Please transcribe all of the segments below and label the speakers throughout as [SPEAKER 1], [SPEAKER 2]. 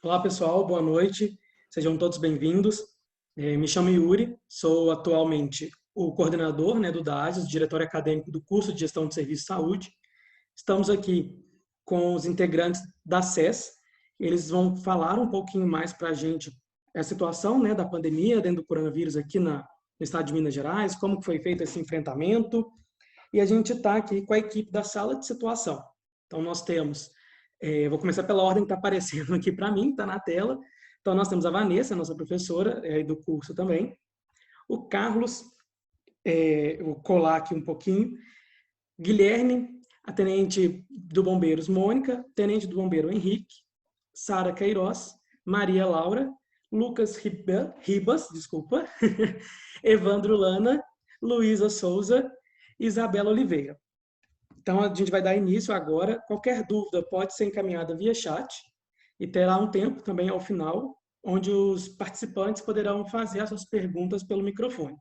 [SPEAKER 1] Olá, pessoal, boa noite. Sejam todos bem-vindos. Me chamo Yuri, sou atualmente o coordenador, do DASES, diretor acadêmico do curso de Gestão de Serviço de Saúde. Estamos aqui com os integrantes da SES. Eles vão falar um pouquinho mais para a gente a situação, da pandemia dentro do coronavírus aqui no estado de Minas Gerais, como que foi feito esse enfrentamento. E a gente está aqui com a equipe da sala de situação. Então, nós temos, vou começar pela ordem que está aparecendo aqui para mim, está na tela. Então, nós temos a Vanessa, nossa professora do curso também. O Carlos, vou colar aqui um pouquinho. Guilherme, a tenente do Bombeiros Mônica, tenente do Bombeiro Henrique, Sara Queiroz, Maria Laura, Lucas Ribas, desculpa, Evandro Lana, Luísa Souza, Isabela Oliveira. Então, a gente vai dar início agora. Qualquer dúvida pode ser encaminhada via chat e terá um tempo também ao final, onde os participantes poderão fazer as suas perguntas pelo microfone.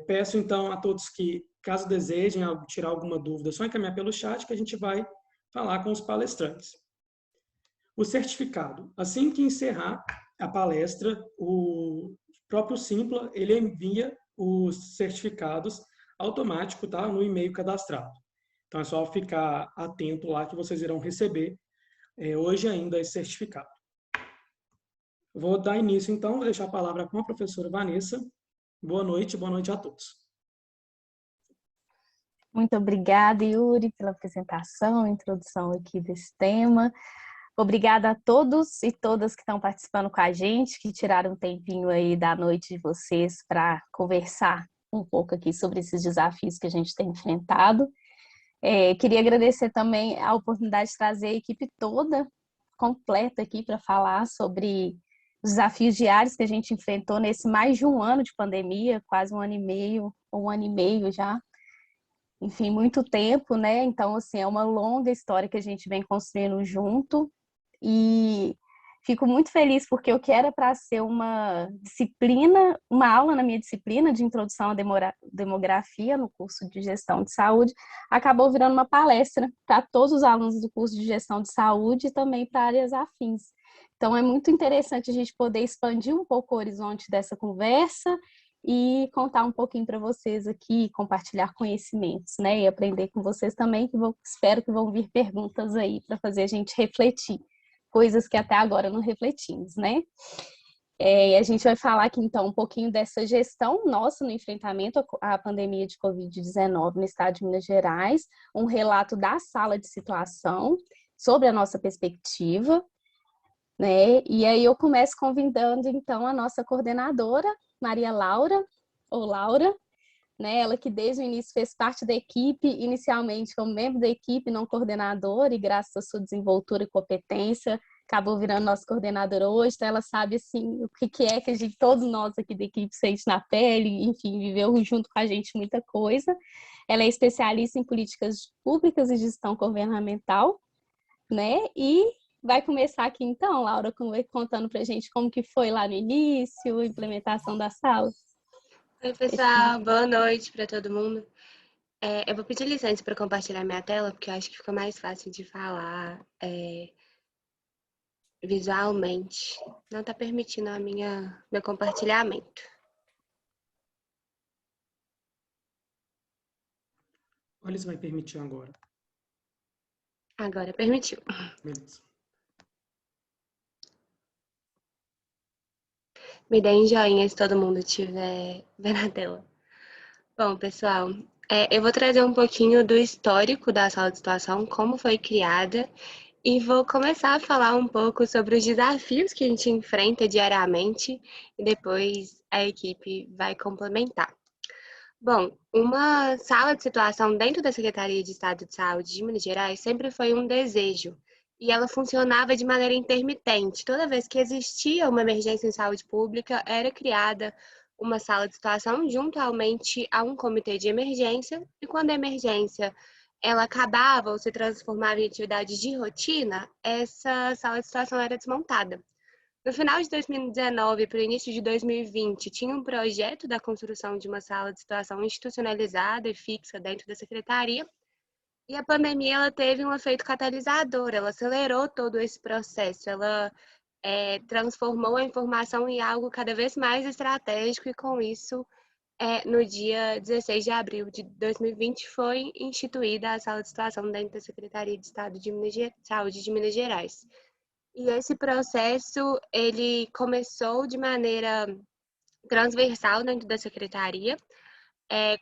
[SPEAKER 1] Peço, então, a todos que, caso desejem tirar alguma dúvida, só encaminhar pelo chat que a gente vai falar com os palestrantes. O certificado. Assim que encerrar a palestra, o próprio Simpla, ele envia os certificados automático, tá? No e-mail cadastrado. Então, é só ficar atento lá que vocês irão receber hoje ainda esse certificado. Vou dar início, então, vou deixar a palavra com a professora Vanessa. Boa noite a todos.
[SPEAKER 2] Muito obrigada, Yuri, pela apresentação, introdução aqui desse tema. Obrigada a todos e todas que estão participando com a gente, que tiraram um tempinho aí da noite de vocês para conversar um pouco aqui sobre esses desafios que a gente tem enfrentado. Queria agradecer também a oportunidade de trazer a equipe toda, completa aqui, para falar sobre os desafios diários que a gente enfrentou nesse mais de um ano de pandemia, quase um ano e meio já. Enfim, muito tempo, né? Então, assim, é uma longa história que a gente vem construindo junto e fico muito feliz porque o que era para ser uma disciplina, uma aula na minha disciplina de introdução à demografia no curso de gestão de saúde, acabou virando uma palestra para todos os alunos do curso de gestão de saúde e também para áreas afins. Então, é muito interessante a gente poder expandir um pouco o horizonte dessa conversa e contar um pouquinho para vocês aqui, compartilhar conhecimentos, né? E aprender com vocês também, espero que vão vir perguntas aí para fazer a gente refletir, coisas que até agora não refletimos, né? A gente vai falar aqui, então, um pouquinho dessa gestão nossa no enfrentamento à pandemia de Covid-19 no estado de Minas Gerais, um relato da sala de situação sobre a nossa perspectiva, né? E aí eu começo convidando, então, a nossa coordenadora, Maria Laura, ou Laura, né? Ela que desde o início fez parte da equipe, inicialmente como membro da equipe, não coordenadora, e graças à sua desenvoltura e competência, acabou virando nossa coordenadora hoje, então ela sabe, assim, o que é que todos nós aqui da equipe sente na pele, enfim, viveu junto com a gente muita coisa. Ela é especialista em políticas públicas e gestão governamental, né? E vai começar aqui então, Laura, contando pra gente como que foi lá no início, a implementação da sala.
[SPEAKER 3] Oi, pessoal, boa noite para todo mundo. Eu vou pedir licença para compartilhar minha tela, porque eu acho que fica mais fácil de falar visualmente. Não está permitindo meu compartilhamento.
[SPEAKER 1] Olha se vai permitir agora.
[SPEAKER 3] Agora permitiu.
[SPEAKER 1] Beleza.
[SPEAKER 3] Me deem joinha se todo mundo estiver vendo a tela. Bom, pessoal, eu vou trazer um pouquinho do histórico da sala de situação, como foi criada, e vou começar a falar um pouco sobre os desafios que a gente enfrenta diariamente, e depois a equipe vai complementar. Bom, uma sala de situação dentro da Secretaria de Estado de Saúde de Minas Gerais sempre foi um desejo, e ela funcionava de maneira intermitente. Toda vez que existia uma emergência em saúde pública, era criada uma sala de situação juntamente a um comitê de emergência, e quando a emergência ela acabava ou se transformava em atividade de rotina, essa sala de situação era desmontada. No final de 2019 para o início de 2020, tinha um projeto da construção de uma sala de situação institucionalizada e fixa dentro da secretaria, E a pandemia, ela teve um efeito catalisador, ela acelerou todo esse processo, ela transformou a informação em algo cada vez mais estratégico e, com isso, no dia 16 de abril de 2020, foi instituída a sala de situação dentro da Secretaria de Estado de Saúde de Minas Gerais. E esse processo, ele começou de maneira transversal dentro da secretaria,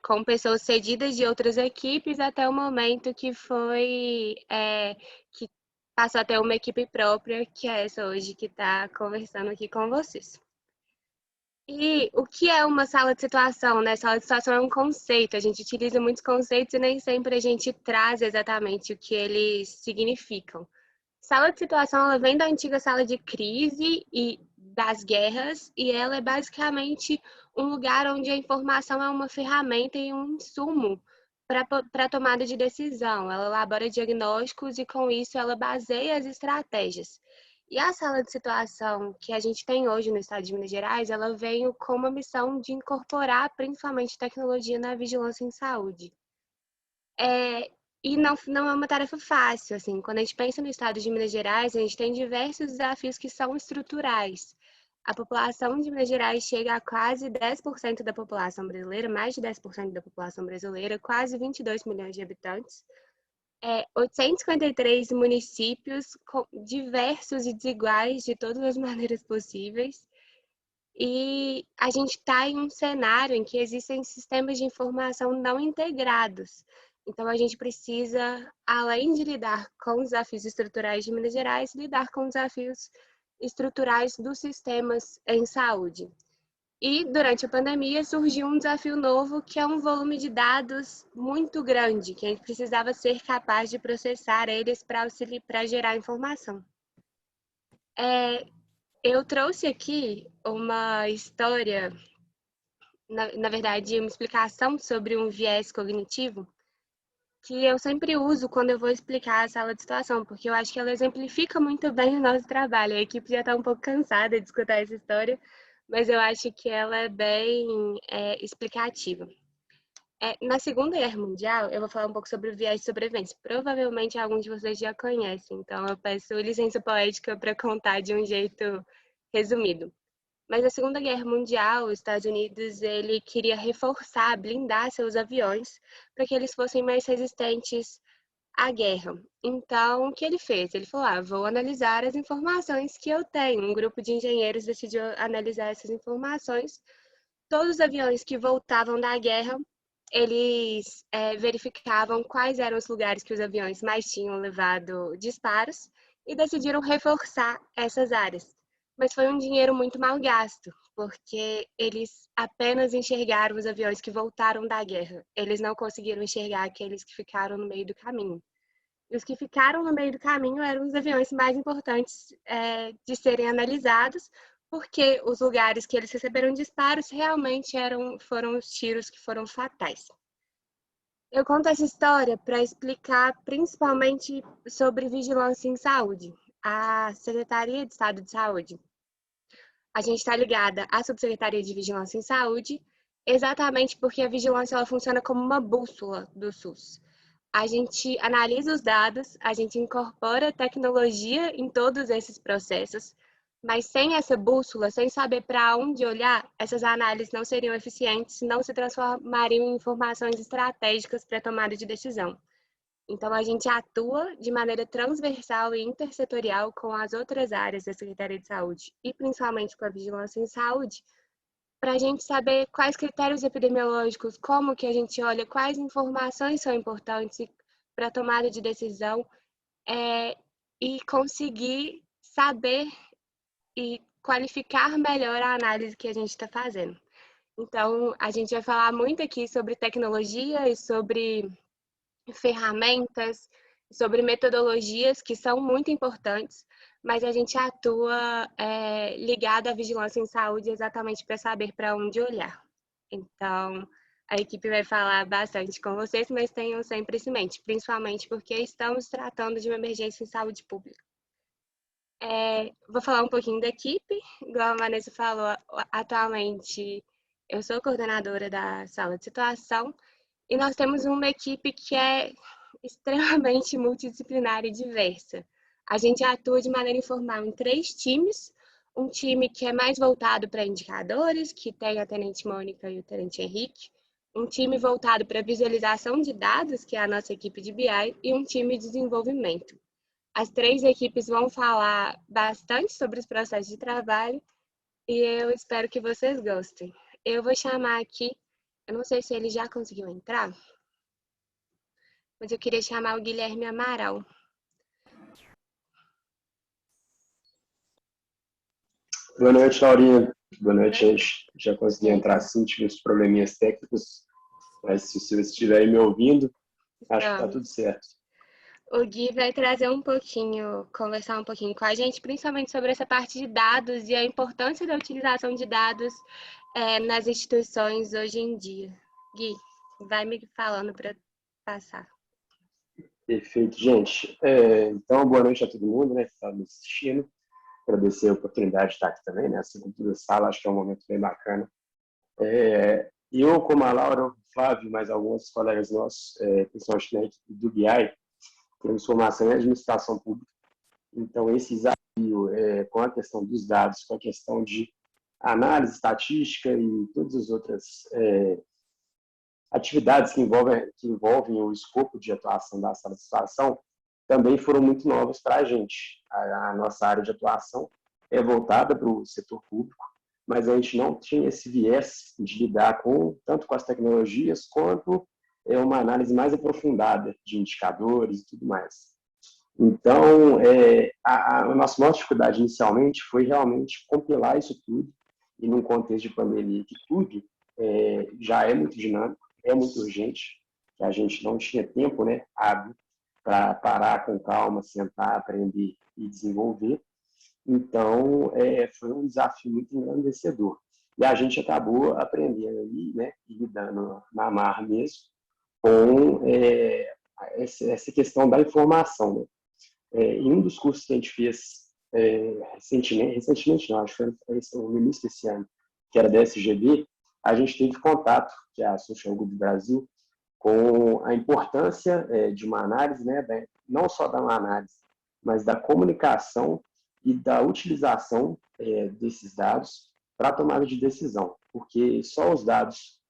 [SPEAKER 3] com pessoas cedidas de outras equipes, até o momento que que passou a ter uma equipe própria, que é essa hoje que está conversando aqui com vocês. E o que é uma sala de situação, né? Sala de situação é um conceito, a gente utiliza muitos conceitos e nem sempre a gente traz exatamente o que eles significam. Sala de situação, ela vem da antiga sala de crise e das guerras, e ela é basicamente um lugar onde a informação é uma ferramenta e um insumo para a tomada de decisão. Ela elabora diagnósticos e, com isso, ela baseia as estratégias. E a sala de situação que a gente tem hoje no estado de Minas Gerais, ela veio com uma missão de incorporar principalmente tecnologia na vigilância em saúde. E não é uma tarefa fácil, assim. Quando a gente pensa no estado de Minas Gerais, a gente tem diversos desafios que são estruturais. A população de Minas Gerais chega a quase 10% da população brasileira, mais de 10% da população brasileira, quase 22 milhões de habitantes. 853 municípios diversos e desiguais de todas as maneiras possíveis. E a gente está em um cenário em que existem sistemas de informação não integrados. Então, a gente precisa, além de lidar com os desafios estruturais de Minas Gerais, lidar com os desafios estruturais dos sistemas em saúde. E, durante a pandemia, surgiu um desafio novo, que é um volume de muito grande, que a gente precisava ser capaz de processar eles para gerar informação. Eu trouxe aqui uma história, na verdade, uma explicação sobre um viés cognitivo, que eu sempre uso quando eu vou explicar a sala de situação, porque eu acho que ela exemplifica muito bem o nosso trabalho. A equipe já está um pouco cansada de escutar essa história, mas eu acho que ela é bem explicativa. Na Segunda Guerra Mundial, eu vou falar um pouco sobre o viés de sobrevivência. Provavelmente alguns de vocês já conhecem, então eu peço licença poética para contar de um jeito resumido. Mas na Segunda Guerra Mundial, os Estados Unidos ele queria reforçar, blindar seus aviões para que eles fossem mais resistentes à guerra. Então, o que ele fez? Ele falou, vou analisar as informações que eu tenho. Um grupo de engenheiros decidiu analisar essas informações. Todos os aviões que voltavam da guerra, eles verificavam quais eram os lugares que os aviões mais tinham levado disparos e decidiram reforçar essas áreas. Mas foi um dinheiro muito mal gasto, porque eles apenas enxergaram os aviões que voltaram da guerra. Eles não conseguiram enxergar aqueles que ficaram no meio do caminho. E os que ficaram no meio do caminho eram os aviões mais importantes de serem analisados, porque os lugares que eles receberam disparos realmente foram os tiros que foram fatais. Eu conto essa história para explicar principalmente sobre vigilância em saúde. A Secretaria de Estado de Saúde, a gente está ligada à Subsecretaria de Vigilância em Saúde, exatamente porque a vigilância ela funciona como uma bússola do SUS. A gente analisa os dados, a gente incorpora tecnologia em todos esses processos, mas sem essa bússola, sem saber para onde olhar, essas análises não seriam eficientes, não se transformariam em informações estratégicas para a tomada de decisão. Então, a gente atua de maneira transversal e intersetorial com as outras áreas da Secretaria de Saúde, e principalmente com a vigilância em saúde, para a gente saber quais critérios epidemiológicos, como que a gente olha, quais informações são importantes para a tomada de decisão e conseguir saber e qualificar melhor a análise que a gente está fazendo. Então, a gente vai falar muito aqui sobre tecnologia e sobre ferramentas, sobre metodologias que são muito importantes, mas a gente atua ligado à vigilância em saúde exatamente para saber para onde olhar. Então, a equipe vai falar bastante com vocês, mas tenham sempre isso em mente, principalmente porque estamos tratando de uma emergência em saúde pública. Vou falar um pouquinho da equipe. Igual a Vanessa falou, atualmente eu sou coordenadora da sala de situação e nós temos uma equipe que é extremamente multidisciplinar e diversa. A gente atua de maneira informal em 3 times. Um time que é mais voltado para indicadores, que tem a Tenente Mônica e o Tenente Henrique. Um time voltado para visualização de dados, que é a nossa equipe de BI. E um time de desenvolvimento. As 3 equipes vão falar bastante sobre os processos de trabalho e eu espero que vocês gostem. Eu vou chamar aqui, eu não sei se ele já conseguiu entrar, mas eu queria chamar o Guilherme Amaral.
[SPEAKER 4] Boa noite, Laurinha. Boa noite, gente. Já consegui entrar sim, tive uns probleminhas técnicos, mas se você estiver aí me ouvindo, acho que tá tudo certo.
[SPEAKER 3] O Gui vai trazer um pouquinho, conversar um pouquinho com a gente, principalmente sobre essa parte de dados e a importância da utilização de dados nas instituições hoje em dia. Gui, vai me falando para passar.
[SPEAKER 4] Perfeito, gente. Então, boa noite a todo mundo, né, que está me assistindo. Agradecer a oportunidade de estar aqui também, né? Essa cultura sala, acho que é um momento bem bacana. Eu, como a Laura, o Flávio, mais alguns colegas nossos, principalmente na equipe do BI, temos formação em administração pública. Então, esse desafio com a questão dos dados, com a questão de análise estatística e todas as outras atividades que envolvem o escopo de atuação da sala de situação, também foram muito novas para a gente. A nossa área de atuação é voltada para o setor público, mas a gente não tinha esse viés de lidar tanto com as tecnologias quanto uma análise mais aprofundada de indicadores e tudo mais. Então, a nossa maior dificuldade inicialmente foi realmente compilar isso tudo, e num contexto de pandemia que tudo já é muito dinâmico, é muito urgente, que a gente não tinha tempo, né, hábil para parar com calma, sentar, aprender e desenvolver. Então, foi um desafio muito engrandecedor. E a gente acabou aprendendo ali, né, e lidando na marra mesmo, com essa questão da informação, né? Em um dos cursos que a gente fez recentemente não, acho que foi no início desse ano, que era da SGB, a gente teve contato, que é a Social Good Brasil, com a importância de uma análise, né, não só da análise, mas da comunicação e da utilização desses dados para a tomada de decisão, porque só os dados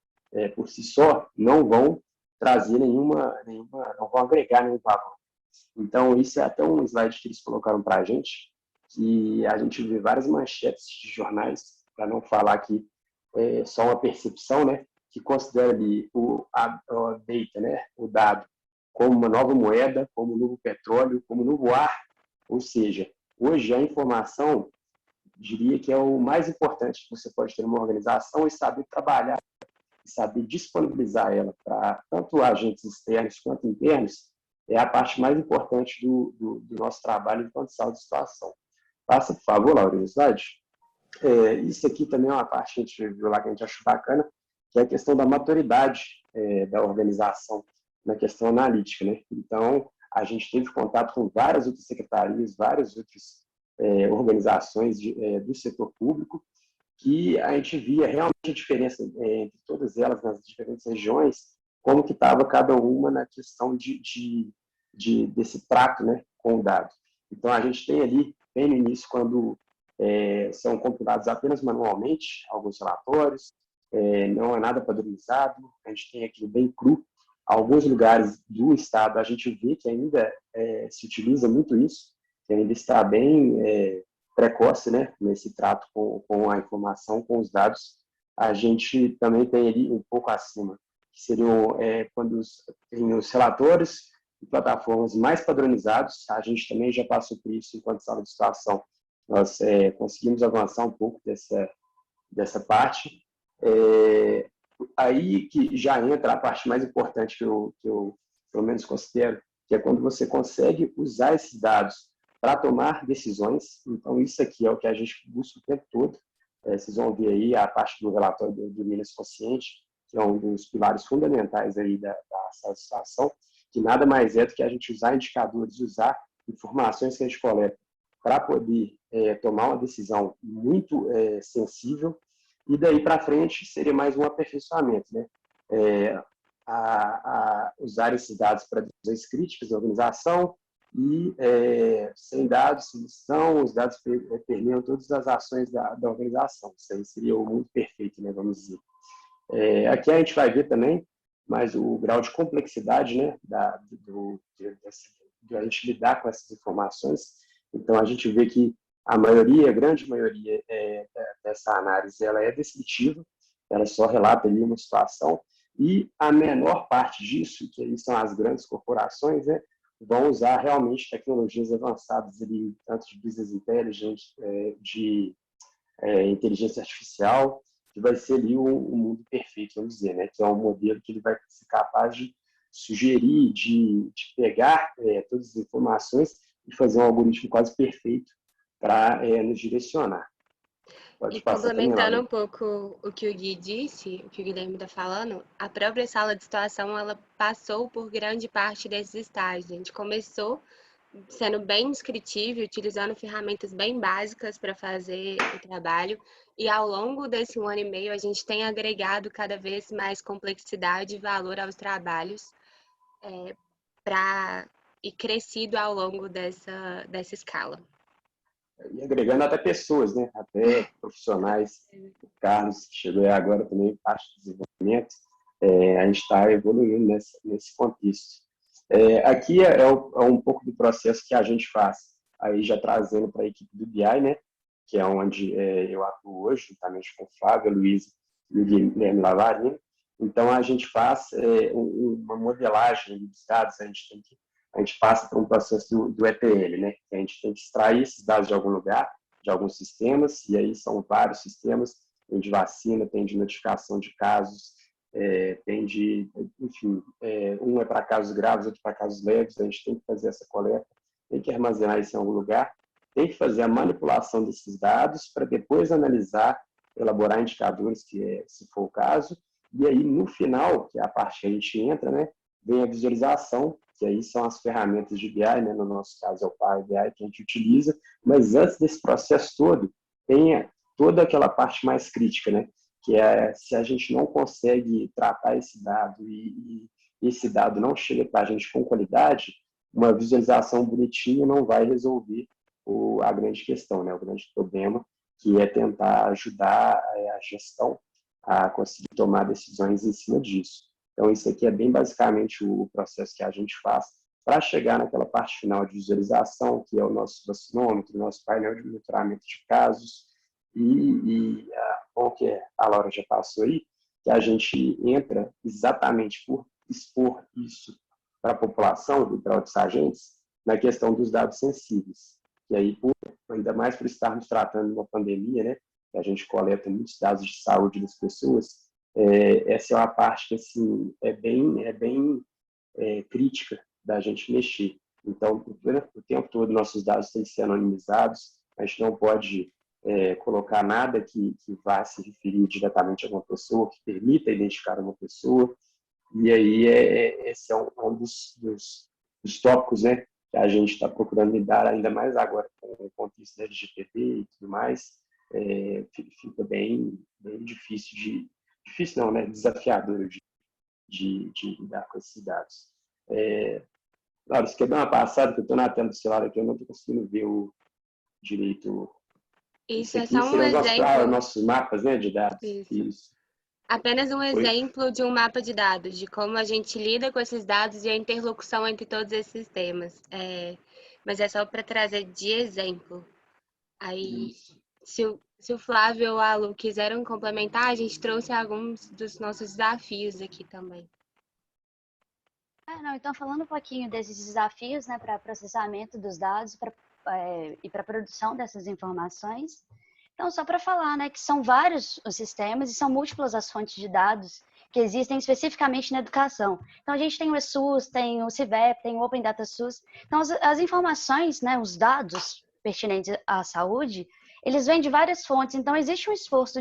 [SPEAKER 4] por si só não vão trazer não vão agregar nenhum valor. Então, isso é até um slide que eles colocaram para a gente, que a gente vê várias manchetes de jornais, para não falar que é só uma percepção, né, que considera ali a data, né, o dado, como uma nova moeda, como um novo petróleo, como um novo ar. Ou seja, hoje a informação, diria que é o mais importante que você pode ter numa organização, e saber trabalhar, e saber disponibilizar ela para tanto agentes externos quanto internos, é a parte mais importante do nosso trabalho enquanto sala de situação. Passa, por favor, Laura, o slide. Isso aqui também é uma parte que a gente viu lá que a gente achou bacana, que é a questão da maturidade da organização na questão analítica, né? Então, a gente teve contato com várias outras secretarias, várias outras organizações do setor público, que a gente via realmente a diferença entre todas elas nas diferentes regiões, como que estava cada uma na questão desse trato, né, com o dado. Então, a gente tem ali, bem no início, quando são compilados apenas manualmente alguns relatórios, não é nada padronizado, a gente tem aquilo bem cru. Alguns lugares do estado a gente vê que ainda se utiliza muito isso, que ainda está bem precoce, né, nesse trato com a informação, com os dados. A gente também tem ali um pouco acima, que seriam quando tem os relatórios e plataformas mais padronizados. A gente também já passou por isso enquanto sala de situação. Nós conseguimos avançar um pouco dessa parte. Aí que já entra a parte mais importante que eu pelo menos considero, que é quando você consegue usar esses dados para tomar decisões. Então, isso aqui é o que a gente busca o tempo todo. Vocês vão ver aí a parte do relatório do Minas Consciente, que é um dos pilares fundamentais aí da sala de situação, que nada mais é do que a gente usar indicadores, usar informações que a gente coleta para poder tomar uma decisão muito sensível, e daí para frente seria mais um aperfeiçoamento, né? usar esses dados para decisões críticas da organização e, sem dados, os dados permeiam todas as ações da organização. Isso aí seria o mundo perfeito, né, vamos dizer. Aqui a gente vai ver também mais o grau de complexidade, né, de a gente lidar com essas informações. Então, a gente vê que a grande maioria dessa análise, ela é descritiva, ela só relata ali uma situação, e a menor parte disso, que aí são as grandes corporações, né, vão usar realmente tecnologias avançadas ali, tanto de business intelligence, de inteligência artificial, que vai ser ali o mundo perfeito, vamos dizer, né, que é um modelo que ele vai ser capaz de sugerir, de pegar todas as informações e fazer um algoritmo quase perfeito para nos direcionar.
[SPEAKER 3] E complementando um pouco o que o Gui disse, o que o Guilherme está falando, a própria sala de situação, ela passou por grande parte desses estágios. A gente começou sendo bem descritivo, utilizando ferramentas bem básicas para fazer o trabalho, e ao longo desse 1 ano e meio a gente tem agregado cada vez mais complexidade e valor aos trabalhos e crescido ao longo dessa escala.
[SPEAKER 4] E agregando até pessoas, né? Até profissionais. O Carlos, que chegou agora também, parte do desenvolvimento, a gente está evoluindo nesse contexto. Aqui é um pouco do processo que a gente faz, aí já trazendo para a equipe do BI, né? Que é onde eu atuo hoje, juntamente com o Flávio, a Luísa e o Guilherme Lavarino. Então, a gente faz uma modelagem dos dados, a gente passa por um processo do ETL, né? A gente tem que extrair esses dados de algum lugar, de alguns sistemas, e aí são vários sistemas, tem de vacina, tem de notificação de casos, tem de, enfim, um é para casos graves, outro para casos leves, a gente tem que fazer essa coleta, tem que armazenar isso em algum lugar, tem que fazer a manipulação desses dados para depois analisar, elaborar indicadores, se for o caso, e aí no final, que é a parte que a gente entra, né, vem a visualização, que aí são as ferramentas de BI, né? No nosso caso é o Power BI que a gente utiliza, mas antes desse processo todo, tem toda aquela parte mais crítica, né? Que é se a gente não consegue tratar esse dado e esse dado não chega para a gente com qualidade, uma visualização bonitinha não vai resolver a grande questão, né? O grande problema, que é tentar ajudar a gestão a conseguir tomar decisões em cima disso. Então, isso aqui é bem basicamente o processo que a gente faz para chegar naquela parte final de visualização, que é o nosso vacinômetro, nosso painel de monitoramento de casos, bom que a Laura já passou aí, que a gente entra exatamente por expor isso para a população e para outros agentes na questão dos dados sensíveis. E aí, ainda mais por estarmos tratando de uma pandemia, né, que a gente coleta muitos dados de saúde das pessoas, essa é uma parte que assim, é bem crítica da gente mexer. Então, o tempo todo, nossos dados têm que ser anonimizados, a gente não pode colocar nada que vá se referir diretamente a uma pessoa, que permita identificar uma pessoa, e aí esse é um dos tópicos, né, que a gente está procurando lidar ainda mais agora com o contexto da LGPD e tudo mais, fica bem difícil difícil não, né? Desafiador de lidar com esses dados. Laura, você quer dar uma passada, que eu estou na tela do celular aqui, eu não estou conseguindo ver direito.
[SPEAKER 3] Isso é só um exemplo.
[SPEAKER 4] Nossos mapas, né, de dados. Isso.
[SPEAKER 3] Apenas um exemplo de um mapa de dados, de como a gente lida com esses dados e a interlocução entre todos esses sistemas. Mas é só para trazer de exemplo. Aí, se o Flávio ou a Lu quiserem complementar, a gente trouxe alguns dos nossos desafios aqui também.
[SPEAKER 5] Então, falando um pouquinho desses desafios, né, para processamento dos dados e para produção dessas informações. Então, só para falar, né, que são vários os sistemas e são múltiplas as fontes de dados que existem especificamente na educação. Então, a gente tem o ESUS, tem o CIVEP, tem o Open Data SUS. Então, as informações, né, os dados pertinentes à saúde, eles vêm de várias fontes. Então, existe um esforço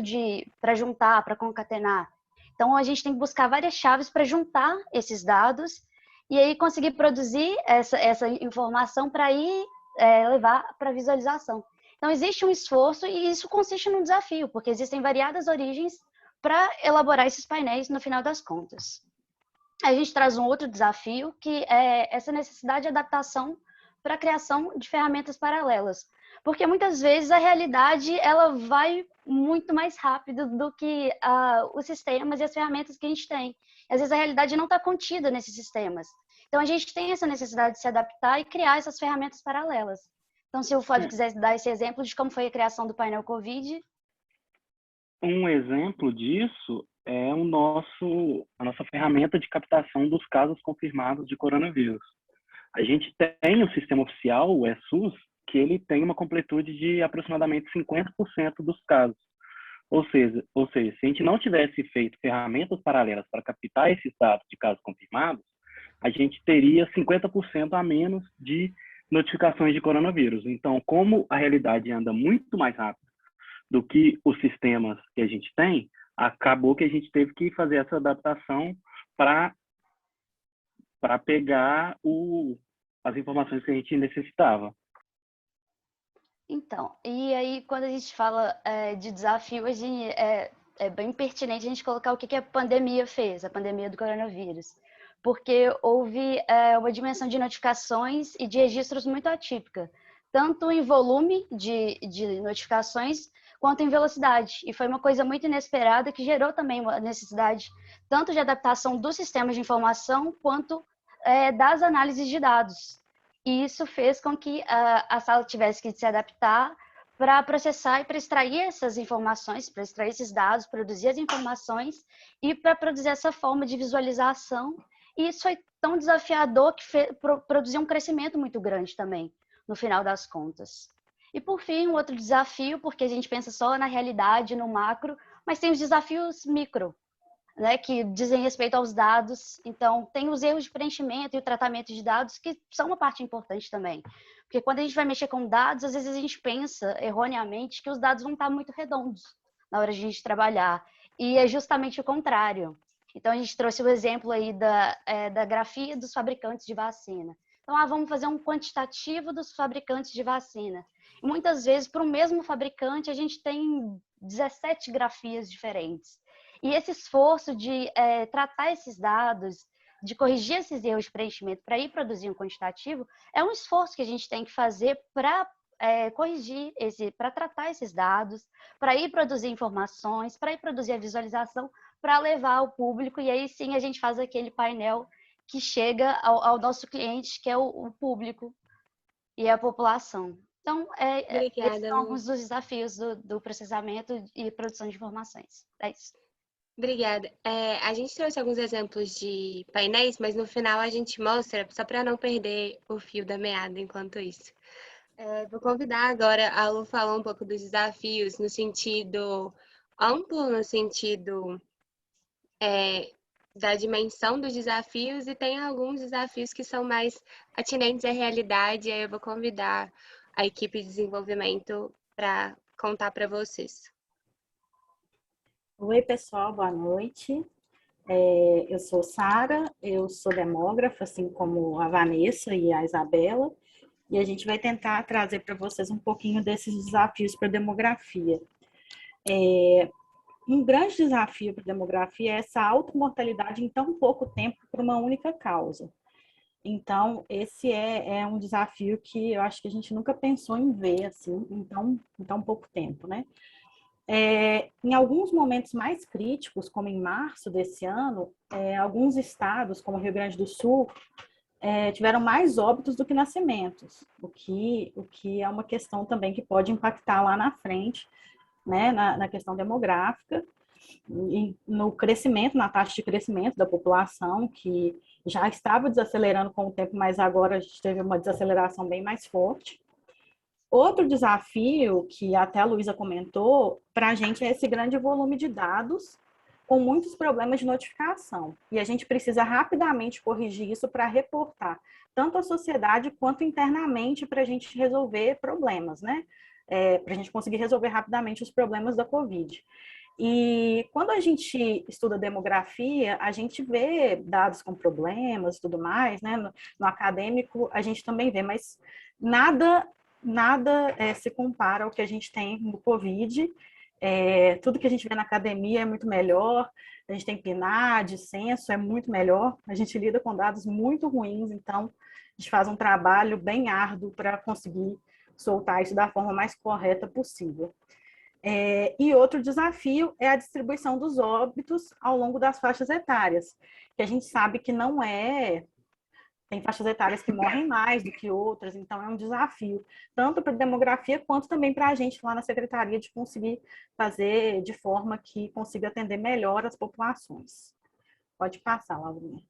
[SPEAKER 5] para juntar, para concatenar. Então, a gente tem que buscar várias chaves para juntar esses dados e aí conseguir produzir essa informação para ir levar para visualização. Então, existe um esforço e isso consiste num desafio, porque existem variadas origens para elaborar esses painéis no final das contas. a gente traz um outro desafio, que é essa necessidade de adaptação para a criação de ferramentas paralelas. Porque muitas vezes a realidade ela vai muito mais rápido do que os sistemas e as ferramentas que a gente tem. E, às vezes a realidade não está contida nesses sistemas. Então a gente tem essa necessidade de se adaptar e criar essas ferramentas paralelas. Então, se o Flávio quiser dar esse exemplo de como foi a criação do painel COVID.
[SPEAKER 6] Um exemplo disso é a nossa ferramenta de captação dos casos confirmados de coronavírus. A gente tem o sistema oficial, o SUS, que ele tem uma completude de aproximadamente 50% dos casos. Ou seja, se a gente não tivesse feito ferramentas paralelas para captar esses dados de casos confirmados, a gente teria 50% a menos de notificações de coronavírus. Então, como a realidade anda muito mais rápido do que os sistemas que a gente tem, acabou que a gente teve que fazer essa adaptação para pegar as informações que a gente necessitava.
[SPEAKER 5] Então, e aí quando a gente fala de desafio, é bem pertinente a gente colocar o que a pandemia fez, a pandemia do coronavírus. Porque houve uma dimensão de notificações e de registros muito atípica, tanto em volume de notificações, quanto em velocidade. E foi uma coisa muito inesperada que gerou também uma necessidade tanto de adaptação dos sistemas de informação, quanto das análises de dados. E isso fez com que a sala tivesse que se adaptar para processar e para extrair essas informações, para extrair esses dados, produzir as informações e para produzir essa forma de visualização. E isso foi tão desafiador que produziu um crescimento muito grande também, no final das contas. E, por fim, um outro desafio, porque a gente pensa só na realidade, no macro, mas tem os desafios micro, né, que dizem respeito aos dados. Então, tem os erros de preenchimento e o tratamento de dados, que são uma parte importante também. Porque quando a gente vai mexer com dados, às vezes a gente pensa erroneamente que os dados vão estar muito redondos na hora de a gente trabalhar. E é justamente o contrário. Então, a gente trouxe o exemplo aí da grafia dos fabricantes de vacina. Então, vamos fazer um quantitativo dos fabricantes de vacina. E muitas vezes, para o mesmo fabricante, a gente tem 17 grafias diferentes. E esse esforço de tratar esses dados, de corrigir esses erros de preenchimento para ir produzir um quantitativo, é um esforço que a gente tem que fazer para corrigir, para tratar esses dados, para ir produzir informações, para ir produzir a visualização, para levar ao público. E aí sim a gente faz aquele painel que chega ao nosso cliente, que é o público e a população. Então, esses são alguns dos desafios do processamento e produção de informações. É isso.
[SPEAKER 3] Obrigada. A gente trouxe alguns exemplos de painéis, mas no final a gente mostra, só para não perder o fio da meada enquanto isso. Vou convidar agora a Lu falar um pouco dos desafios no sentido amplo, no sentido da dimensão dos desafios, e tem alguns desafios que são mais atinentes à realidade. Aí eu vou convidar a equipe de desenvolvimento para contar para vocês.
[SPEAKER 7] Oi, pessoal, boa noite. Eu sou Sara, eu sou demógrafa, assim como a Vanessa e a Isabela, e a gente vai tentar trazer para vocês um pouquinho desses desafios para a demografia. Um grande desafio para a demografia é essa automortalidade em tão pouco tempo por uma única causa. Então, esse é um desafio que eu acho que a gente nunca pensou em ver assim, em tão pouco tempo, né? Em alguns momentos mais críticos, como em março desse ano, alguns estados, como o Rio Grande do Sul, tiveram mais óbitos do que nascimentos, o que é uma questão também que pode impactar lá na frente, né, na questão demográfica, no crescimento, na taxa de crescimento da população, que já estava desacelerando com o tempo, mas agora a gente teve uma desaceleração bem mais forte. Outro desafio, que até a Luísa comentou, para a gente é esse grande volume de dados com muitos problemas de notificação. E a gente precisa rapidamente corrigir isso para reportar tanto a sociedade quanto internamente para a gente resolver problemas, né? Para a gente conseguir resolver rapidamente os problemas da Covid. E quando a gente estuda demografia, a gente vê dados com problemas e tudo mais, né? No acadêmico, a gente também vê, mas nada se compara ao que a gente tem no Covid Tudo que a gente vê na academia é muito melhor, a gente tem PNAD, censo, é muito melhor. A gente lida com dados muito ruins, então a gente faz um trabalho bem árduo para conseguir soltar isso da forma mais correta possível. E outro desafio é a distribuição dos óbitos ao longo das faixas etárias, que a gente sabe que não é... Tem faixas etárias que morrem mais do que outras, então é um desafio, tanto para a demografia, quanto também para a gente lá na secretaria de conseguir fazer de forma que consiga atender melhor as populações. Pode passar, Laurinha.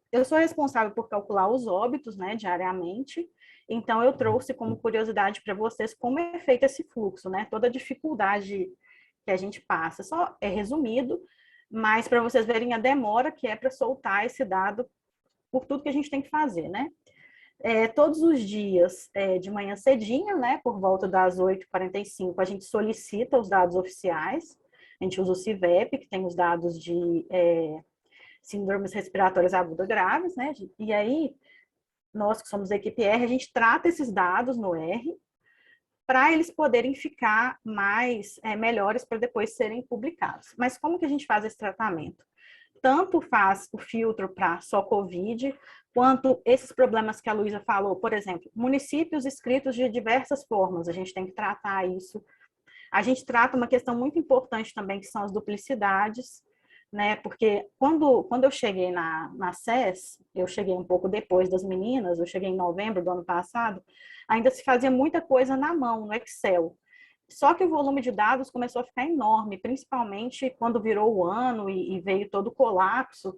[SPEAKER 7] Eu sou responsável por calcular os óbitos, né, diariamente, então eu trouxe como curiosidade para vocês como é feito esse fluxo, né, toda a dificuldade que a gente passa. Só é resumido, mas para vocês verem a demora que é para soltar esse dado por tudo que a gente tem que fazer, né? Todos os dias, de manhã cedinho, né, por volta das 8h45, a gente solicita os dados oficiais, a gente usa o CIVEP, que tem os dados de síndromes respiratórias agudas graves, né, e aí, nós que somos da equipe R, a gente trata esses dados no R, para eles poderem ficar melhores para depois serem publicados. Mas como que a gente faz esse tratamento? Tanto faz o filtro para só COVID, quanto esses problemas que a Luísa falou, por exemplo, municípios escritos de diversas formas, a gente tem que tratar isso. A gente trata uma questão muito importante também, que são as duplicidades, né? Porque quando eu cheguei na SES, eu cheguei um pouco depois das meninas, eu cheguei em novembro do ano passado, ainda se fazia muita coisa na mão, no Excel. Só que o volume de dados começou a ficar enorme, principalmente quando virou o ano e veio todo o colapso.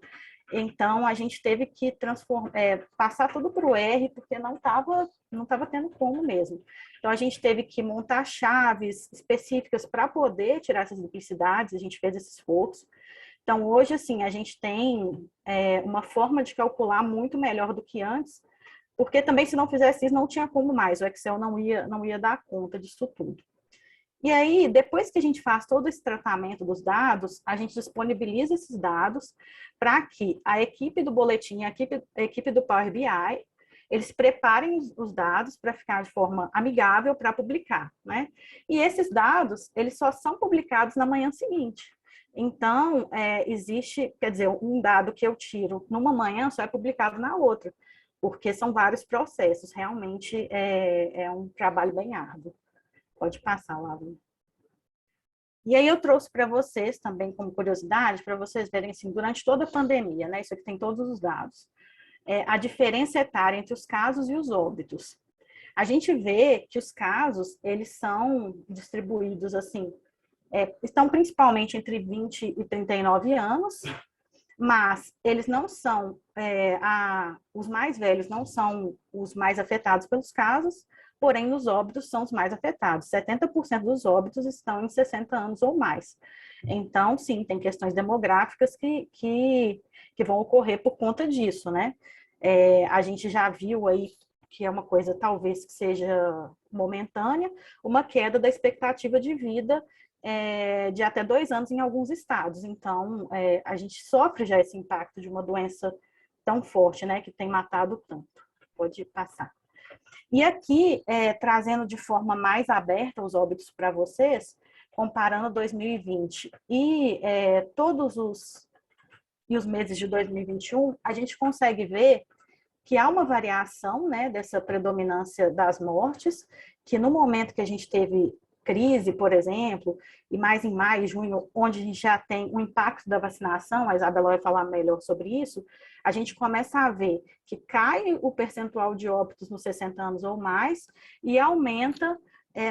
[SPEAKER 7] Então, a gente teve que passar tudo para o R, porque não tava tendo como mesmo. Então, a gente teve que montar chaves específicas para poder tirar essas duplicidades, a gente fez esse esforço. Então, hoje, assim, a gente tem uma forma de calcular muito melhor do que antes, porque também, se não fizesse isso, não tinha como mais, o Excel não ia dar conta disso tudo. E aí, depois que a gente faz todo esse tratamento dos dados, a gente disponibiliza esses dados para que a equipe do boletim, a equipe do Power BI, eles preparem os dados para ficar de forma amigável para publicar, né? E esses dados, eles só são publicados na manhã seguinte. Então, existe, quer dizer, um dado que eu tiro numa manhã só é publicado na outra, porque são vários processos, realmente é um trabalho bem árduo. Pode passar, Laura. E aí eu trouxe para vocês também como curiosidade, para vocês verem assim, durante toda a pandemia, né? Isso aqui tem todos os dados. A diferença etária entre os casos e os óbitos. A gente vê que os casos, eles são distribuídos assim, estão principalmente entre 20 e 39 anos, mas eles não são, os mais velhos não são os mais afetados pelos casos, porém os óbitos são os mais afetados. 70% dos óbitos estão em 60 anos ou mais. Então, sim, tem questões demográficas que vão ocorrer por conta disso, né? A gente já viu aí, que é uma coisa talvez que seja momentânea, uma queda da expectativa de vida de até 2 anos em alguns estados. Então, a gente sofre já esse impacto de uma doença tão forte, né, que tem matado tanto. Pode passar. E aqui, trazendo de forma mais aberta os óbitos para vocês, comparando 2020 e todos os meses de 2021, a gente consegue ver que há uma variação, né, dessa predominância das mortes, que no momento que a gente teve crise, por exemplo, e mais em maio e junho, onde a gente já tem o impacto da vacinação, a Isabela vai falar melhor sobre isso, a gente começa a ver que cai o percentual de óbitos nos 60 anos ou mais e aumenta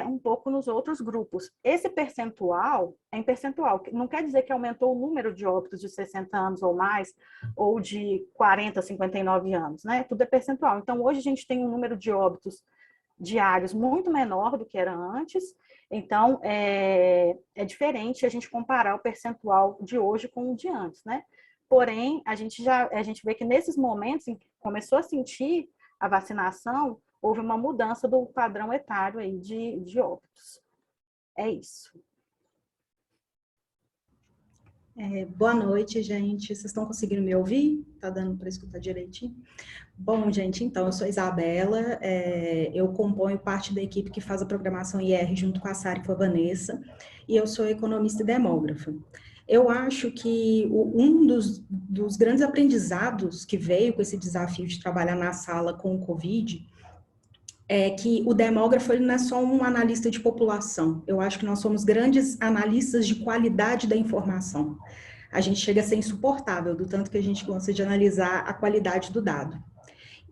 [SPEAKER 7] um pouco nos outros grupos. Esse percentual é em percentual, não quer dizer que aumentou o número de óbitos de 60 anos ou mais, ou de 40 a 59 anos, né? Tudo é percentual. Então, hoje a gente tem um número de óbitos diários muito menor do que era antes, então é diferente a gente comparar o percentual de hoje com o de antes, né? Porém, a gente vê que nesses momentos em que começou a sentir a vacinação, houve uma mudança do padrão etário aí de óbitos. É isso.
[SPEAKER 8] Boa noite, gente. Vocês estão conseguindo me ouvir? Tá dando para escutar direitinho? Bom, gente, então, eu sou Isabela, eu componho parte da equipe que faz a programação IR junto com a Sara e com a Vanessa, e eu sou economista e demógrafa. Eu acho que um dos grandes aprendizados que veio com esse desafio de trabalhar na sala com o Covid é que o demógrafo ele não é só um analista de população. Eu acho que nós somos grandes analistas de qualidade da informação. A gente chega a ser insuportável do tanto que a gente gosta de analisar a qualidade do dado.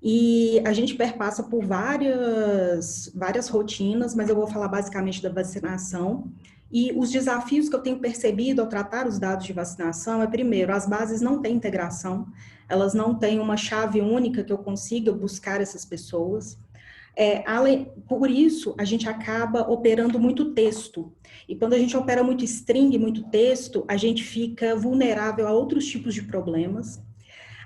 [SPEAKER 8] E a gente perpassa por várias rotinas, mas eu vou falar basicamente da vacinação. E os desafios que eu tenho percebido ao tratar os dados de vacinação é, primeiro, as bases não têm integração, elas não têm uma chave única que eu consiga buscar essas pessoas. Por isso, a gente acaba operando muito texto. E quando a gente opera muito string, muito texto, a gente fica vulnerável a outros tipos de problemas.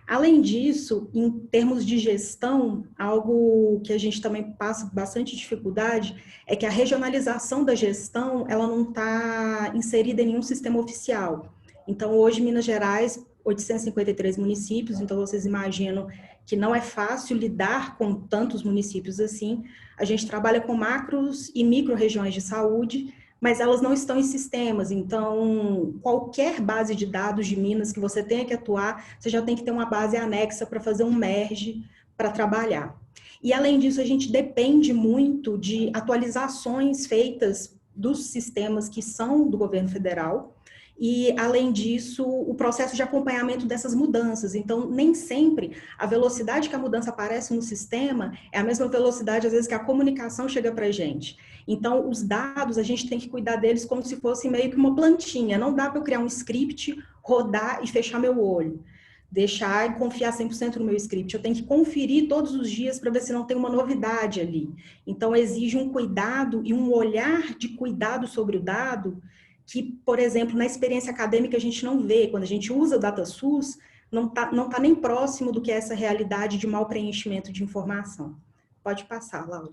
[SPEAKER 8] Além disso, em termos de gestão, algo que a gente também passa bastante dificuldade é que a regionalização da gestão, ela não está inserida em nenhum sistema oficial. Então, hoje, Minas Gerais, 853 municípios, então vocês imaginam que não é fácil lidar com tantos municípios assim. A gente trabalha com macros e micro-regiões de saúde, mas elas não estão em sistemas, então qualquer base de dados de Minas que você tenha que atuar, você já tem que ter uma base anexa para fazer um merge, para trabalhar. E além disso, a gente depende muito de atualizações feitas dos sistemas que são do governo federal, e, além disso, o processo de acompanhamento dessas mudanças. Então, nem sempre a velocidade que a mudança aparece no sistema é a mesma velocidade, às vezes, que a comunicação chega para a gente. Então, os dados, a gente tem que cuidar deles como se fosse meio que uma plantinha. Não dá para eu criar um script, rodar e fechar meu olho. Deixar e confiar 100% no meu script. Eu tenho que conferir todos os dias para ver se não tem uma novidade ali. Então, exige um cuidado e um olhar de cuidado sobre o dado que, por exemplo, na experiência acadêmica a gente não vê. Quando a gente usa o DataSUS, não tá nem próximo do que é essa realidade de mau preenchimento de informação. Pode passar, Laura.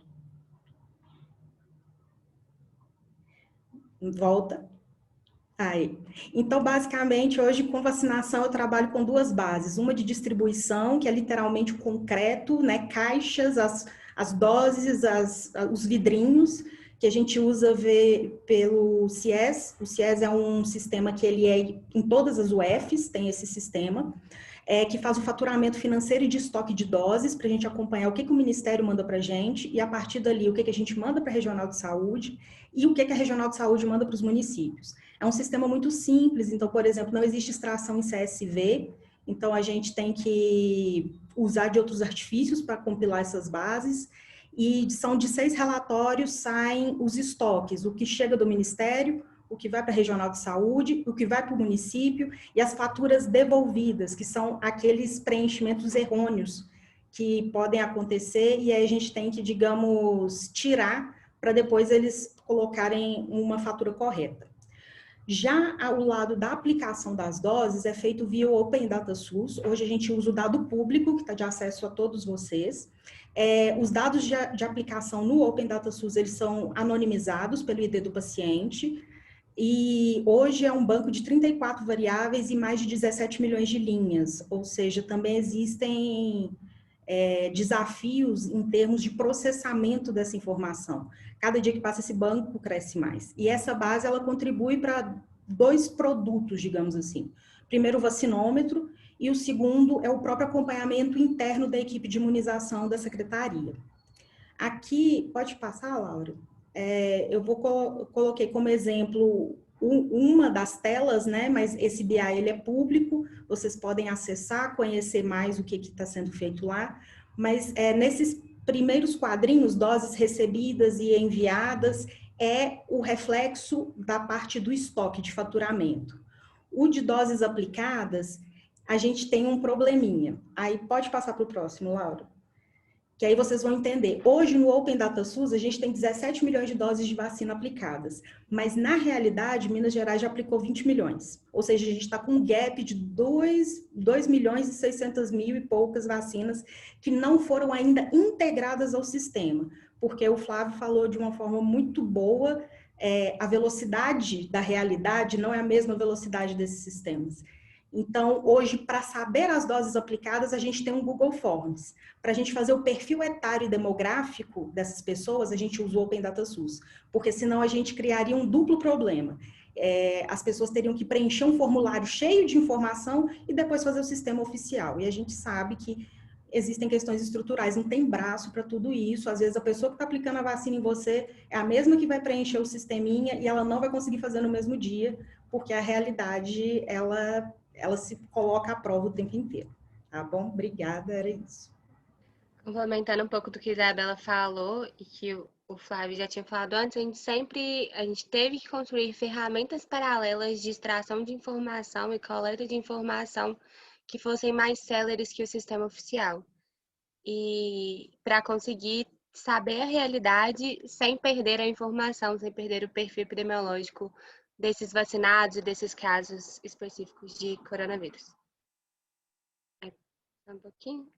[SPEAKER 8] Volta. Aí. Então, basicamente, hoje, com vacinação, eu trabalho com duas bases. Uma de distribuição, que é literalmente o concreto, né? Caixas, as doses, os vidrinhos, que a gente usa pelo CIES. O CIES é um sistema que ele é em todas as UFs, tem esse sistema, que faz o faturamento financeiro e de estoque de doses, para a gente acompanhar o que o Ministério manda para a gente, e a partir dali, o que a gente manda para a Regional de Saúde, e o que a Regional de Saúde manda para os municípios. É um sistema muito simples, então, por exemplo, não existe extração em CSV, então a gente tem que usar de outros artifícios para compilar essas bases, e são de 6 relatórios, saem os estoques, o que chega do Ministério, o que vai para a Regional de Saúde, o que vai para o município, e as faturas devolvidas, que são aqueles preenchimentos errôneos que podem acontecer, e aí a gente tem que, digamos, tirar para depois eles colocarem uma fatura correta. Já ao lado da aplicação das doses é feito via o Open DataSUS. Hoje a gente usa o dado público, que está de acesso a todos vocês. Os dados de aplicação no Open DataSUS, eles são anonimizados pelo ID do paciente, e hoje é um banco de 34 variáveis e mais de 17 milhões de linhas, ou seja, também existem desafios em termos de processamento dessa informação. Cada dia que passa esse banco cresce mais. E essa base, ela contribui para 2 produtos, digamos assim. Primeiro, o vacinômetro, e o segundo é o próprio acompanhamento interno da equipe de imunização da secretaria. Aqui, pode passar, Laura? Eu coloquei como exemplo uma das telas, né? Mas esse BI ele é público, vocês podem acessar, conhecer mais o que está sendo feito lá. Mas nesses primeiros quadrinhos, doses recebidas e enviadas, é o reflexo da parte do estoque de faturamento. O de doses aplicadas, a gente tem um probleminha. Aí pode passar para o próximo, Laura. Que aí vocês vão entender. Hoje, no Open DataSUS, a gente tem 17 milhões de doses de vacina aplicadas. Mas, na realidade, Minas Gerais já aplicou 20 milhões. Ou seja, a gente está com um gap de 2 milhões e 600 mil e poucas vacinas que não foram ainda integradas ao sistema. Porque o Flávio falou de uma forma muito boa, a velocidade da realidade não é a mesma velocidade desses sistemas. Então, hoje, para saber as doses aplicadas, a gente tem um Google Forms. Para a gente fazer o perfil etário e demográfico dessas pessoas, a gente usa o Open Data SUS, porque senão a gente criaria um duplo problema. As pessoas teriam que preencher um formulário cheio de informação e depois fazer o sistema oficial. E a gente sabe que existem questões estruturais, não tem braço para tudo isso. Às vezes a pessoa que está aplicando a vacina em você é a mesma que vai preencher o sisteminha e ela não vai conseguir fazer no mesmo dia, porque a realidade, ela se coloca à prova o tempo inteiro. Tá bom? Obrigada, era isso.
[SPEAKER 3] Complementando um pouco do que a Isabela falou e que o Flávio já tinha falado antes, a gente teve que construir ferramentas paralelas de extração de informação e coleta de informação que fossem mais céleres que o sistema oficial. E para conseguir saber a realidade sem perder a informação, sem perder o perfil epidemiológico desses vacinados e desses casos específicos de coronavírus. Um pouquinho.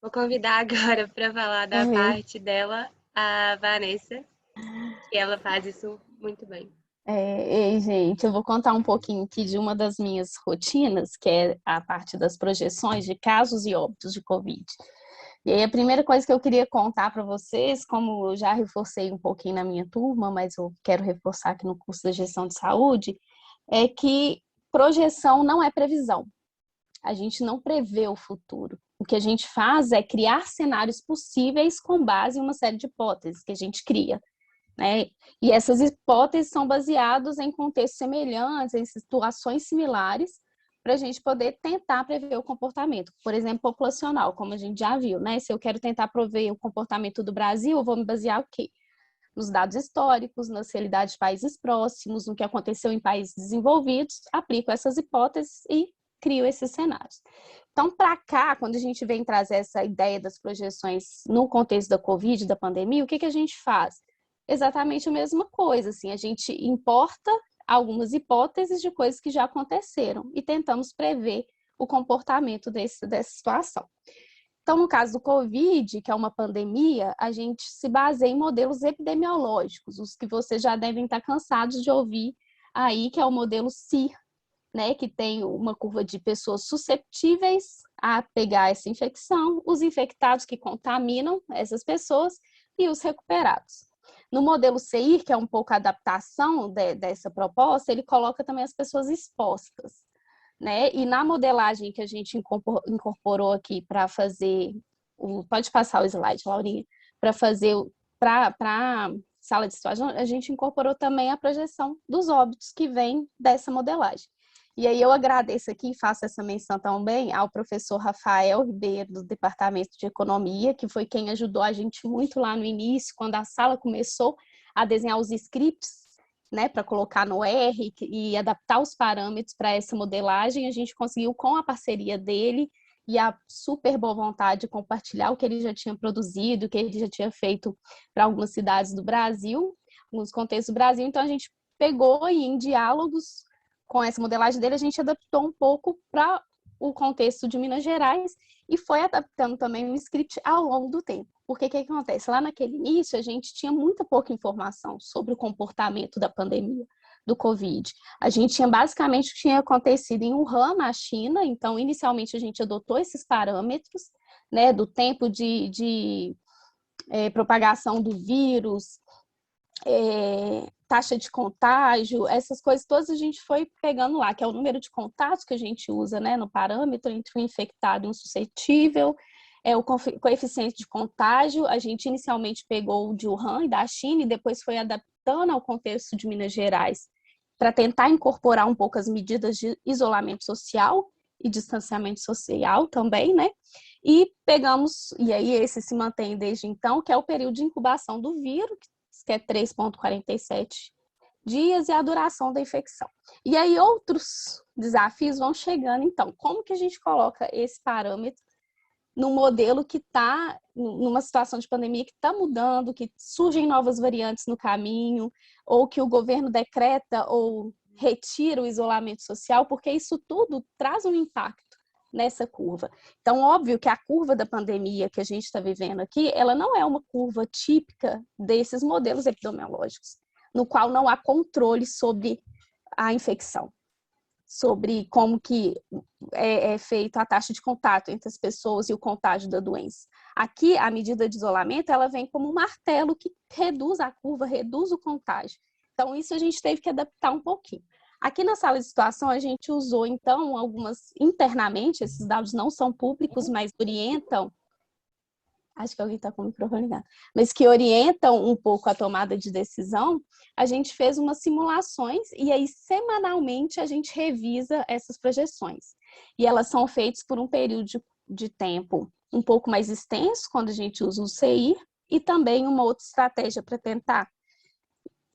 [SPEAKER 3] Vou convidar agora para falar da parte dela a Vanessa, que ela faz isso muito bem.
[SPEAKER 2] Ei, gente, eu vou contar um pouquinho aqui de uma das minhas rotinas, que é a parte das projeções de casos e óbitos de Covid. E aí a primeira coisa que eu queria contar para vocês, como eu já reforcei um pouquinho na minha turma, mas eu quero reforçar aqui no curso da gestão de saúde, é que projeção não é previsão. A gente não prevê o futuro. O que a gente faz é criar cenários possíveis com base em uma série de hipóteses que a gente cria, né? E essas hipóteses são baseadas em contextos semelhantes, em situações similares, para a gente poder tentar prever o comportamento. Por exemplo, populacional, como a gente já viu, né? Se eu quero tentar prever o comportamento do Brasil, eu vou me basear o quê? Nos dados históricos, nas realidades de países próximos, no que aconteceu em países desenvolvidos, aplico essas hipóteses e crio esses cenários. Então, para cá, quando a gente vem trazer essa ideia das projeções no contexto da Covid, da pandemia, o que a gente faz? Exatamente a mesma coisa, assim, a gente importa algumas hipóteses de coisas que já aconteceram e tentamos prever o comportamento dessa situação. Então, no caso do Covid, que é uma pandemia, a gente se baseia em modelos epidemiológicos, os que vocês já devem estar cansados de ouvir aí, que é o modelo CIR, né, que tem uma curva de pessoas susceptíveis a pegar essa infecção, os infectados que contaminam essas pessoas e os recuperados. No modelo CIR, que é um pouco a adaptação dessa proposta, ele coloca também as pessoas expostas, né? E na modelagem que a gente incorporou aqui para fazer, pode passar o slide, Laurinha, para a sala de situação, a gente incorporou também a projeção dos óbitos que vem dessa modelagem. E aí eu agradeço aqui e faço essa menção também ao professor Rafael Ribeiro, do Departamento de Economia, que foi quem ajudou a gente muito lá no início, quando a sala começou a desenhar os scripts, né, para colocar no R e adaptar os parâmetros para essa modelagem. A gente conseguiu, com a parceria dele e a super boa vontade de compartilhar o que ele já tinha produzido, o que ele já tinha feito para algumas cidades do Brasil, alguns contextos do Brasil. Então, a gente pegou e em diálogos com essa modelagem dele, a gente adaptou um pouco para o contexto de Minas Gerais e foi adaptando também o script ao longo do tempo. Porque o que acontece? Lá naquele início, a gente tinha muita pouca informação sobre o comportamento da pandemia do Covid. A gente tinha basicamente o que tinha acontecido em Wuhan, na China, então inicialmente a gente adotou esses parâmetros, né, do tempo de propagação do vírus, taxa de contágio, essas coisas todas a gente foi pegando lá, que é o número de contatos que a gente usa, né, no parâmetro entre um infectado e um suscetível, o coeficiente de contágio. A gente inicialmente pegou o de Wuhan e da China e depois foi adaptando ao contexto de Minas Gerais para tentar incorporar um pouco as medidas de isolamento social e distanciamento social também, né? E pegamos, e aí esse se mantém desde então, que é o período de incubação do vírus, que é 3,47 dias, e a duração da infecção. E aí outros desafios vão chegando, então. Como que a gente coloca esse parâmetro num modelo que está, numa situação de pandemia que está mudando, que surgem novas variantes no caminho, ou que o governo decreta ou retira o isolamento social, porque isso tudo traz um impacto nessa curva. Então, óbvio que a curva da pandemia que a gente está vivendo aqui, ela não é uma curva típica desses modelos epidemiológicos. no qual não há controle sobre a infecção, sobre como que é feita a taxa de contato entre as pessoas e o contágio da doença. Aqui, a medida de isolamento, ela vem como um martelo que reduz a curva, reduz o contágio. Então, isso a gente teve que adaptar um pouquinho. Aqui na sala de situação, a gente usou, então, algumas internamente, esses dados não são públicos, mas orientam, acho que alguém está com o microfone ligado, mas que orientam um pouco a tomada de decisão. A gente fez umas simulações e aí, semanalmente, a gente revisa essas projeções. E elas são feitas por um período de tempo um pouco mais extenso, quando a gente usa o CI, e também uma outra estratégia para tentar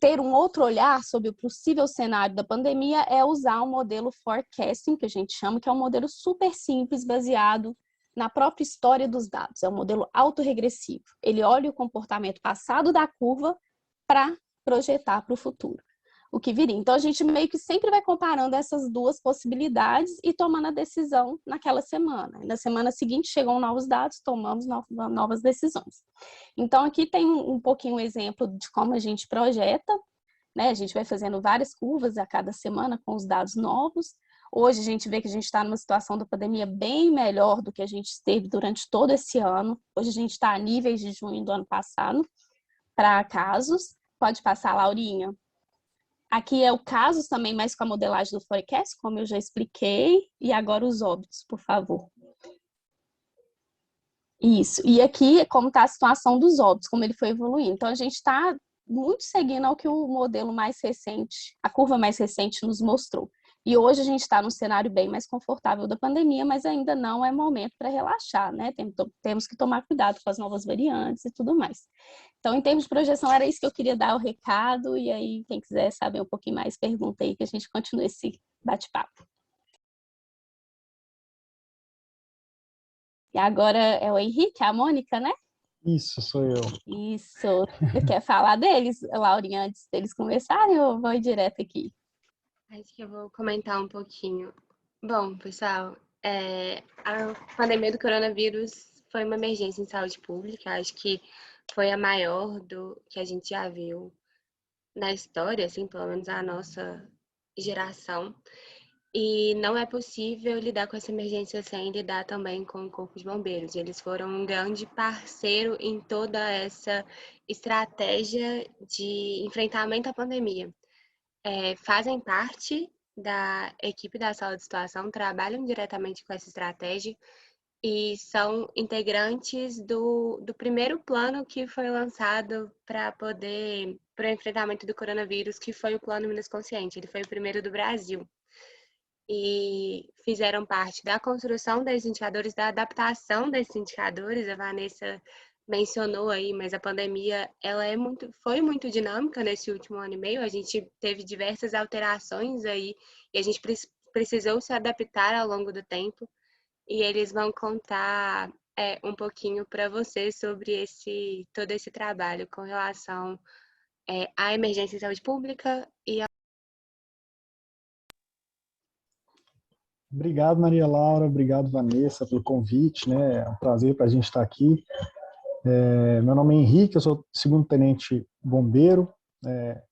[SPEAKER 2] ter um outro olhar sobre o possível cenário da pandemia é usar um modelo forecasting, que a gente chama, que é um modelo super simples, baseado na própria história dos dados. É um modelo autorregressivo. Ele olha o comportamento passado da curva para projetar para o futuro, o que viria. Então, a gente meio que sempre vai comparando essas duas possibilidades e tomando a decisão naquela semana. Na semana seguinte, chegam novos dados, tomamos novas decisões. Então, aqui tem um pouquinho um exemplo de como a gente projeta, né? A gente vai fazendo várias curvas a cada semana com os dados novos. Hoje, a gente vê que a gente está numa situação da pandemia bem melhor do que a gente esteve durante todo esse ano. Hoje, a gente está a níveis de junho do ano passado, para casos. Pode passar, Laurinha. Aqui é o casos também, mais com a modelagem do forecast, como eu já expliquei. E agora os óbitos, por favor. Isso. E aqui, como está a situação dos óbitos, como ele foi evoluindo. Então, a gente está muito seguindo ao que o modelo mais recente, a curva mais recente nos mostrou. E hoje a gente está num cenário bem mais confortável da pandemia, mas ainda não é momento para relaxar, né? Temos que tomar cuidado com as novas variantes e tudo mais. Então, em termos de projeção, era isso que eu queria dar o recado. E aí, quem quiser saber um pouquinho mais, pergunta aí que a gente continua esse bate-papo. E agora é o Henrique, a Mônica, né?
[SPEAKER 9] Isso, sou eu.
[SPEAKER 2] Isso. Você quer falar deles, Laurinha, antes deles começarem ou vou ir direto aqui?
[SPEAKER 3] Acho que eu vou comentar um pouquinho. Bom, pessoal, a pandemia do coronavírus foi uma emergência em saúde pública. Acho que foi a maior do que a gente já viu na história, assim, pelo menos a nossa geração. E não é possível lidar com essa emergência sem lidar também com o Corpo de Bombeiros. Eles foram um grande parceiro em toda essa estratégia de enfrentamento à pandemia. Fazem parte da equipe da sala de situação, trabalham diretamente com essa estratégia e são integrantes do primeiro plano que foi lançado para o enfrentamento do coronavírus, que foi o Plano Minas Consciente. Ele foi o primeiro do Brasil. E fizeram parte da construção desses indicadores, da adaptação desses indicadores. A Vanessa mencionou aí, mas a pandemia foi muito dinâmica nesse último ano e meio. A gente teve diversas alterações aí e a gente precisou se adaptar ao longo do tempo. E eles vão contar um pouquinho para você sobre todo esse trabalho com relação à emergência em saúde pública e
[SPEAKER 9] Obrigado, Maria Laura. Obrigado, Vanessa, pelo convite, né? É um prazer para a gente estar aqui. Meu nome é Henrique, eu sou segundo-tenente bombeiro.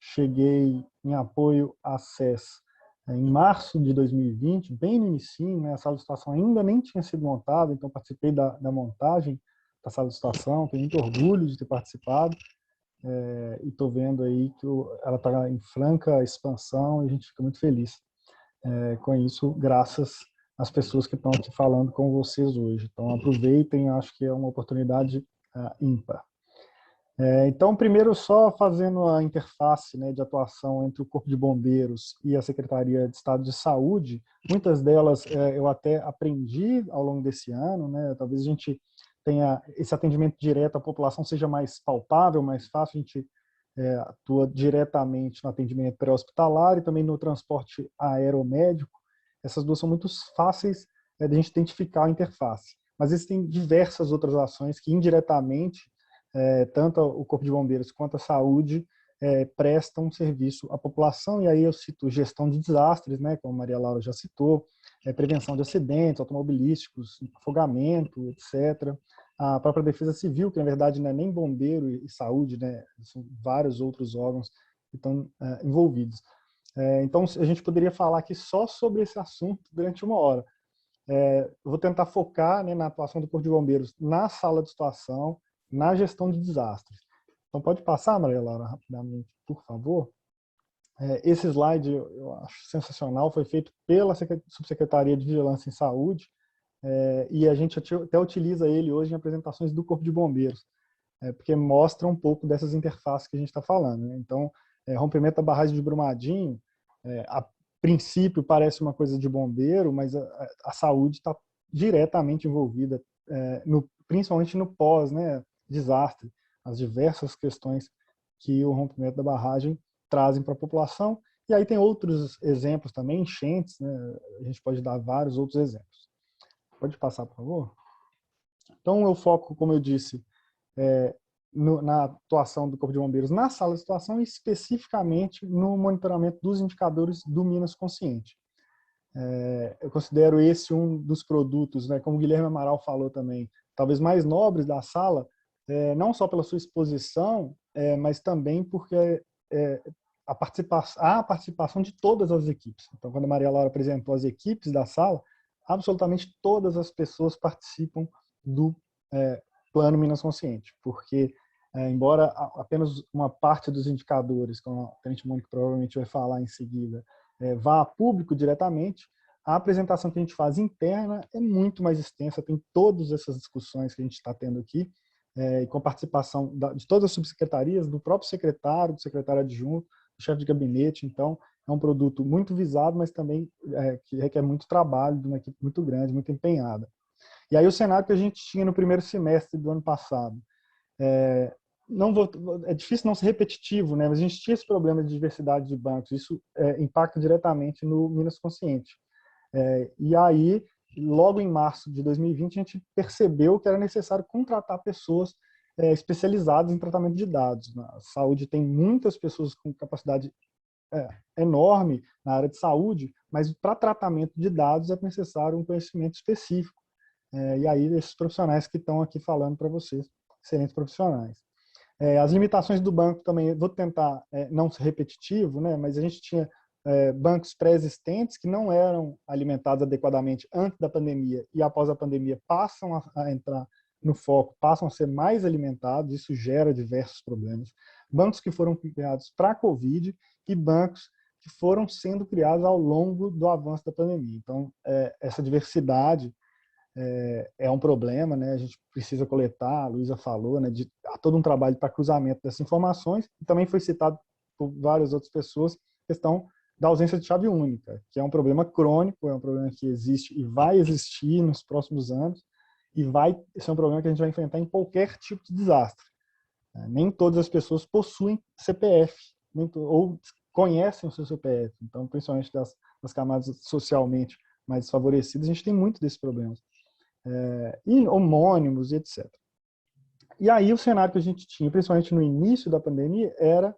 [SPEAKER 9] Cheguei em apoio à SES em março de 2020, bem no início, né? A sala de situação ainda nem tinha sido montada, então participei da montagem da sala de situação. Tenho muito orgulho de ter participado. E estou vendo aí que ela está em franca expansão e a gente fica muito feliz com isso, graças às pessoas que estão aqui falando com vocês hoje. Então, aproveitem, acho que é uma oportunidade ímpar. Então, primeiro, só fazendo a interface, né, de atuação entre o Corpo de Bombeiros e a Secretaria de Estado de Saúde, muitas delas eu até aprendi ao longo desse ano, né, talvez a gente tenha esse atendimento direto à população seja mais palpável, mais fácil, a gente atua diretamente no atendimento pré-hospitalar e também no transporte aeromédico. Essas duas são muito fáceis de a gente identificar a interface. Mas existem diversas outras ações que indiretamente, tanto o Corpo de Bombeiros quanto a saúde, prestam serviço à população. E aí eu cito gestão de desastres, né, como a Maria Laura já citou, prevenção de acidentes automobilísticos, afogamento, etc., a própria Defesa Civil, que na verdade não é nem bombeiro e saúde, né? São vários outros órgãos que estão envolvidos. Então, a gente poderia falar aqui só sobre esse assunto durante uma hora. Eu vou tentar focar, né, na atuação do Corpo de Bombeiros na sala de situação, na gestão de desastres. Então, pode passar, Maria Laura, rapidamente, por favor? Esse slide eu acho sensacional, foi feito pela Subsecretaria de Vigilância em Saúde, e a gente até utiliza ele hoje em apresentações do Corpo de Bombeiros, porque mostra um pouco dessas interfaces que a gente está falando, né? Então, rompimento da barragem de Brumadinho, a princípio parece uma coisa de bombeiro, mas a saúde está diretamente envolvida, principalmente no pós, né, desastre, as diversas questões que o rompimento da barragem trazem para a população. E aí tem outros exemplos também, enchentes, né? A gente pode dar vários outros exemplos. Pode passar, por favor? Então, eu foco, como eu disse, na atuação do Corpo de Bombeiros na sala de situação e especificamente no monitoramento dos indicadores do Minas Consciente. Eu considero esse um dos produtos, né, como o Guilherme Amaral falou também, talvez mais nobres da sala, não só pela sua exposição, mas também porque há a participação de todas as equipes. Então, quando a Maria Laura apresentou as equipes da sala, absolutamente todas as pessoas participam do Plano Minas Consciente, porque, embora apenas uma parte dos indicadores, como a Tenente Mônica provavelmente vai falar em seguida, vá a público diretamente, a apresentação que a gente faz interna é muito mais extensa, tem todas essas discussões que a gente está tendo aqui, e com a participação de todas as subsecretarias, do próprio secretário, do secretário adjunto, do chefe de gabinete. Então, é um produto muito visado, mas também que requer muito trabalho de uma equipe muito grande, muito empenhada. E aí o cenário que a gente tinha no primeiro semestre do ano passado, é difícil não ser repetitivo, né? Mas a gente tinha esse problema de diversidade de bancos, isso impacta diretamente no Minas Consciente. E aí, logo em março de 2020, a gente percebeu que era necessário contratar pessoas especializadas em tratamento de dados. A saúde tem muitas pessoas com capacidade enorme na área de saúde, mas para tratamento de dados é necessário um conhecimento específico. E aí, esses profissionais que estão aqui falando para vocês, excelentes profissionais. As limitações do banco também, vou tentar não ser repetitivo, né, mas a gente tinha bancos pré-existentes que não eram alimentados adequadamente antes da pandemia e após a pandemia passam a entrar no foco, passam a ser mais alimentados, isso gera diversos problemas. Bancos que foram criados para a Covid e bancos que foram sendo criados ao longo do avanço da pandemia. Então, essa diversidade é um problema, né? A gente precisa coletar, a Luísa falou, né, há todo um trabalho para cruzamento dessas informações, e também foi citado por várias outras pessoas, a questão da ausência de chave única, que é um problema crônico, é um problema que existe e vai existir nos próximos anos, e esse é um problema que a gente vai enfrentar em qualquer tipo de desastre. Nem todas as pessoas possuem CPF, ou conhecem o seu CPF, então, principalmente das camadas socialmente mais desfavorecidas, a gente tem muito desses problemas. E homônimos, e etc. E aí o cenário que a gente tinha, principalmente no início da pandemia, era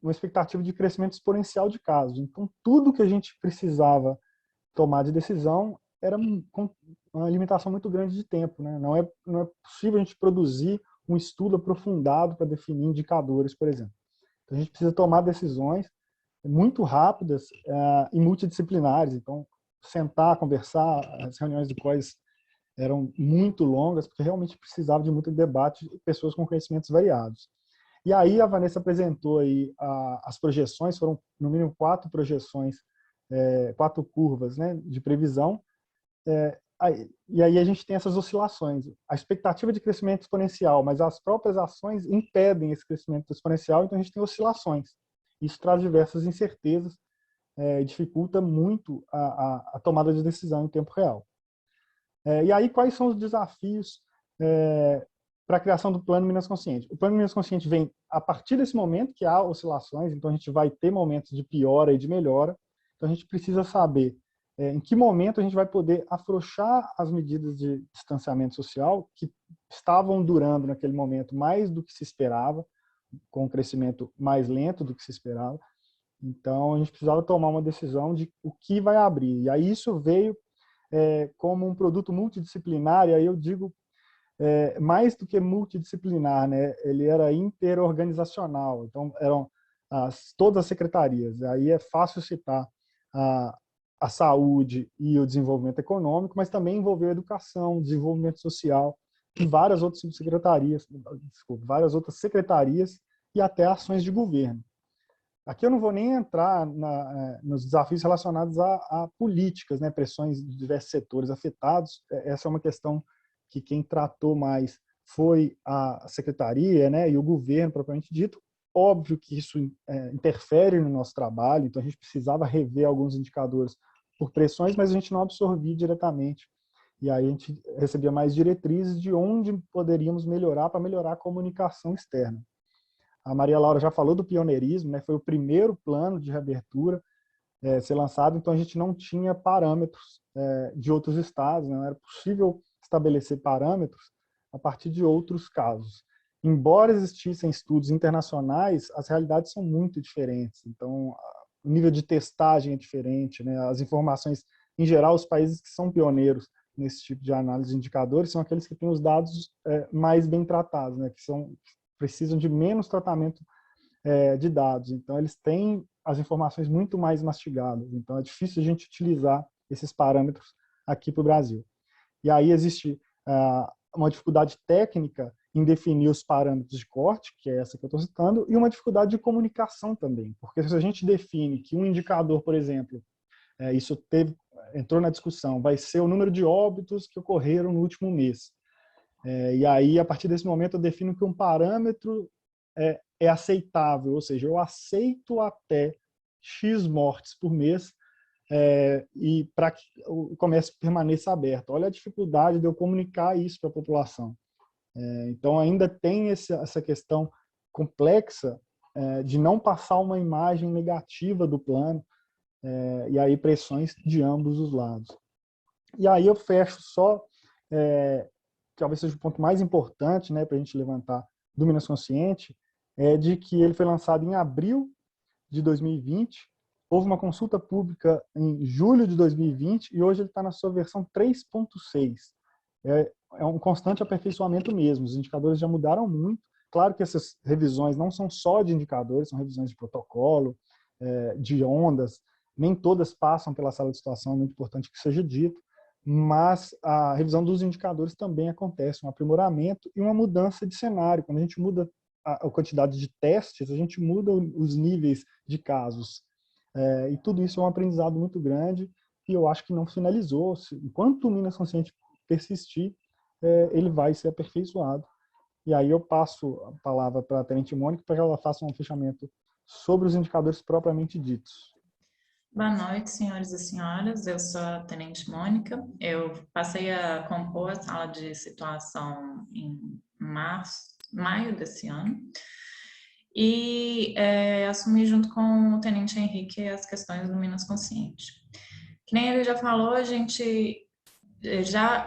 [SPEAKER 9] uma expectativa de crescimento exponencial de casos. Então, tudo que a gente precisava tomar de decisão era com uma limitação muito grande de tempo, né? Não é possível a gente produzir um estudo aprofundado para definir indicadores, por exemplo. Então, a gente precisa tomar decisões muito rápidas e multidisciplinares. Então, sentar, conversar, as reuniões de COIs eram muito longas, porque realmente precisava de muito debate de pessoas com conhecimentos variados. E aí a Vanessa apresentou aí as projeções, foram no mínimo 4 projeções, 4 curvas, né, de previsão, e aí a gente tem essas oscilações. A expectativa de crescimento exponencial, mas as próprias ações impedem esse crescimento exponencial, então a gente tem oscilações. Isso traz diversas incertezas, dificulta muito a tomada de decisão em tempo real. E aí, quais são os desafios para a criação do Plano Minas Consciente? O Plano Minas Consciente vem a partir desse momento que há oscilações, então a gente vai ter momentos de piora e de melhora, então a gente precisa saber em que momento a gente vai poder afrouxar as medidas de distanciamento social que estavam durando naquele momento mais do que se esperava, com um crescimento mais lento do que se esperava. Então, a gente precisava tomar uma decisão de o que vai abrir. E aí isso veio como um produto multidisciplinar, e aí eu digo mais do que multidisciplinar, né? Ele era interorganizacional. Então, eram todas as secretarias. Aí é fácil citar a saúde e o desenvolvimento econômico, mas também envolveu a educação, desenvolvimento social e várias outras subsecretarias, várias outras secretarias e até ações de governo. Aqui eu não vou nem entrar nos desafios relacionados a políticas, né, pressões de diversos setores afetados. Essa é uma questão que quem tratou mais foi a secretaria, né, e o governo propriamente dito. Óbvio que isso interfere no nosso trabalho, então a gente precisava rever alguns indicadores por pressões, mas a gente não absorvia diretamente. E aí a gente recebia mais diretrizes de onde poderíamos melhorar para melhorar a comunicação externa. A Maria Laura já falou do pioneirismo, né? Foi o primeiro plano de reabertura ser lançado, então a gente não tinha parâmetros de outros estados, não era possível estabelecer parâmetros a partir de outros casos. Embora existissem estudos internacionais, as realidades são muito diferentes, então o nível de testagem é diferente, né? As informações, em geral, os países que são pioneiros nesse tipo de análise de indicadores são aqueles que têm os dados mais bem tratados, né? Que precisam de menos tratamento de dados. Então, eles têm as informações muito mais mastigadas. Então, é difícil a gente utilizar esses parâmetros aqui para o Brasil. E aí existe uma dificuldade técnica em definir os parâmetros de corte, que é essa que eu estou citando, e uma dificuldade de comunicação também. Porque se a gente define que um indicador, por exemplo, isso entrou na discussão, vai ser o número de óbitos que ocorreram no último mês. E aí, a partir desse momento, eu defino que um parâmetro é aceitável, ou seja, eu aceito até X mortes por mês e para que o comércio permaneça aberto. Olha a dificuldade de eu comunicar isso para a população. Então, ainda tem essa questão complexa de não passar uma imagem negativa do plano, e aí pressões de ambos os lados. E aí eu fecho só, talvez seja o ponto mais importante, né, para a gente levantar do Minas Consciente, de que ele foi lançado em abril de 2020, houve uma consulta pública em julho de 2020 e hoje ele está na sua versão 3.6. É um constante aperfeiçoamento mesmo, os indicadores já mudaram muito. Claro que essas revisões não são só de indicadores, são revisões de protocolo, de ondas, nem todas passam pela sala de situação, é muito importante que seja dito, mas a revisão dos indicadores também acontece, um aprimoramento e uma mudança de cenário. Quando a gente muda a quantidade de testes, a gente muda os níveis de casos. E tudo isso é um aprendizado muito grande e eu acho que não finalizou. Enquanto o Minas Consciente persistir, ele vai ser aperfeiçoado. E aí eu passo a palavra para a Tenente Mônica para que ela faça um fechamento sobre os indicadores propriamente ditos.
[SPEAKER 10] Boa noite, senhores e senhoras. Eu sou a Tenente Mônica. Eu passei a compor a sala de situação em maio desse ano e assumi junto com o Tenente Henrique as questões do Minas Consciente. Que nem ele já falou, a gente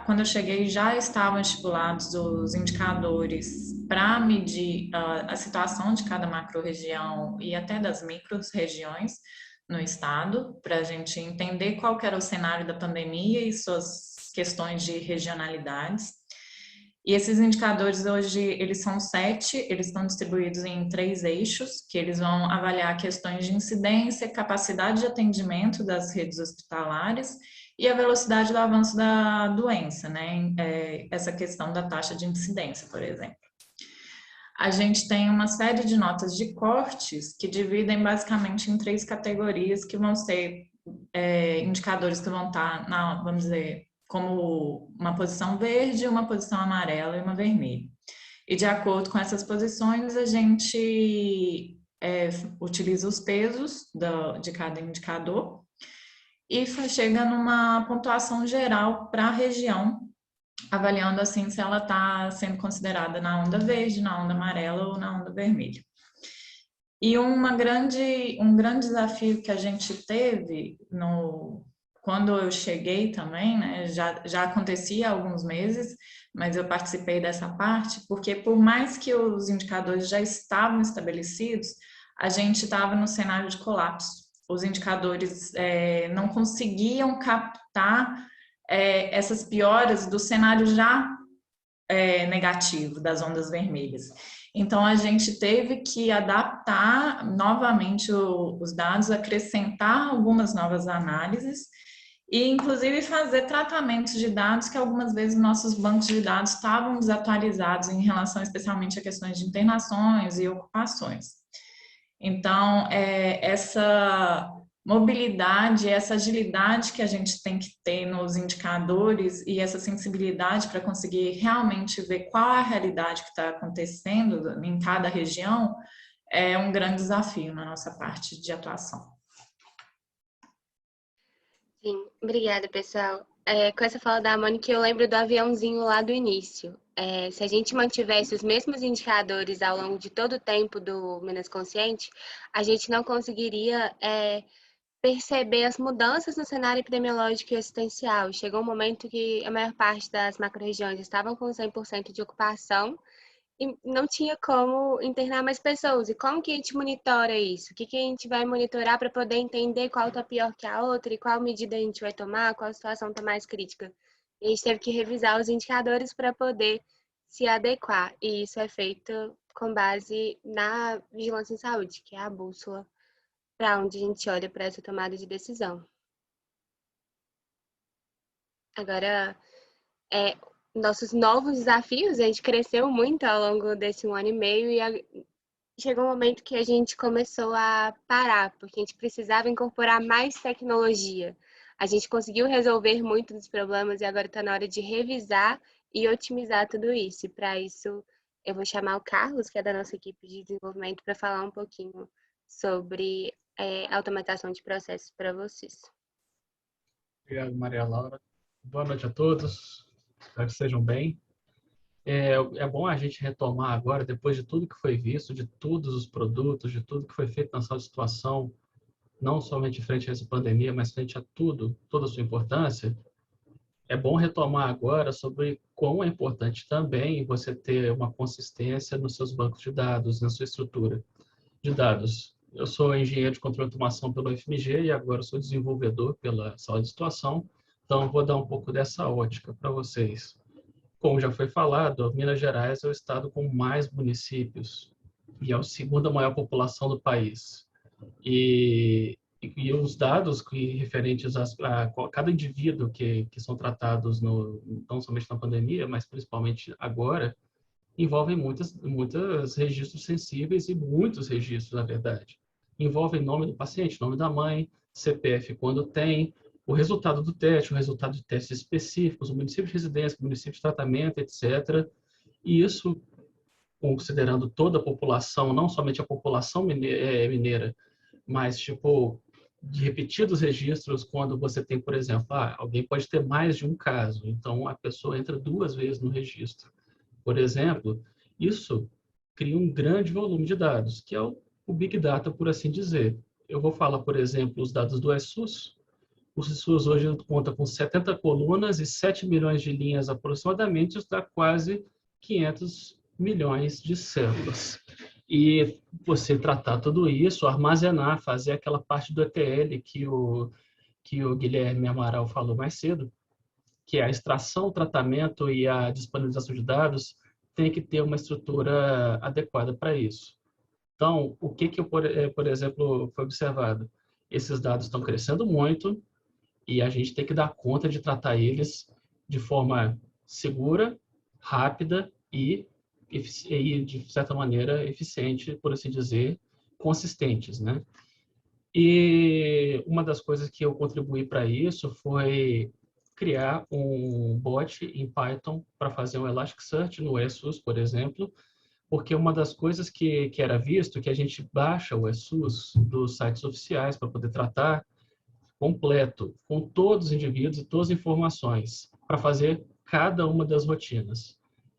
[SPEAKER 10] quando eu cheguei já estavam estipulados os indicadores para medir a situação de cada macro-região e até das micro-regiões no estado, para a gente entender qual que era o cenário da pandemia e suas questões de regionalidades. E esses indicadores hoje, eles são 7, eles estão distribuídos em 3 eixos, que eles vão avaliar questões de incidência, capacidade de atendimento das redes hospitalares e a velocidade do avanço da doença, né? Essa questão da taxa de incidência, por exemplo. A gente tem uma série de notas de cortes que dividem basicamente em 3 categorias que vão ser indicadores que vão estar, vamos dizer, como uma posição verde, uma posição amarela e uma vermelha. E de acordo com essas posições, a gente utiliza os pesos de cada indicador e chega numa pontuação geral para a região, avaliando assim se ela está sendo considerada na onda verde, na onda amarela ou na onda vermelha. E um grande desafio que a gente teve quando eu cheguei também, né, já acontecia há alguns meses, mas eu participei dessa parte, porque por mais que os indicadores já estavam estabelecidos, a gente estava no cenário de colapso. Os indicadores não conseguiam captar essas pioras do cenário já negativo, das ondas vermelhas. Então, a gente teve que adaptar novamente os dados, acrescentar algumas novas análises e, inclusive, fazer tratamentos de dados que algumas vezes nossos bancos de dados estavam desatualizados em relação especialmente a questões de internações e ocupações. Então, essa mobilidade, essa agilidade que a gente tem que ter nos indicadores e essa sensibilidade para conseguir realmente ver qual é a realidade que está acontecendo em cada região é um grande desafio na nossa parte de atuação.
[SPEAKER 3] Sim, obrigada, pessoal. Com essa fala da Mônica, eu lembro do aviãozinho lá do início. Se a gente mantivesse os mesmos indicadores ao longo de todo o tempo do Minas Consciente, a gente não conseguiria perceber as mudanças no cenário epidemiológico e assistencial. Chegou um momento que a maior parte das macro-regiões estavam com 100% de ocupação e não tinha como internar mais pessoas. E como que a gente monitora isso? O que a gente vai monitorar para poder entender qual está pior que a outra e qual medida a gente vai tomar, qual situação está mais crítica? E a gente teve que revisar os indicadores para poder se adequar. E isso é feito com base na vigilância em saúde, que é a bússola para onde a gente olha para essa tomada de decisão. Agora, nossos novos desafios, a gente cresceu muito ao longo desse 1 ano e meio e chegou um momento que a gente começou a parar, porque a gente precisava incorporar mais tecnologia. A gente conseguiu resolver muitos dos problemas e agora está na hora de revisar e otimizar tudo isso. E para isso, eu vou chamar o Carlos, que é da nossa equipe de desenvolvimento, para falar um pouquinho sobre automatização de processos para vocês.
[SPEAKER 11] Obrigado, Maria Laura. Boa noite a todos. Espero que estejam bem. É bom a gente retomar agora, depois de tudo que foi visto, de todos os produtos, de tudo que foi feito na sala de situação, não somente frente a essa pandemia, mas frente a tudo, toda a sua importância. É bom retomar agora sobre quão é importante também você ter uma consistência nos seus bancos de dados, na sua estrutura de dados. Eu sou engenheiro de controle de automação pelo UFMG e agora sou desenvolvedor pela sala de situação, então vou dar um pouco dessa ótica para vocês. Como já foi falado, Minas Gerais é o estado com mais municípios e é a segunda maior população do país. E os dados referentes a cada indivíduo que são tratados não somente na pandemia, mas principalmente agora, envolvem muitos registros sensíveis e muitos registros, na verdade. Envolvem nome do paciente, nome da mãe, CPF quando tem, o resultado do teste, o resultado de testes específicos, o município de residência, o município de tratamento, etc. E isso, considerando toda a população, não somente a população mineira, mas de repetidos registros, quando você tem, por exemplo, alguém pode ter mais de um caso, então a pessoa entra 2 vezes no registro. Por exemplo, isso cria um grande volume de dados, que é o Big Data, por assim dizer. Eu vou falar, por exemplo, os dados do SUS. O SUS hoje conta com 70 colunas e 7 milhões de linhas aproximadamente, isso dá quase 500 milhões de células. E você tratar tudo isso, armazenar, fazer aquela parte do ETL que o Guilherme Amaral falou mais cedo, que é a extração, o tratamento e a disponibilização de dados, tem que ter uma estrutura adequada para isso. Então, o que por exemplo, foi observado? Esses dados estão crescendo muito e a gente tem que dar conta de tratar eles de forma segura, rápida e de certa maneira, eficiente, por assim dizer, consistentes, né? E uma das coisas que eu contribuí para isso foi criar um bot em Python para fazer um Elasticsearch no ESUS, por exemplo, porque uma das coisas que era visto, que a gente baixa o ESUS dos sites oficiais para poder tratar completo, com todos os indivíduos e todas as informações, para fazer cada uma das rotinas.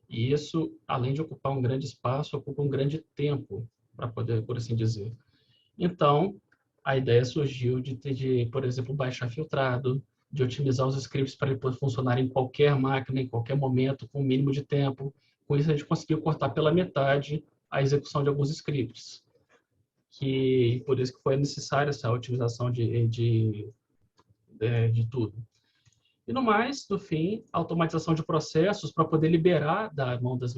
[SPEAKER 11] E isso, além de ocupar um grande espaço, ocupa um grande tempo, para poder, por assim dizer. Então, a ideia surgiu de, por exemplo, baixar filtrado, de otimizar os scripts para ele poder funcionar em qualquer máquina, em qualquer momento, com o mínimo de tempo. Com isso, a gente conseguiu cortar pela metade a execução de alguns scripts. Por isso que foi necessária essa otimização de tudo. E no mais, no fim, automatização de processos para poder liberar da mão das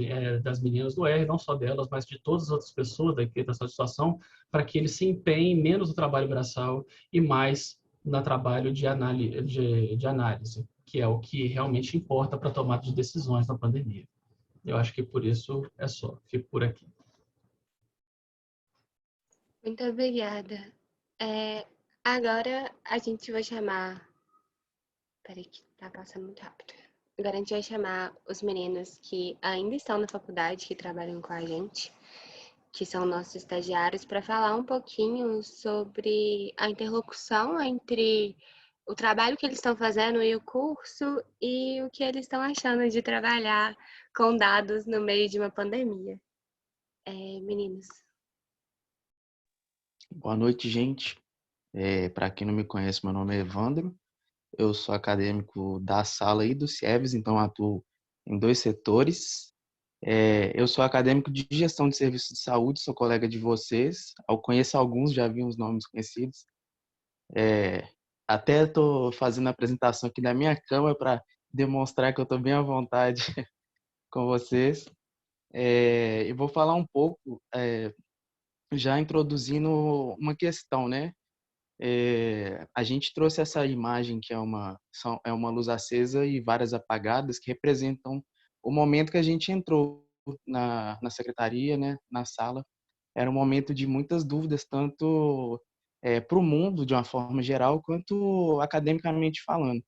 [SPEAKER 11] meninas do R, não só delas, mas de todas as outras pessoas daqui dessa situação, para que eles se empenhem menos no trabalho braçal e mais no trabalho de análise, que é o que realmente importa para a tomada de decisões na pandemia. Eu acho que por isso é só. Fico por aqui.
[SPEAKER 3] Muito obrigada. Agora a gente vai chamar... Peraí que tá passando muito rápido. Agora a gente vai chamar os meninos que ainda estão na faculdade, que trabalham com a gente, que são nossos estagiários, para falar um pouquinho sobre a interlocução entre o trabalho que eles estão fazendo e o curso e o que eles estão achando de trabalhar com dados no meio de uma pandemia. Meninos.
[SPEAKER 12] Boa noite, gente. Para quem não me conhece, meu nome é Evandro. Eu sou acadêmico da sala e do CIEVES, então atuo em 2 setores. Eu sou acadêmico de gestão de serviços de saúde, sou colega de vocês. Eu conheço alguns, já vi uns nomes conhecidos. Até estou fazendo a apresentação aqui da minha cama para demonstrar que eu estou bem à vontade com vocês. Eu vou falar um pouco, já introduzindo uma questão, né? A gente trouxe essa imagem que é uma luz acesa e várias apagadas que representam o momento que a gente entrou na secretaria, né, na sala. Era um momento de muitas dúvidas, tanto para o mundo de uma forma geral, quanto academicamente falando.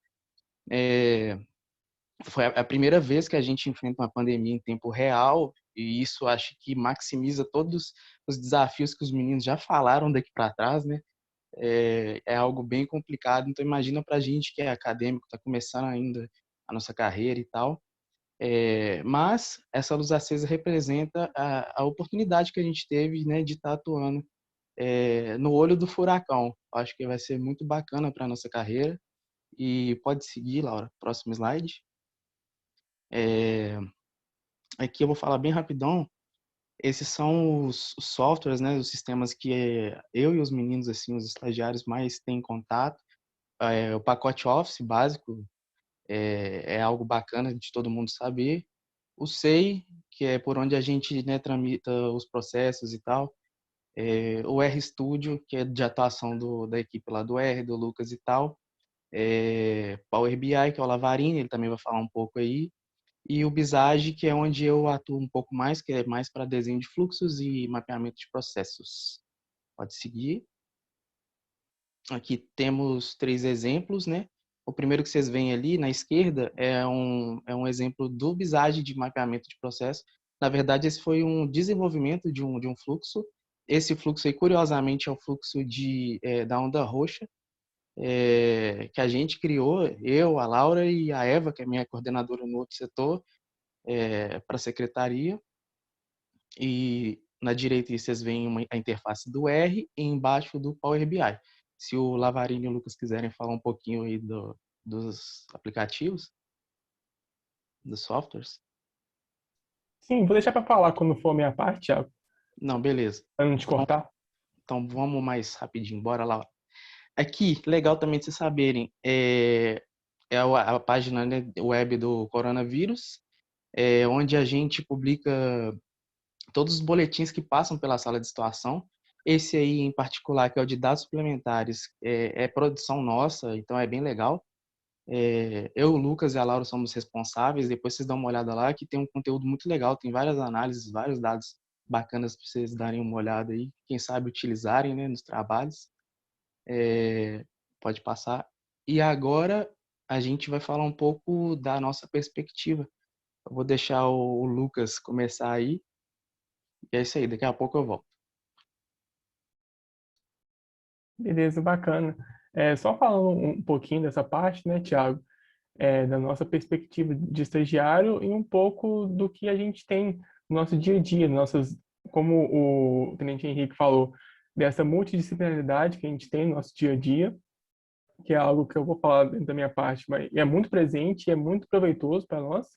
[SPEAKER 12] Foi a primeira vez que a gente enfrenta uma pandemia em tempo real, e isso acho que maximiza todos os desafios que os meninos já falaram daqui para trás, né? É algo bem complicado, então imagina para a gente que é acadêmico, está começando ainda a nossa carreira e tal, mas essa luz acesa representa a oportunidade que a gente teve, né, de estar atuando no olho do furacão. Acho que vai ser muito bacana para a nossa carreira. E pode seguir, Laura, próximo slide. Aqui eu vou falar bem rapidão. Esses são os softwares, né, os sistemas que eu e os meninos, assim, os estagiários mais têm contato. O pacote Office básico é algo bacana de todo mundo saber. O SEI, que é por onde a gente, né, tramita os processos e tal. O RStudio, que é de atuação da equipe lá do R, do Lucas e tal. Power BI, que é o Lavarini, ele também vai falar um pouco aí. E o Visage, que é onde eu atuo um pouco mais, que é mais para desenho de fluxos e mapeamento de processos. Pode seguir. Aqui temos 3 exemplos, né? O primeiro que vocês veem ali na esquerda é um exemplo do Visage de mapeamento de processo. Na verdade, esse foi um desenvolvimento de um fluxo. Esse fluxo aí, curiosamente, é o fluxo da onda roxa, que a gente criou, eu, a Laura e a Eva, que é minha coordenadora no outro setor, para a secretaria. E na direita vocês veem a interface do R e embaixo do Power BI. Se o Lavarini e o Lucas quiserem falar um pouquinho aí dos aplicativos, dos softwares.
[SPEAKER 13] Sim, vou deixar para falar quando for a minha parte, Thiago.
[SPEAKER 12] Não, beleza.
[SPEAKER 13] Para não te cortar.
[SPEAKER 12] Então vamos mais rapidinho, bora lá. Aqui, legal também de vocês saberem, a página, né, web do coronavírus, onde a gente publica todos os boletins que passam pela sala de situação. Esse aí, em particular, que é o de dados suplementares, é produção nossa, então é bem legal. Eu, o Lucas e a Laura somos responsáveis. Depois vocês dão uma olhada lá, que tem um conteúdo muito legal, tem várias análises, vários dados bacanas para vocês darem uma olhada aí, quem sabe utilizarem, né, nos trabalhos. Pode passar. E agora a gente vai falar um pouco da nossa perspectiva. Eu vou deixar o Lucas começar aí. E é isso aí, daqui a pouco eu volto.
[SPEAKER 13] Beleza, bacana. Só falando um pouquinho dessa parte, né, Thiago, da nossa perspectiva de estagiário e um pouco do que a gente tem no nosso dia a dia, como o Tenente Henrique falou, dessa multidisciplinaridade que a gente tem no nosso dia a dia, que é algo que eu vou falar dentro da minha parte, mas é muito presente, é muito proveitoso para nós.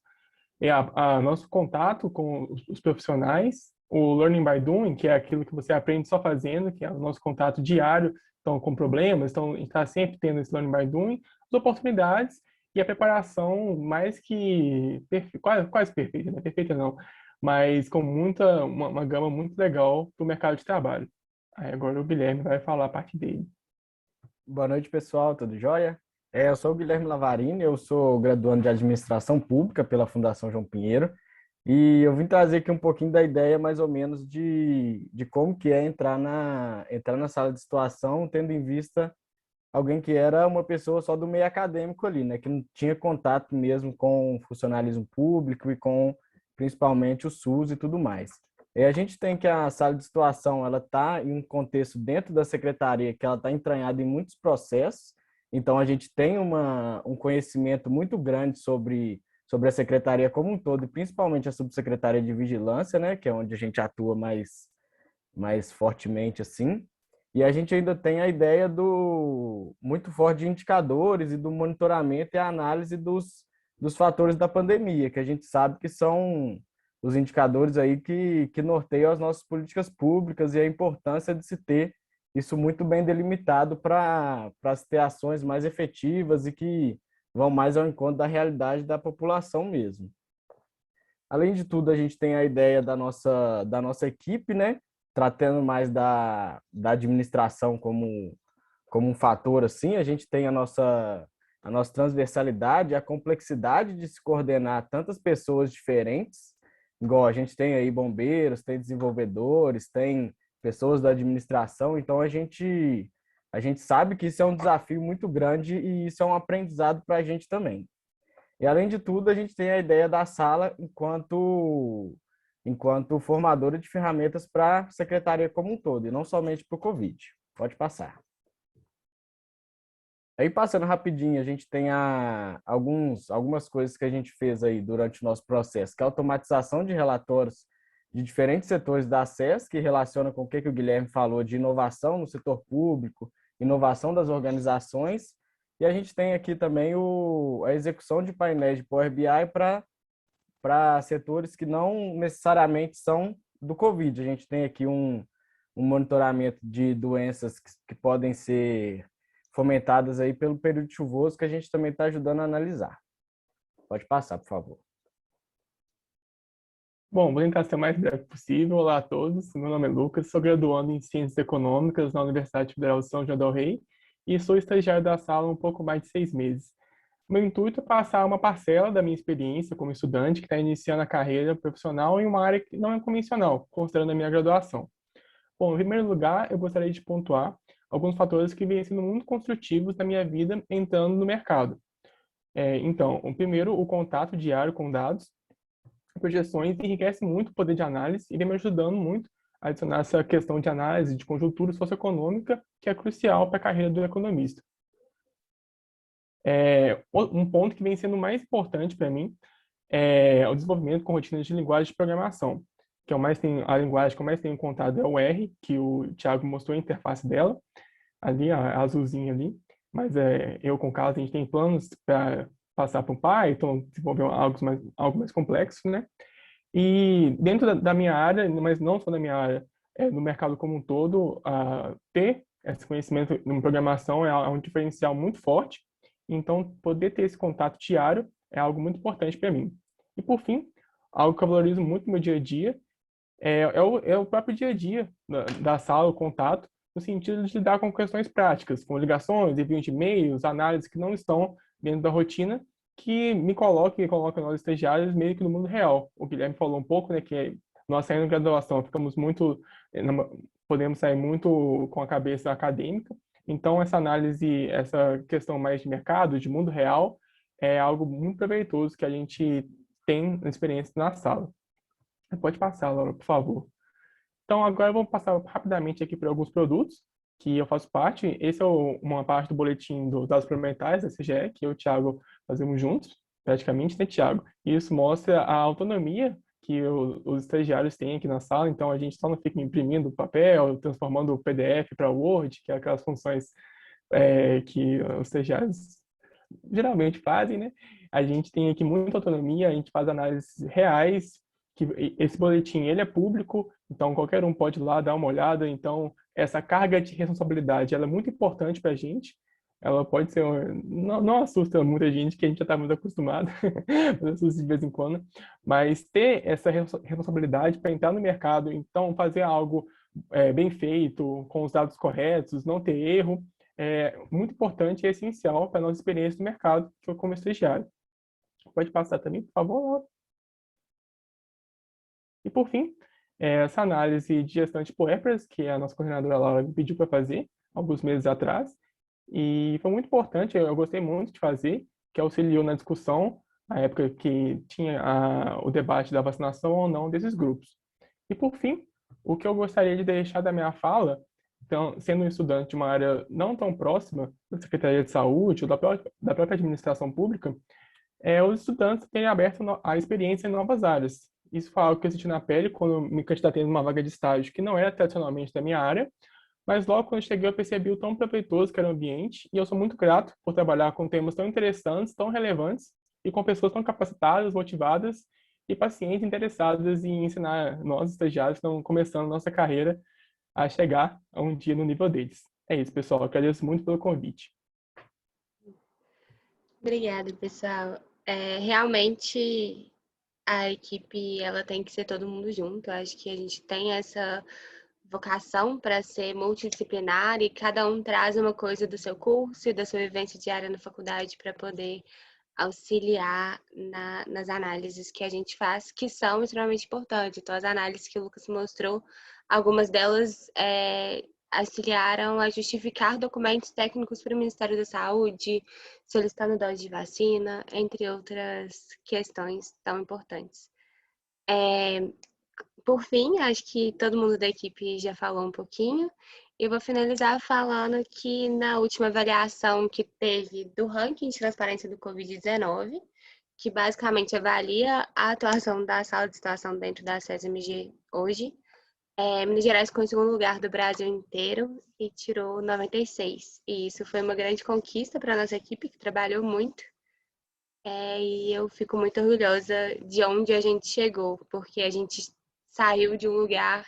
[SPEAKER 13] Nosso contato com os profissionais, o Learning by Doing, que é aquilo que você aprende só fazendo, que é o nosso contato diário, então com problemas, então a gente está sempre tendo esse Learning by Doing, as oportunidades e a preparação mais que quase perfeita, não é perfeita não, mas com uma gama muito legal para o mercado de trabalho. Aí agora o Guilherme vai falar a parte dele.
[SPEAKER 14] Boa noite, pessoal, tudo jóia? Eu sou o Guilherme Lavarini, eu sou graduando de Administração Pública pela Fundação João Pinheiro, e eu vim trazer aqui um pouquinho da ideia, mais ou menos, de como que é entrar na sala de situação, tendo em vista alguém que era uma pessoa só do meio acadêmico ali, né, que não tinha contato mesmo com o funcionalismo público e com, principalmente, o SUS e tudo mais. E a gente tem que a sala de situação, ela está em um contexto dentro da secretaria, que ela está entranhada em muitos processos, então a gente tem um conhecimento muito grande sobre a secretaria como um todo, e principalmente a subsecretaria de vigilância, né, que é onde a gente atua mais fortemente assim. E a gente ainda tem a ideia muito forte de indicadores e do monitoramento e a análise dos fatores da pandemia, que a gente sabe que são os indicadores aí que norteiam as nossas políticas públicas e a importância de se ter isso muito bem delimitado para se ter ações mais efetivas e que vão mais ao encontro da realidade da população mesmo. Além de tudo, a gente tem a ideia da nossa equipe, né? Tratando mais da administração como um fator assim, a gente tem a nossa transversalidade, a complexidade de se coordenar tantas pessoas diferentes, igual a gente tem aí bombeiros, tem desenvolvedores, tem pessoas da administração, então a gente sabe que isso é um desafio muito grande e isso é um aprendizado para a gente também. E além de tudo, a gente tem a ideia da sala enquanto formadora de ferramentas para a secretaria como um todo, e não somente para o Covid. Pode passar. Aí, passando rapidinho, a gente tem algumas coisas que a gente fez aí durante o nosso processo, que é a automatização de relatórios de diferentes setores da SES, que relaciona com o que o Guilherme falou de inovação no setor público, inovação das organizações, e a gente tem aqui também a execução de painéis de Power BI para setores que não necessariamente são do Covid. A gente tem aqui um monitoramento de doenças que podem ser fomentadas aí pelo período chuvoso, que a gente também está ajudando a analisar. Pode passar, por favor.
[SPEAKER 13] Bom, vou tentar ser o mais breve possível. Olá a todos, meu nome é Lucas, sou graduando em Ciências Econômicas na Universidade Federal de São João del Rei e sou estagiário da sala há um pouco mais de 6 meses. Meu intuito é passar uma parcela da minha experiência como estudante que está iniciando a carreira profissional em uma área que não é convencional, considerando a minha graduação. Bom, em primeiro lugar, eu gostaria de pontuar alguns fatores que vêm sendo muito construtivos na minha vida entrando no mercado. Então, o primeiro, o contato diário com dados, projeções, enriquece muito o poder de análise e vem me ajudando muito a adicionar essa questão de análise de conjuntura socioeconômica, que é crucial para a carreira do economista. Um ponto que vem sendo mais importante para mim é o desenvolvimento com rotinas de linguagem de programação, que a linguagem que eu mais tenho encontrado é o R, que o Thiago mostrou a interface dela, ali, a azulzinha ali, mas eu com o Carlos, a gente tem planos para passar para o Python, desenvolver algo mais complexo, né? E dentro da minha área, mas não só da minha área, no mercado como um todo, ter esse conhecimento em programação é um diferencial muito forte. Então, poder ter esse contato diário é algo muito importante para mim. E, por fim, algo que eu valorizo muito no meu dia a dia é o próprio dia a dia da sala, o contato, no sentido de lidar com questões práticas, com ligações, envio de e-mails, análises que não estão dentro da rotina, que me colocam nós estagiários meio que no mundo real. O Guilherme falou um pouco, né, que nós saindo da graduação podemos sair muito com a cabeça acadêmica, então essa análise, essa questão mais de mercado, de mundo real, é algo muito proveitoso que a gente tem na experiência na sala. Pode passar, Laura, por favor. Então, agora vamos passar rapidamente aqui por alguns produtos que eu faço parte. Esse é uma parte do boletim dos dados fundamentais da CGE, que eu e o Thiago fazemos juntos, praticamente, né, Thiago? E isso mostra a autonomia que os estagiários têm aqui na sala, então a gente só não fica imprimindo papel, transformando o PDF para Word, que é aquelas funções que os estagiários geralmente fazem, né? A gente tem aqui muita autonomia, a gente faz análises reais, que esse boletim ele é público, então qualquer um pode ir lá dar uma olhada, então essa carga de responsabilidade ela é muito importante para a gente, ela pode ser, não assusta muita gente, que a gente já está muito acostumado, mas assusta de vez em quando, mas ter essa responsabilidade para entrar no mercado, então fazer algo bem feito, com os dados corretos, não ter erro, é muito importante e essencial para a nossa experiência no mercado, que eu como estagiário. Pode passar também, por favor, Laura. E por fim, essa análise de gestão de puerpers, que a nossa coordenadora Laura me pediu para fazer alguns meses atrás, e foi muito importante, eu gostei muito de fazer, que auxiliou na discussão, na época que tinha o debate da vacinação ou não desses grupos. E por fim, o que eu gostaria de deixar da minha fala, então, sendo um estudante de uma área não tão próxima da Secretaria de Saúde ou da própria administração pública, os estudantes terem aberto a experiência em novas áreas. Isso foi algo que eu senti na pele quando me candidatei numa vaga de estágio que não era tradicionalmente da minha área, mas logo quando eu cheguei eu percebi o tão proveitoso que era o ambiente, e eu sou muito grato por trabalhar com temas tão interessantes, tão relevantes, e com pessoas tão capacitadas, motivadas e pacientes interessadas em ensinar nós, estagiários, que estão começando nossa carreira, a chegar a um dia no nível deles. É isso, pessoal. Eu agradeço muito pelo convite.
[SPEAKER 3] Obrigada, pessoal. Realmente, a equipe ela tem que ser todo mundo junto. Eu acho que a gente tem essa vocação para ser multidisciplinar e cada um traz uma coisa do seu curso e da sua vivência diária na faculdade para poder auxiliar nas análises que a gente faz, que são extremamente importantes. Então, as análises que o Lucas mostrou, algumas delas auxiliaram a justificar documentos técnicos para o Ministério da Saúde, solicitando dose de vacina, entre outras questões tão importantes. Por fim, acho que todo mundo da equipe já falou um pouquinho. Eu vou finalizar falando que na última avaliação que teve do ranking de transparência do Covid-19, que basicamente avalia a atuação da sala de situação dentro da SESMG hoje, Minas Gerais ficou em segundo lugar do Brasil inteiro e tirou 96. E isso foi uma grande conquista para a nossa equipe, que trabalhou muito. E eu fico muito orgulhosa de onde a gente chegou, porque a gente saiu de um lugar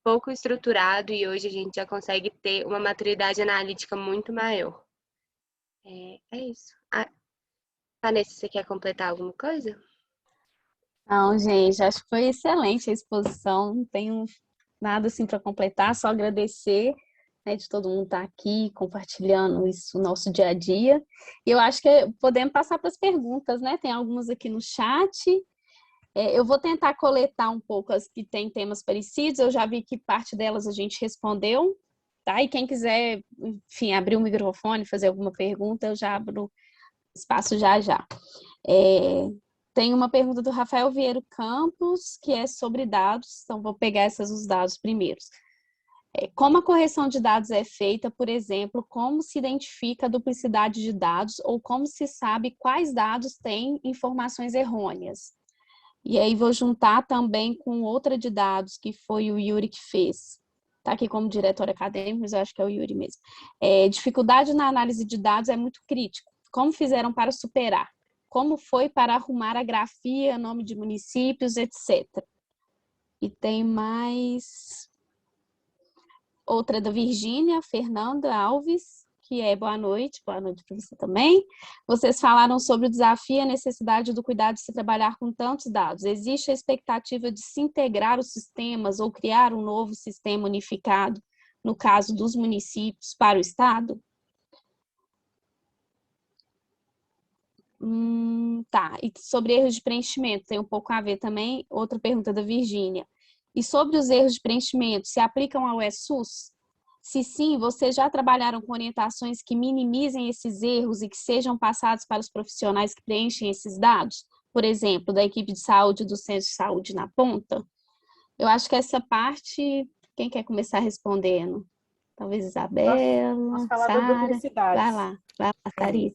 [SPEAKER 3] pouco estruturado e hoje a gente já consegue ter uma maturidade analítica muito maior. É isso. Vanessa, você quer completar alguma coisa?
[SPEAKER 2] Não, gente, acho que foi excelente a exposição, não tenho nada assim para completar, só agradecer, né, de todo mundo estar aqui compartilhando isso no nosso dia a dia. E eu acho que podemos passar para as perguntas, né? Tem algumas aqui no chat. Eu vou tentar coletar um pouco as que têm temas parecidos, eu já vi que parte delas a gente respondeu, tá? E quem quiser, enfim, abrir o microfone, fazer alguma pergunta, eu já abro espaço já. Tem uma pergunta do Rafael Vieiro Campos, que é sobre dados, então vou pegar os dados primeiros. Como a correção de dados é feita, por exemplo, como se identifica a duplicidade de dados ou como se sabe quais dados têm informações errôneas? E aí vou juntar também com outra de dados, que foi o Yuri que fez. Está aqui como diretor acadêmico, mas eu acho que é o Yuri mesmo. Dificuldade na análise de dados é muito crítico. Como fizeram para superar? Como foi para arrumar a grafia, nome de municípios, etc. E tem mais outra da Virgínia, Fernanda Alves, que é boa noite para você também. Vocês falaram sobre o desafio e a necessidade do cuidado de se trabalhar com tantos dados. Existe a expectativa de se integrar os sistemas ou criar um novo sistema unificado, no caso dos municípios, para o Estado? Tá, e sobre erros de preenchimento, tem um pouco a ver também, outra pergunta da Virgínia. E sobre os erros de preenchimento, se aplicam ao ESUS? Se sim, vocês já trabalharam com orientações que minimizem esses erros e que sejam passados para os profissionais que preenchem esses dados? Por exemplo, da equipe de saúde do centro de saúde na ponta? Eu acho que essa parte, quem quer começar respondendo? Talvez Isabela,
[SPEAKER 7] Vamos falar das
[SPEAKER 2] Sara.
[SPEAKER 7] duplicidades.
[SPEAKER 2] Vai lá, Thaís.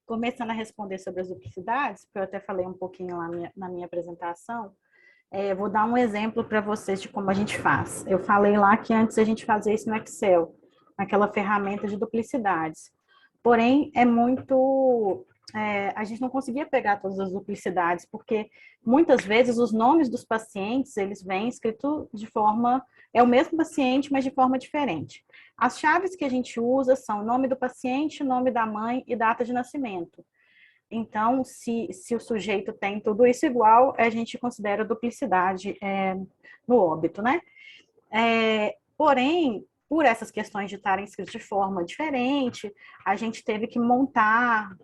[SPEAKER 7] Começando a responder sobre as duplicidades, porque eu até falei um pouquinho lá na minha apresentação, vou dar um exemplo para vocês de como a gente faz. Eu falei lá que antes a gente fazia isso no Excel, naquela ferramenta de duplicidades. Porém, é muito a gente não conseguia pegar todas as duplicidades, porque muitas vezes os nomes dos pacientes, eles vêm escrito de forma, é o mesmo paciente, mas de forma diferente. As chaves que a gente usa são nome do paciente, nome da mãe e data de nascimento. Então, se o sujeito tem tudo isso igual, a gente considera duplicidade no óbito, né? Porém, por essas questões de estarem escritos de forma diferente, a gente teve que montar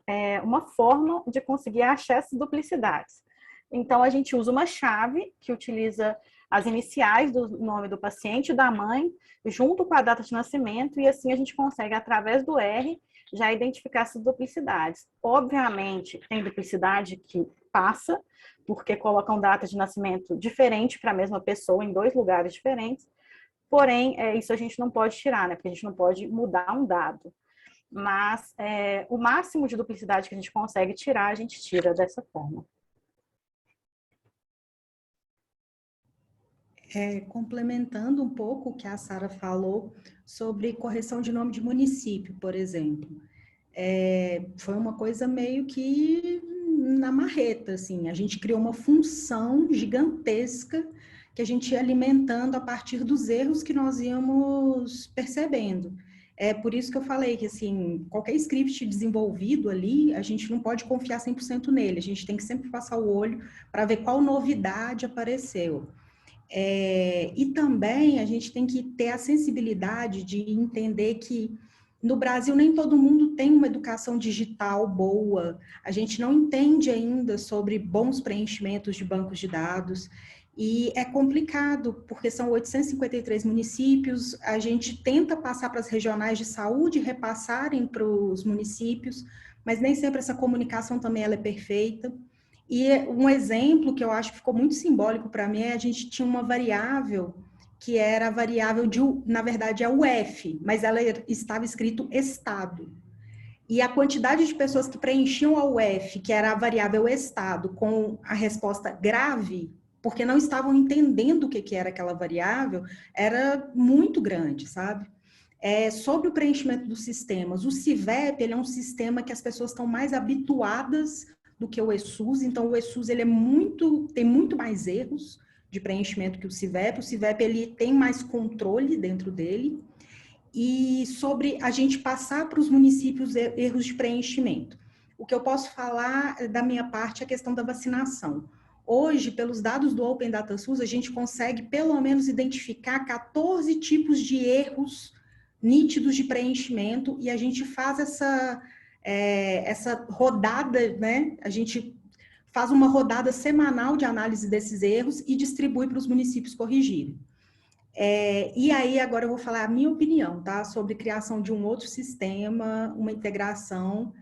[SPEAKER 7] uma forma de conseguir achar essas duplicidades. Então, a gente usa uma chave que utiliza as iniciais do nome do paciente e da mãe, junto com a data de nascimento, e assim a gente consegue, através do R, já identificar essas duplicidades. Obviamente, tem duplicidade que passa, porque colocam data de nascimento diferente para a mesma pessoa em 2 lugares diferentes, porém, isso a gente não pode tirar, né? Porque a gente não pode mudar um dado. Mas o máximo de duplicidade que a gente consegue tirar, a gente tira dessa forma.
[SPEAKER 8] Complementando um pouco o que a Sara falou sobre correção de nome de município, por exemplo. Foi uma coisa meio que na marreta, assim. A gente criou uma função gigantesca que a gente ia alimentando a partir dos erros que nós íamos percebendo. É por isso que eu falei que, assim, qualquer script desenvolvido ali, a gente não pode confiar 100% nele, a gente tem que sempre passar o olho para ver qual novidade apareceu. E também a gente tem que ter a sensibilidade de entender que no Brasil nem todo mundo tem uma educação digital boa, a gente não entende ainda sobre bons preenchimentos de bancos de dados, e é complicado, porque são 853 municípios, a gente tenta passar para as regionais de saúde, repassarem para os municípios, mas nem sempre essa comunicação também ela é perfeita. E um exemplo que eu acho que ficou muito simbólico para mim a gente tinha uma variável que era a variável na verdade, é o F, mas ela estava escrito estado. E a quantidade de pessoas que preenchiam a UF, que era a variável estado, com a resposta grave, porque não estavam entendendo o que era aquela variável, era muito grande, sabe? Sobre o preenchimento dos sistemas, o CIVEP, ele é um sistema que as pessoas estão mais habituadas do que o ESUS, então o ESUS ele tem muito mais erros de preenchimento que o CIVEP ele tem mais controle dentro dele, e sobre a gente passar para os municípios erros de preenchimento. O que eu posso falar da minha parte é a questão da vacinação. Hoje, pelos dados do Open Data SUS, a gente consegue pelo menos identificar 14 tipos de erros nítidos de preenchimento, e a gente faz essa rodada, né? A gente faz uma rodada semanal de análise desses erros e distribui para os municípios corrigirem. E aí, agora eu vou falar a minha opinião, tá? Sobre criação de um outro sistema, uma integração.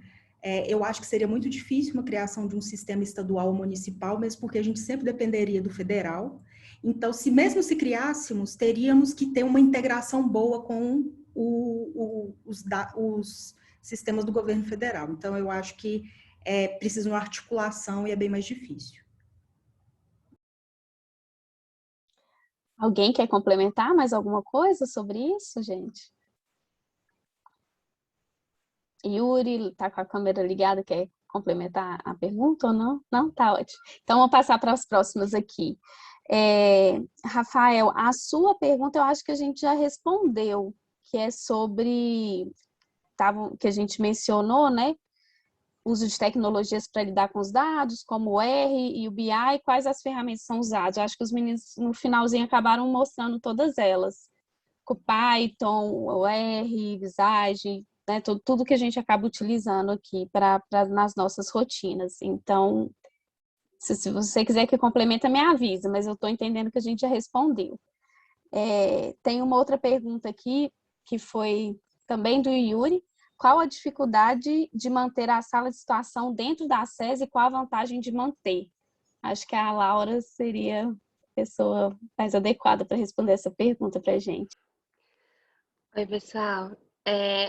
[SPEAKER 8] Eu acho que seria muito difícil uma criação de um sistema estadual ou municipal, mesmo porque a gente sempre dependeria do federal. Então, mesmo se criássemos, teríamos que ter uma integração boa com os sistemas do governo federal. Então, eu acho que precisa de uma articulação e é bem mais difícil.
[SPEAKER 2] Alguém quer complementar mais alguma coisa sobre isso, gente? Yuri, está com a câmera ligada, quer complementar a pergunta ou não? Não? Tá ótimo. Então, vou passar para as próximas aqui. Rafael, a sua pergunta eu acho que a gente já respondeu, que é sobre, que a gente mencionou, né? Uso de tecnologias para lidar com os dados, como o R e o BI, quais as ferramentas são usadas. Eu acho que os meninos, no finalzinho, acabaram mostrando todas elas. O Python, o R, Visage, né, tudo que a gente acaba utilizando aqui nas nossas rotinas. Então, se você quiser que complementa, me avisa, mas eu estou entendendo que a gente já respondeu. Tem uma outra pergunta aqui, que foi também do Yuri. Qual a dificuldade de manter a sala de situação dentro da SES e qual a vantagem de manter? Acho que a Laura seria a pessoa mais adequada para responder essa pergunta para a gente.
[SPEAKER 3] Oi, pessoal.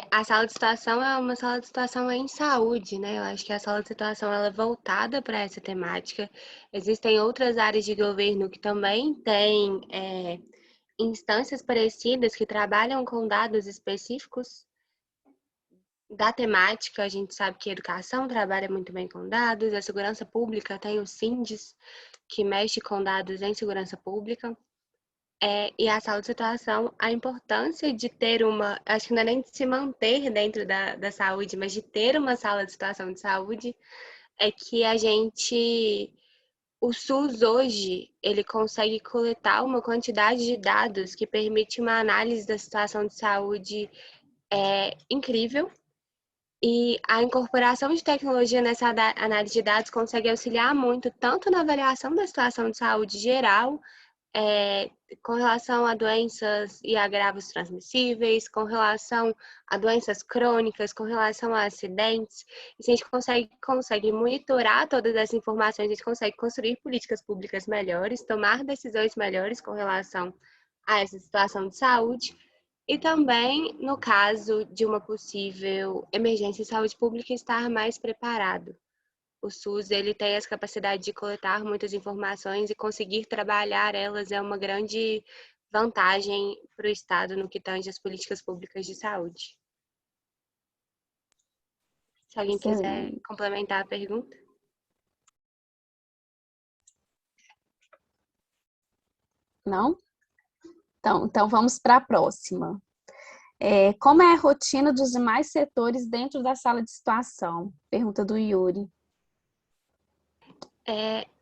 [SPEAKER 3] A sala de situação é uma sala de situação em saúde, né? Eu acho que a sala de situação ela é voltada para essa temática. Existem outras áreas de governo que também têm instâncias parecidas que trabalham com dados específicos da temática, a gente sabe que a educação trabalha muito bem com dados, a segurança pública tem o SINDES, que mexe com dados em segurança pública, e a sala de situação, a importância de ter acho que não é nem de se manter dentro da saúde, mas de ter uma sala de situação de saúde, é que o SUS hoje, ele consegue coletar uma quantidade de dados que permite uma análise da situação de saúde incrível. E a incorporação de tecnologia nessa análise de dados consegue auxiliar muito, tanto na avaliação da situação de saúde geral, com relação a doenças e agravos transmissíveis, com relação a doenças crônicas, com relação a acidentes. E se a gente consegue monitorar todas essas informações, a gente consegue construir políticas públicas melhores, tomar decisões melhores com relação a essa situação de saúde. E também, no caso de uma possível emergência em saúde pública, estar mais preparado. O SUS ele tem essa capacidade de coletar muitas informações e conseguir trabalhar elas é uma grande vantagem para o Estado no que tange as políticas públicas de saúde. Se alguém quiser complementar a pergunta.
[SPEAKER 2] Não? Então vamos para a próxima. Como é a rotina dos demais setores dentro da sala de situação? Pergunta do Yuri.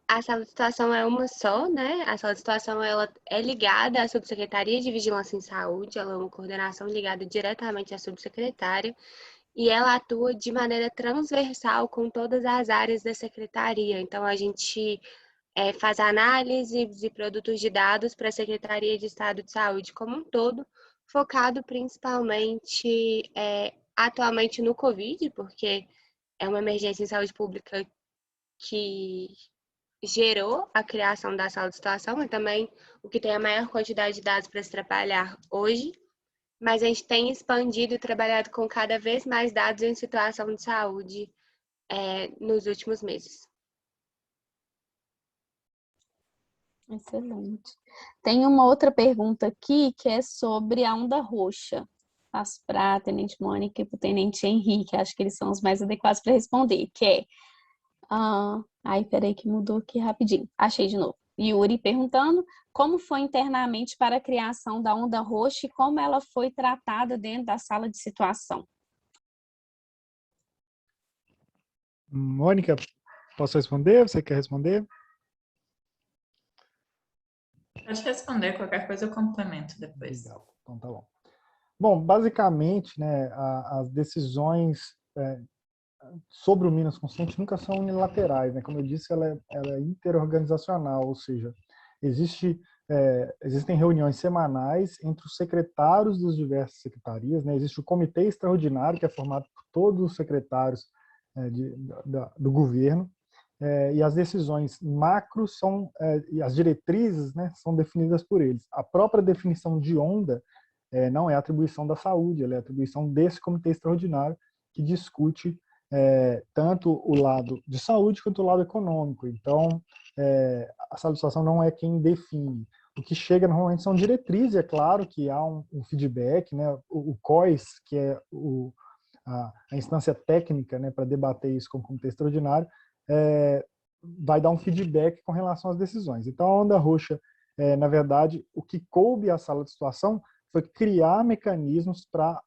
[SPEAKER 3] A sala de situação é uma só, né? A sala de situação ela é ligada à Subsecretaria de Vigilância em Saúde, ela é uma coordenação ligada diretamente à subsecretária e ela atua de maneira transversal com todas as áreas da secretaria. Então, a gente faz análise de produtos de dados para a Secretaria de Estado de Saúde como um todo, focado principalmente atualmente no Covid, porque é uma emergência em saúde pública que gerou a criação da sala de situação, e também o que tem a maior quantidade de dados para se trabalhar hoje, mas a gente tem expandido e trabalhado com cada vez mais dados em situação de saúde nos últimos meses.
[SPEAKER 2] Excelente. Tem uma outra pergunta aqui que é sobre a onda roxa. Passo para a Tenente Mônica e para o Tenente Henrique, acho que eles são os mais adequados para responder, que é... peraí que mudou aqui rapidinho. Achei de novo. Yuri perguntando como foi internamente para a criação da onda roxa e como ela foi tratada dentro da sala de situação.
[SPEAKER 9] Mônica, posso responder? Você quer responder?
[SPEAKER 10] Pode responder, qualquer coisa eu complemento depois.
[SPEAKER 9] Legal. Então tá bom. Bom, basicamente, né, as decisões sobre o Minas Consciente nunca são unilaterais, né? Como eu disse, ela é interorganizacional, ou seja, existem reuniões semanais entre os secretários das diversas secretarias, né? Existe o comitê extraordinário, que é formado por todos os secretários do governo, e as decisões macros e as diretrizes, né, são definidas por eles. A própria definição de onda não é atribuição da saúde, ela é atribuição desse comitê extraordinário que discute tanto o lado de saúde quanto o lado econômico. Então, a sala de situação não é quem define. O que chega normalmente são diretrizes, é claro que há um feedback, né? O COIS, que é a instância técnica, né, para debater isso com o comitê extraordinário, vai dar um feedback com relação às decisões. Então, a onda roxa, na verdade, o que coube à sala de situação foi criar mecanismos para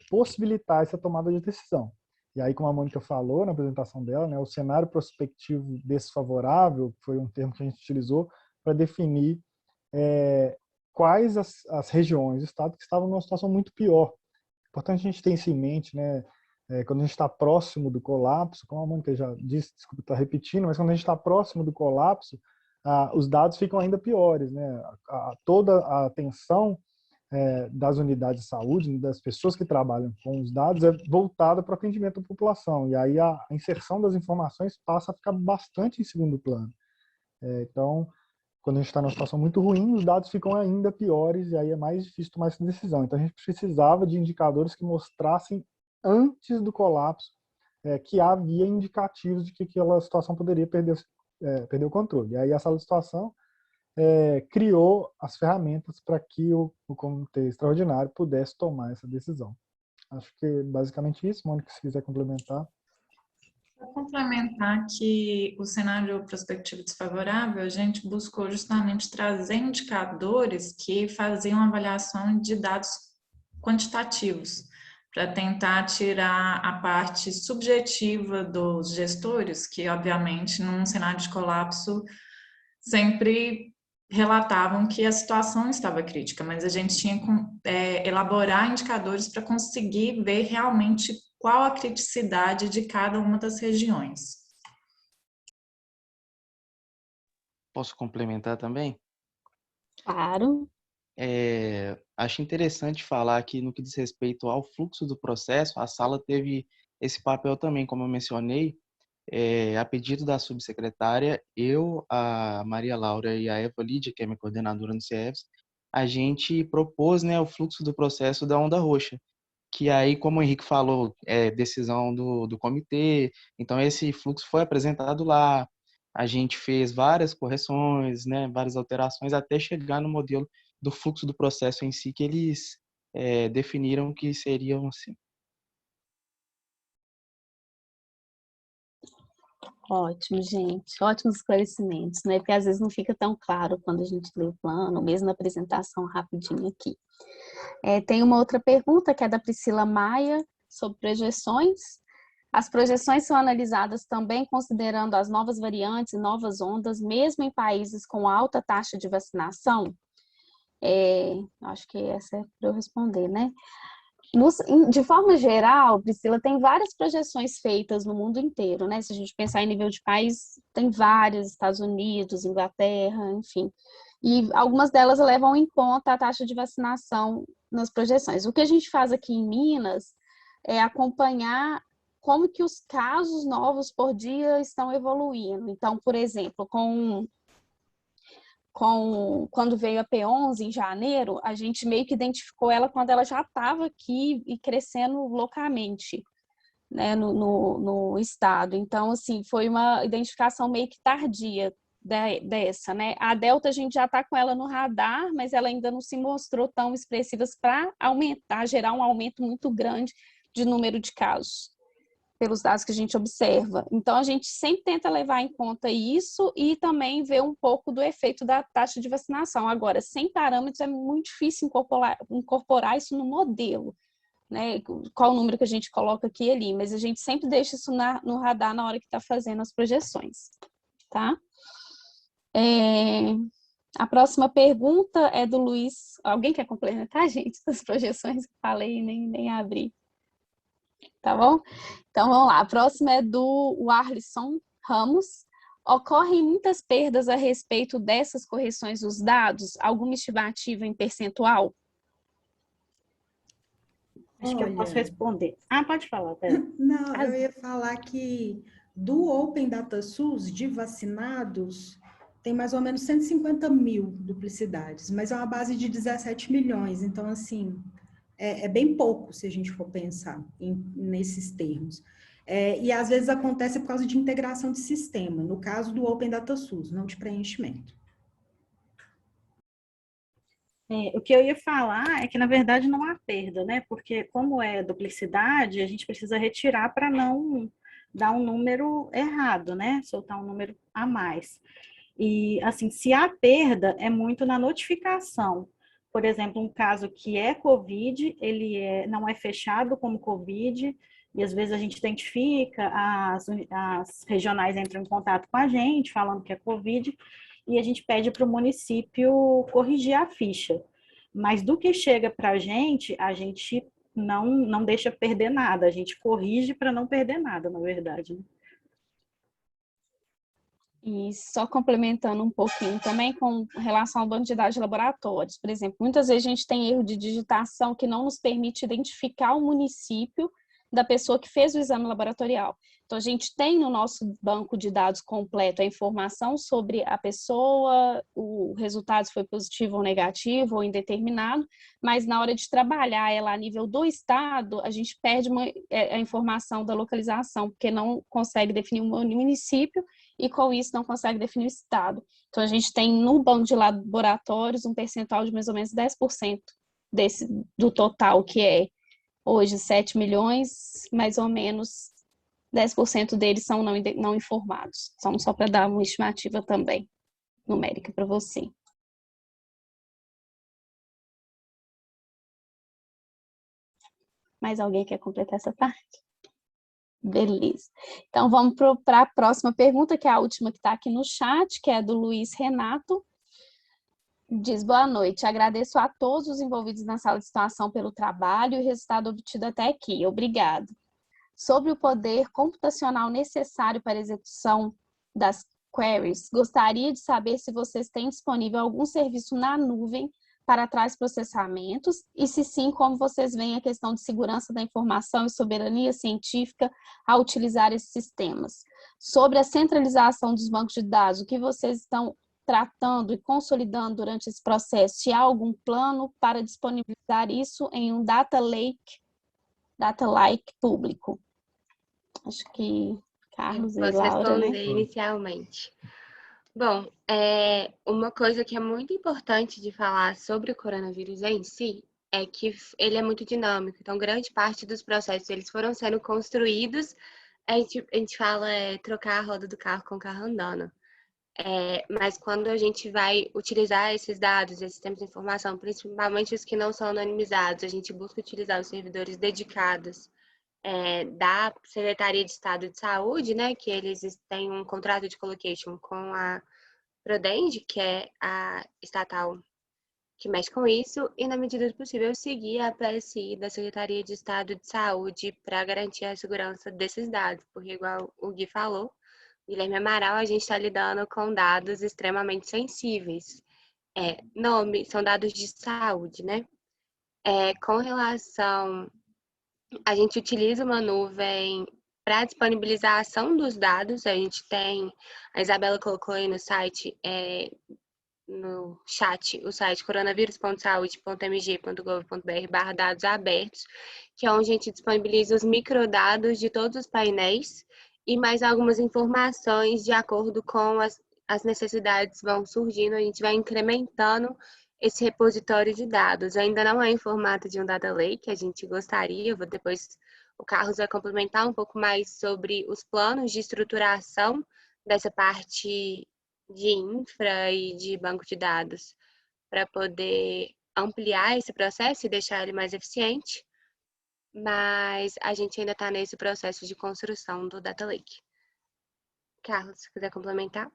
[SPEAKER 9] possibilitar essa tomada de decisão. E aí, como a Mônica falou na apresentação dela, né, o cenário prospectivo desfavorável foi um termo que a gente utilizou para definir quais as regiões do estado que estavam numa situação muito pior. Importante a gente ter isso em mente, né? Quando a gente está próximo do colapso, como a Mônica já disse, desculpa estar repetindo, mas quando a gente está próximo do colapso, os dados ficam ainda piores, né? Toda a atenção das unidades de saúde, das pessoas que trabalham com os dados, é voltada para o atendimento da população. E aí a inserção das informações passa a ficar bastante em segundo plano. Então, quando a gente está numa situação muito ruim, os dados ficam ainda piores e aí é mais difícil tomar essa decisão. Então, a gente precisava de indicadores que mostrassem antes do colapso que havia indicativos de que aquela situação poderia perder o controle. E aí a sala de situação criou as ferramentas para que o comitê extraordinário pudesse tomar essa decisão. Acho que é basicamente isso, Mônica, se quiser complementar.
[SPEAKER 10] Para complementar que o cenário prospectivo desfavorável, a gente buscou justamente trazer indicadores que faziam avaliação de dados quantitativos, para tentar tirar a parte subjetiva dos gestores, que obviamente num cenário de colapso sempre relatavam que a situação estava crítica, mas a gente tinha que elaborar indicadores para conseguir ver realmente qual a criticidade de cada uma das regiões.
[SPEAKER 12] Posso complementar também?
[SPEAKER 2] Claro.
[SPEAKER 12] Acho interessante falar que no que diz respeito ao fluxo do processo, a sala teve esse papel também, como eu mencionei, a pedido da subsecretária, eu, a Maria Laura e a Eva Lídia, que é minha coordenadora no CIEVS, a gente propôs, né, o fluxo do processo da onda roxa, que aí, como o Henrique falou, é decisão do comitê, então esse fluxo foi apresentado lá, a gente fez várias correções, né, várias alterações, até chegar no modelo do fluxo do processo em si, que eles definiram que seriam assim.
[SPEAKER 2] Ótimo, gente. Ótimos esclarecimentos, né? Porque às vezes não fica tão claro quando a gente lê o plano, mesmo na apresentação rapidinho aqui. Tem uma outra pergunta que é da Priscila Maia, sobre projeções. As projeções são analisadas também considerando as novas variantes e novas ondas, mesmo em países com alta taxa de vacinação? Acho que essa é para eu responder, né? De forma geral, Priscila, tem várias projeções feitas no mundo inteiro, né? Se a gente pensar em nível de país, tem várias, Estados Unidos, Inglaterra, enfim. E algumas delas levam em conta a taxa de vacinação nas projeções. O que a gente faz aqui em Minas é acompanhar como que os casos novos por dia estão evoluindo. Então, por exemplo, quando veio a P11 em janeiro, a gente meio que identificou ela quando ela já estava aqui e crescendo loucamente, né, no estado. Então, assim, foi uma identificação meio que tardia dessa, né? A Delta a gente já está com ela no radar, mas ela ainda não se mostrou tão expressiva para gerar um aumento muito grande de número de casos, pelos dados que a gente observa. Então, a gente sempre tenta levar em conta isso e também ver um pouco do efeito da taxa de vacinação. Agora, sem parâmetros, é muito difícil incorporar isso no modelo, né? Qual o número que a gente coloca aqui e ali, mas a gente sempre deixa isso no radar na hora que está fazendo as projeções, tá? A próxima pergunta é do Luiz. Alguém quer complementar, gente, das projeções que falei e nem abri? Tá bom? Então, vamos lá. A próxima é do Warlisson Ramos. Ocorrem muitas perdas a respeito dessas correções dos dados? Alguma estimativa em percentual?
[SPEAKER 7] Acho que eu posso responder. Pode falar, Pera.
[SPEAKER 8] Não, eu ia falar que do Open Data SUS, de vacinados, tem mais ou menos 150 mil duplicidades, mas é uma base de 17 milhões. Então, assim, é bem pouco, se a gente for pensar nesses termos. E às vezes acontece por causa de integração de sistema, no caso do Open Data SUS, não de preenchimento.
[SPEAKER 7] O que eu ia falar é que, na verdade, não há perda, né? Porque, como é duplicidade, a gente precisa retirar para não dar um número errado, né? Soltar um número a mais. E, assim, se há perda, é muito na notificação. Por exemplo, um caso que é COVID, ele não é fechado como COVID, e às vezes a gente identifica, as regionais entram em contato com a gente, falando que é COVID, e a gente pede para o município corrigir a ficha. Mas do que chega para a gente não deixa perder nada, a gente corrige para não perder nada, na verdade.
[SPEAKER 2] E só complementando um pouquinho também com relação ao banco de dados de laboratórios. Por exemplo, muitas vezes a gente tem erro de digitação que não nos permite identificar o município da pessoa que fez o exame laboratorial. Então, a gente tem no nosso banco de dados completo a informação sobre a pessoa, o resultado se foi positivo ou negativo ou indeterminado, mas na hora de trabalhar ela a nível do estado, a gente perde a informação da localização, porque não consegue definir um município e com isso não consegue definir o estado. Então, a gente tem no banco de laboratórios um percentual de mais ou menos 10% do total, que é hoje 7 milhões, mais ou menos 10% deles são não informados. Então, só para dar uma estimativa também numérica para você. Mais alguém quer completar essa parte? Beleza. Então, vamos para a próxima pergunta, que é a última que está aqui no chat, que é do Luiz Renato. Diz: boa noite, agradeço a todos os envolvidos na sala de situação pelo trabalho e o resultado obtido até aqui. Obrigado. Sobre o poder computacional necessário para a execução das queries, gostaria de saber se vocês têm disponível algum serviço na nuvem para tais processamentos e, se sim, como vocês veem a questão de segurança da informação e soberania científica ao utilizar esses sistemas. Sobre a centralização dos bancos de dados, o que vocês estão tratando e consolidando durante esse processo? Se há algum plano para disponibilizar isso em um data lake público? Acho que Carlos e Laura, né?
[SPEAKER 3] Inicialmente. Bom, uma coisa que é muito importante de falar sobre o coronavírus em si é que ele é muito dinâmico. Então, grande parte dos processos eles foram sendo construídos. A gente fala trocar a roda do carro com o carro andando. Mas quando a gente vai utilizar esses dados, esses sistemas de informação, principalmente os que não são anonimizados, a gente busca utilizar os servidores dedicados da Secretaria de Estado de Saúde, né, que eles têm um contrato de colocation com a Prodenge, que é a estatal que mexe com isso, e na medida do possível seguir a PSI da Secretaria de Estado de Saúde para garantir a segurança desses dados, porque igual o Gui falou, Guilherme Amaral, a gente está lidando com dados extremamente sensíveis. São dados de saúde, né? Com relação, a gente utiliza uma nuvem para disponibilização dos dados. A gente tem, a Isabela colocou aí no site, no chat, o site coronavírus.saude.mg.gov.br/dados abertos, que é onde a gente disponibiliza os microdados de todos os painéis e mais algumas informações de acordo com as necessidades vão surgindo, a gente vai incrementando esse repositório de dados. Ainda não é em formato de um data lake, a gente gostaria, depois o Carlos vai complementar um pouco mais sobre os planos de estruturação dessa parte de infra e de banco de dados para poder ampliar esse processo e deixar ele mais eficiente. Mas a gente ainda está nesse processo de construção do Data Lake. Carlos, se quiser complementar?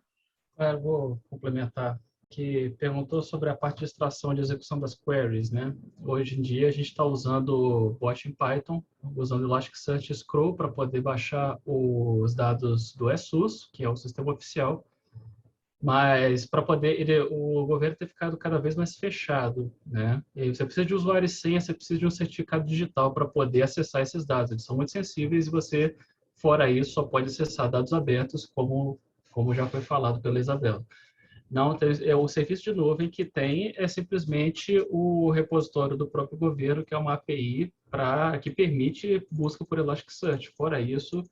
[SPEAKER 11] Eu vou complementar, que perguntou sobre a parte de extração e de execução das queries, né? Hoje em dia a gente está usando o bot em Python, usando o Elasticsearch Scroll para poder baixar os dados do ESUS, que é o sistema oficial, mas para poder o governo ter ficado cada vez mais fechado, né? E aí você precisa de usuário e senha, você precisa de um certificado digital para poder acessar esses dados. Eles são muito sensíveis e você, fora isso, só pode acessar dados abertos, como já foi falado pela Isabela. Não, o serviço de nuvem que tem é simplesmente o repositório do próprio governo, que é uma API que permite busca por Elasticsearch. Fora isso,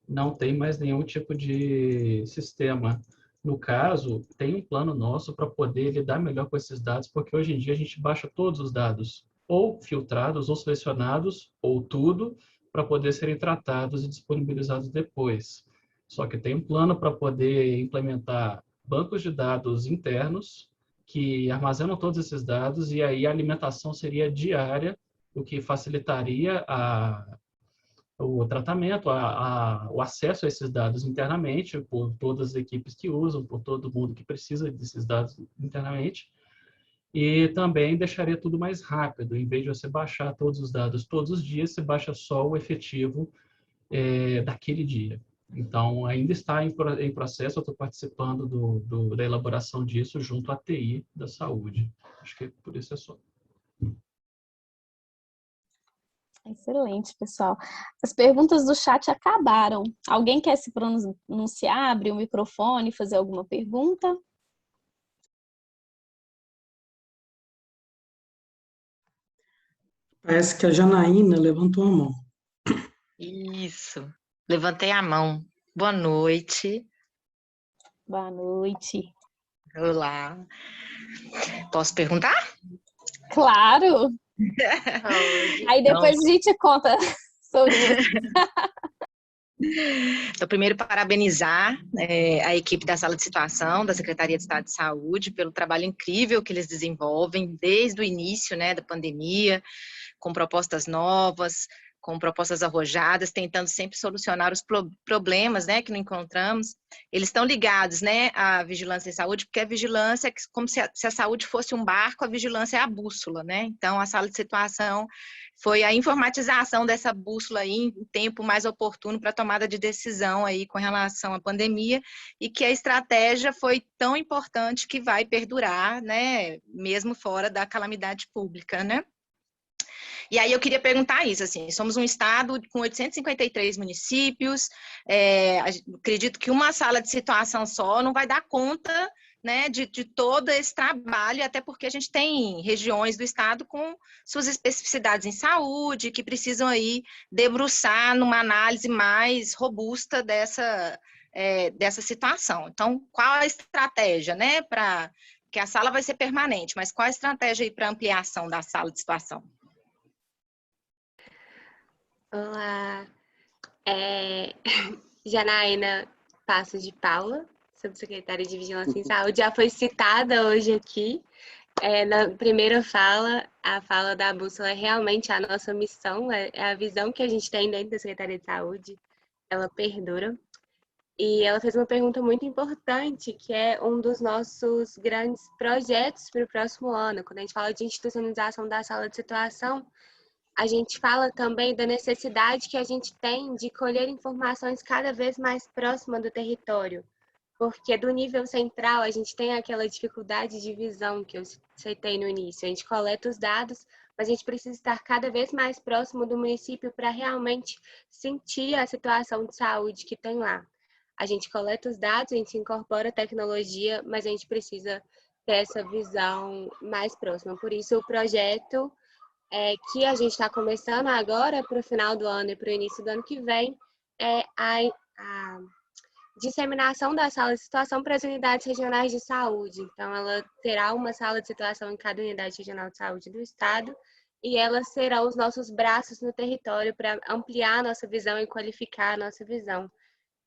[SPEAKER 11] não tem mais nenhum tipo de sistema. No caso, tem um plano nosso para poder lidar melhor com esses dados, porque hoje em dia a gente baixa todos os dados, ou filtrados, ou selecionados, ou tudo, para poder serem tratados e disponibilizados depois. Só que tem um plano para poder implementar bancos de dados internos que armazenam todos esses dados, e aí a alimentação seria diária, o que facilitaria o tratamento, o acesso a esses dados internamente, por todas as equipes que usam, por todo mundo que precisa desses dados internamente, e também deixaria tudo mais rápido. Em vez de você baixar todos os dados todos os dias, você baixa só o efetivo daquele dia. Então, ainda está em processo, eu estou participando da elaboração disso junto à TI da saúde. Acho que por isso é só.
[SPEAKER 2] Excelente, pessoal. As perguntas do chat acabaram. Alguém quer se pronunciar, abrir o microfone, fazer alguma pergunta?
[SPEAKER 1] Parece que a Janaína levantou a mão.
[SPEAKER 15] Isso. Levantei a mão. Boa noite.
[SPEAKER 2] Boa noite.
[SPEAKER 15] Olá. Posso perguntar?
[SPEAKER 2] Claro. Aí depois a gente conta sobre isso.
[SPEAKER 15] Então, primeiro, parabenizar a equipe da Sala de Situação, da Secretaria de Estado de Saúde, pelo trabalho incrível que eles desenvolvem desde o início, né, da pandemia, com propostas novas, com propostas arrojadas, tentando sempre solucionar os problemas, né, que não encontramos. Eles estão ligados, né, à vigilância em saúde, porque a vigilância é como se a saúde fosse um barco, a vigilância é a bússola, né? Então, a Sala de Situação foi a informatização dessa bússola aí em tempo mais oportuno para a tomada de decisão aí com relação à pandemia, e que a estratégia foi tão importante que vai perdurar, né, mesmo fora da calamidade pública, né? E aí eu queria perguntar isso, assim, somos um estado com 853 municípios, acredito que uma sala de situação só não vai dar conta, né, de todo esse trabalho, até porque a gente tem regiões do estado com suas especificidades em saúde, que precisam aí debruçar numa análise mais robusta dessa situação. Então, qual a estratégia, né, que a sala vai ser permanente, mas qual a estratégia aí para ampliação da sala de situação?
[SPEAKER 3] Olá, Janaína Passos de Paula, subsecretária de Vigilância em Saúde, já foi citada hoje aqui. Na primeira fala, a fala da bússola é realmente a nossa missão, é a visão que a gente tem dentro da Secretaria de Saúde, ela perdura. E ela fez uma pergunta muito importante, que é um dos nossos grandes projetos para o próximo ano. Quando a gente fala de institucionalização da sala de situação, a gente fala também da necessidade que a gente tem de colher informações cada vez mais próximas do território, porque do nível central a gente tem aquela dificuldade de visão que eu citei no início. A gente coleta os dados, mas a gente precisa estar cada vez mais próximo do município para realmente sentir a situação de saúde que tem lá. A gente coleta os dados, a gente incorpora a tecnologia, mas a gente precisa ter essa visão mais próxima. Por isso, o projeto que a gente está começando agora, para o final do ano e para o início do ano que vem, é a disseminação da sala de situação para as unidades regionais de saúde. Então, ela terá uma sala de situação em cada unidade regional de saúde do estado, e elas serão os nossos braços no território para ampliar a nossa visão e qualificar a nossa visão.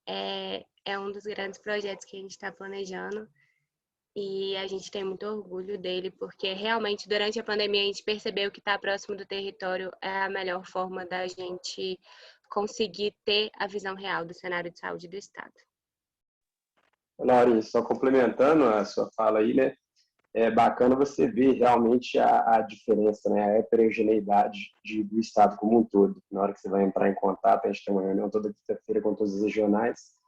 [SPEAKER 3] É um dos grandes projetos que a gente está planejando. E a gente tem muito orgulho dele, porque realmente durante a pandemia a gente percebeu que estar próximo do território é a melhor forma da gente conseguir ter a visão real do cenário de saúde do estado.
[SPEAKER 4] Laurinha, só complementando a sua fala aí, né? É bacana você ver realmente a diferença, né? A heterogeneidade do estado como um todo. Na hora que você vai entrar em contato, a gente tem uma reunião toda quinta-feira com todos os regionais.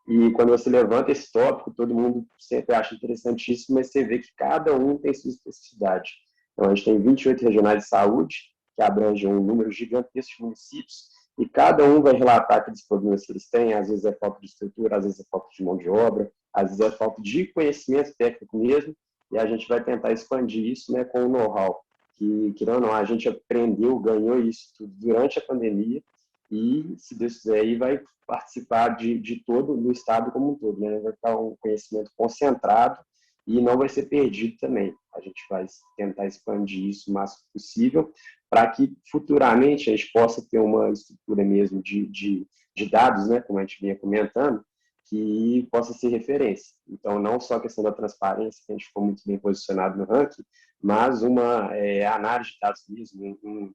[SPEAKER 4] E quando você levanta esse tópico, todo mundo sempre acha interessantíssimo, mas você vê que cada um tem sua especificidade. Então, a gente tem 28 regionais de saúde, que abrangem um número gigantesco de municípios, e cada um vai relatar aqueles problemas que eles têm. Às vezes é falta de estrutura, às vezes é falta de mão de obra, às vezes é falta de conhecimento técnico mesmo, e a gente vai tentar expandir isso, né, com o know-how, que, querendo ou não, a gente aprendeu, ganhou isso tudo durante a pandemia, e, se Deus quiser, aí vai participar de todo o estado como um todo, né? Vai ficar um conhecimento concentrado e não vai ser perdido também. A gente vai tentar expandir isso o máximo possível para que futuramente a gente possa ter uma estrutura mesmo de dados, né? Como a gente vinha comentando, que possa ser referência. Então, não só a questão da transparência, que a gente ficou muito bem posicionado no ranking, mas uma análise de dados mesmo,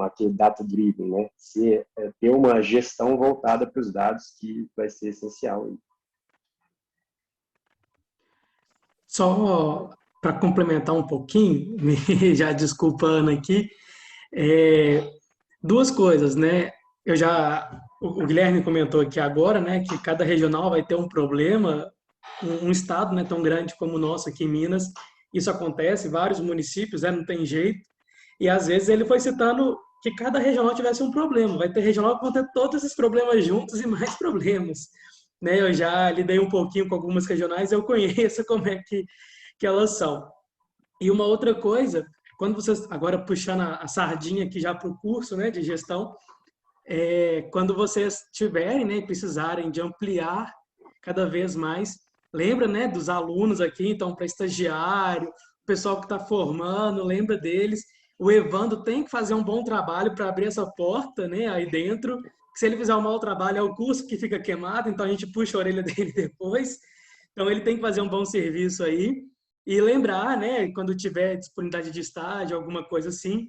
[SPEAKER 4] aquele data-driven, né? Ter uma gestão voltada para os dados, que vai ser essencial.
[SPEAKER 1] Só para complementar um pouquinho, já desculpa, Ana, aqui, duas coisas, né? O Guilherme comentou aqui agora, né, que cada regional vai ter um problema, um estado, né, tão grande como o nosso aqui em Minas, isso acontece, vários municípios, não tem jeito. E, às vezes, ele foi citando que cada regional tivesse um problema. Vai ter regional que vão ter todos esses problemas juntos e mais problemas. Né? Eu já lidei um pouquinho com algumas regionais, eu conheço como é que elas são. E uma outra coisa, quando vocês, agora puxando a sardinha aqui já para o curso, né, de gestão, quando vocês tiverem, né, e precisarem de ampliar cada vez mais, lembra, né, dos alunos aqui, então, para estagiário, o pessoal que está formando, lembra deles, o Evandro tem que fazer um bom trabalho para abrir essa porta, né, aí dentro. Se ele fizer um mau trabalho, é o curso que fica queimado, então a gente puxa a orelha dele depois. Então ele tem que fazer um bom serviço aí. E lembrar, né, quando tiver disponibilidade de estágio, alguma coisa assim,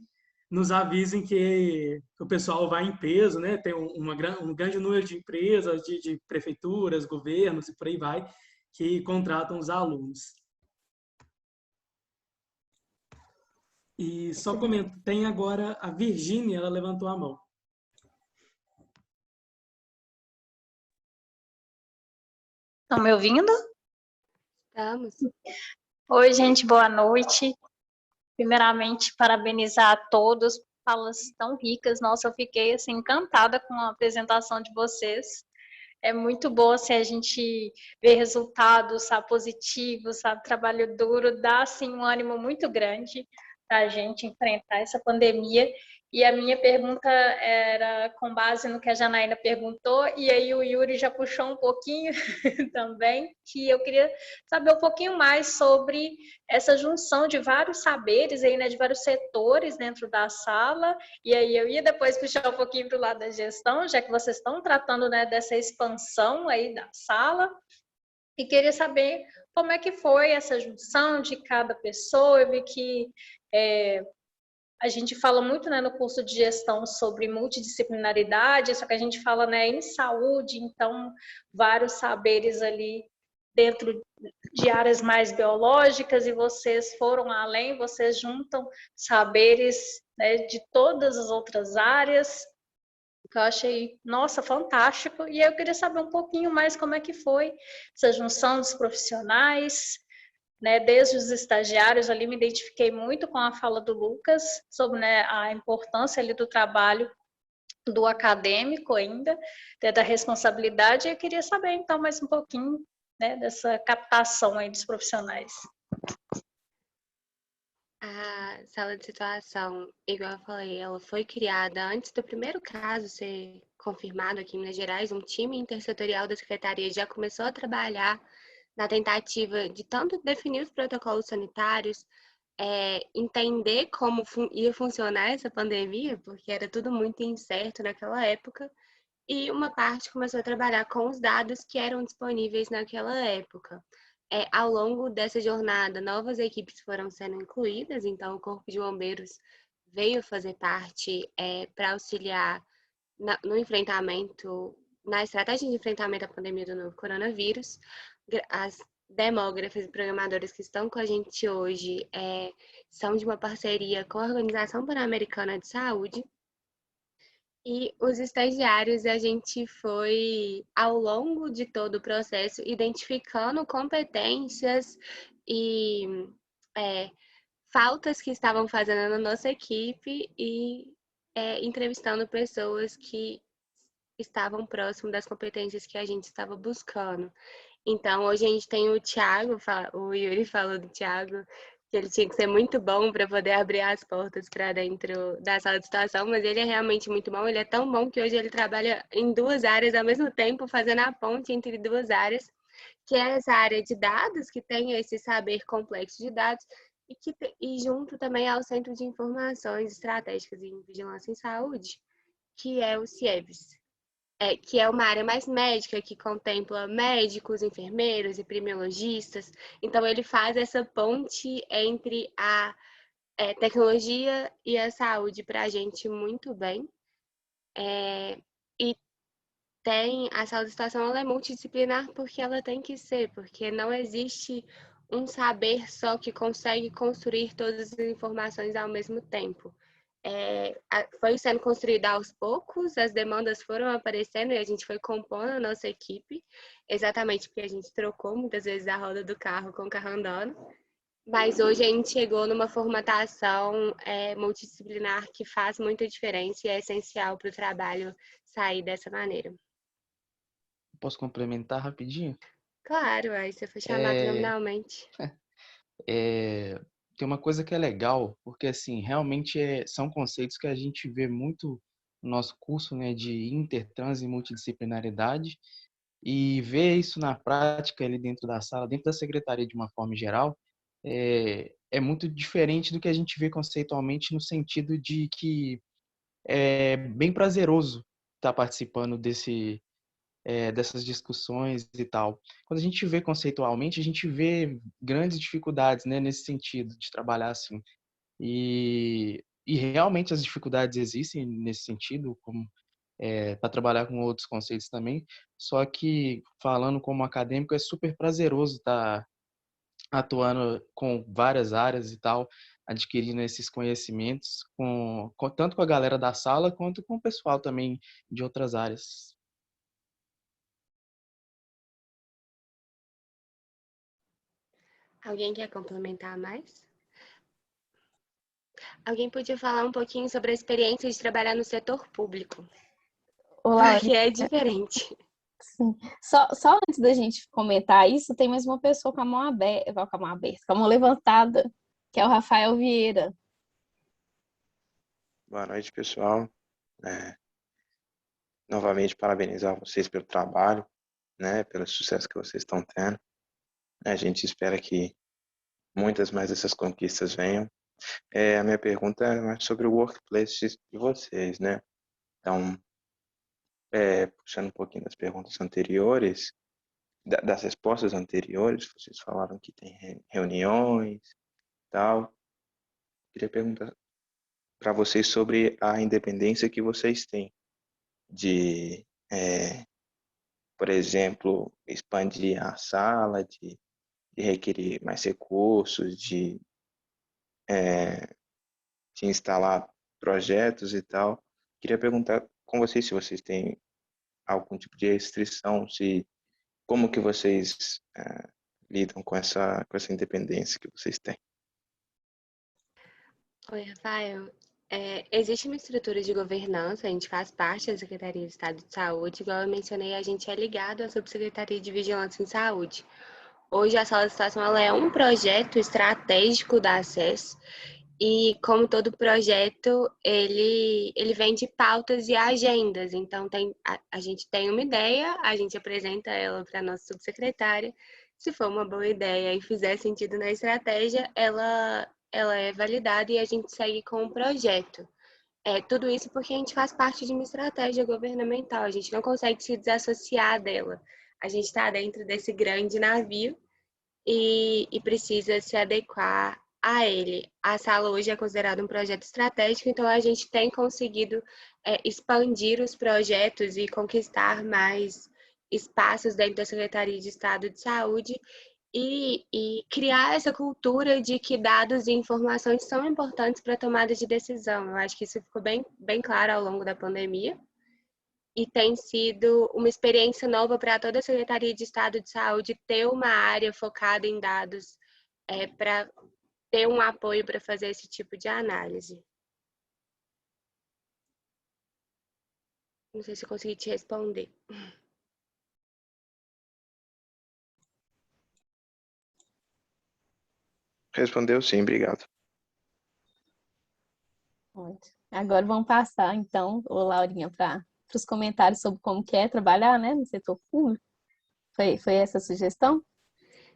[SPEAKER 1] nos avisem que o pessoal vai em peso, né? Tem um grande número de empresas, de prefeituras, governos e por aí vai, que contratam os alunos. E só comento, tem agora a Virgínia, ela levantou a mão.
[SPEAKER 16] Estão me ouvindo?
[SPEAKER 3] Estamos.
[SPEAKER 16] Oi, gente, boa noite. Primeiramente, parabenizar a todos, falas tão ricas. Nossa, eu fiquei assim, encantada com a apresentação de vocês. É muito bom assim, a gente ver resultados, sabe, positivos, sabe, trabalho duro, dá assim, um ânimo muito grande para a gente enfrentar essa pandemia. E a minha pergunta era com base no que a Janaína perguntou, e aí o Yuri já puxou um pouquinho também, que eu queria saber um pouquinho mais sobre essa junção de vários saberes, aí, né, de vários setores dentro da sala, e aí eu ia depois puxar um pouquinho para o lado da gestão, já que vocês estão tratando, né, dessa expansão aí da sala, e queria saber como é que foi essa junção de cada pessoa. Eu vi que a gente fala muito, né, no curso de gestão sobre multidisciplinaridade, só que a gente fala, né, em saúde, então vários saberes ali dentro de áreas mais biológicas, e vocês foram além, vocês juntam saberes, né, de todas as outras áreas, que eu achei, nossa, fantástico. E eu queria saber um pouquinho mais como é que foi essa junção dos profissionais, né, desde os estagiários. Ali me identifiquei muito com a fala do Lucas sobre, né, a importância ali do trabalho do acadêmico ainda, né, da responsabilidade. Eu queria saber então mais um pouquinho, né, dessa captação aí dos profissionais.
[SPEAKER 3] A sala de situação, igual eu falei, ela foi criada antes do primeiro caso ser confirmado aqui em Minas Gerais. Um time intersetorial da secretaria já começou a trabalhar na tentativa de tanto definir os protocolos sanitários, entender como ia funcionar essa pandemia, porque era tudo muito incerto naquela época, e uma parte começou a trabalhar com os dados que eram disponíveis naquela época. Ao longo dessa jornada, novas equipes foram sendo incluídas, então o Corpo de Bombeiros veio fazer parte para auxiliar no enfrentamento, na estratégia de enfrentamento à pandemia do novo coronavírus. As demógrafas e programadores que estão com a gente hoje são de uma parceria com a Organização Pan-Americana de Saúde. E os estagiários, a gente foi, ao longo de todo o processo, identificando competências e faltas que estavam fazendo na nossa equipe e entrevistando pessoas que estavam próximo das competências que a gente estava buscando. Então, hoje a gente tem o Thiago, o Yuri falou do Thiago, que ele tinha que ser muito bom para poder abrir as portas para dentro da sala de situação, mas ele é realmente muito bom. Ele é tão bom que hoje ele trabalha em duas áreas ao mesmo tempo, fazendo a ponte entre duas áreas, que é essa área de dados, que tem esse saber complexo de dados, e junto também ao Centro de Informações Estratégicas em Vigilância em Saúde, que é o CIEVS. Que é uma área mais médica, que contempla médicos, enfermeiros, epidemiologistas. Então, ele faz essa ponte entre a tecnologia e a saúde para a gente muito bem. E a saúde de situação, ela é multidisciplinar porque ela tem que ser, porque não existe um saber só que consegue construir todas as informações ao mesmo tempo. Foi sendo construída aos poucos, as demandas foram aparecendo e a gente foi compondo a nossa equipe, exatamente porque a gente trocou muitas vezes a roda do carro com o carro andando, mas hoje a gente chegou numa formatação multidisciplinar que faz muita diferença e é essencial para o trabalho sair dessa maneira.
[SPEAKER 12] Posso complementar rapidinho?
[SPEAKER 3] Claro, aí você foi chamado nominalmente.
[SPEAKER 12] Tem uma coisa que é legal, porque assim, realmente são conceitos que a gente vê muito no nosso curso, né, de intertrans e multidisciplinaridade, e ver isso na prática ali dentro da sala, dentro da secretaria de uma forma geral, é muito diferente do que a gente vê conceitualmente, no sentido de que é bem prazeroso estar participando dessas discussões e tal. Quando a gente vê conceitualmente, a gente vê grandes dificuldades, né, nesse sentido de trabalhar assim. E realmente as dificuldades existem nesse sentido, como para trabalhar com outros conceitos também. Só que, falando como acadêmico, é super prazeroso estar atuando com várias áreas e tal, adquirindo esses conhecimentos, tanto com a galera da sala, quanto com o pessoal também de outras áreas.
[SPEAKER 3] Alguém quer complementar mais? Alguém podia falar um pouquinho sobre a experiência de trabalhar no setor público?
[SPEAKER 2] Olá,
[SPEAKER 3] Porque é diferente.
[SPEAKER 2] Sim. Só antes da gente comentar isso, tem mais uma pessoa com a mão aberta, com a mão levantada, que é o Rafael Vieira.
[SPEAKER 17] Boa noite, pessoal. Novamente, parabenizar vocês pelo trabalho, né, pelo sucesso que vocês estão tendo. A gente espera que muitas mais dessas conquistas venham. A minha pergunta é mais sobre o workplace de vocês, né? Então, puxando um pouquinho das perguntas anteriores, das respostas anteriores, vocês falaram que tem reuniões e tal. Queria perguntar para vocês sobre a independência que vocês têm de, por exemplo, expandir a sala, de requerer mais recursos, de instalar projetos e tal. Queria perguntar com vocês se vocês têm algum tipo de restrição, como que vocês lidam com essa independência que vocês têm.
[SPEAKER 3] Oi, Rafael. Existe uma estrutura de governança, a gente faz parte da Secretaria de Estado de Saúde, igual eu mencionei, a gente é ligado à Subsecretaria de Vigilância em Saúde. Hoje a Sala de Situação ela é um projeto estratégico da ACES e, como todo projeto, ele vem de pautas e agendas. Então, a gente tem uma ideia, a gente apresenta ela para a nossa subsecretária. Se for uma boa ideia e fizer sentido na estratégia, ela é validada e a gente segue com o projeto. Tudo isso porque a gente faz parte de uma estratégia governamental, a gente não consegue se desassociar dela. A gente está dentro desse grande navio e precisa se adequar a ele. A sala hoje é considerada um projeto estratégico, então a gente tem conseguido expandir os projetos e conquistar mais espaços dentro da Secretaria de Estado de Saúde e criar essa cultura de que dados e informações são importantes para a tomada de decisão. Eu acho que isso ficou bem, bem claro ao longo da pandemia e tem sido uma experiência nova para toda a Secretaria de Estado de Saúde ter uma área focada em dados para ter um apoio para fazer esse tipo de análise. Não sei se eu consegui te responder.
[SPEAKER 17] Respondeu sim, obrigado.
[SPEAKER 2] Agora vamos passar, então, Laurinha, para os comentários sobre como que é trabalhar, né, no setor público. Foi essa a sugestão?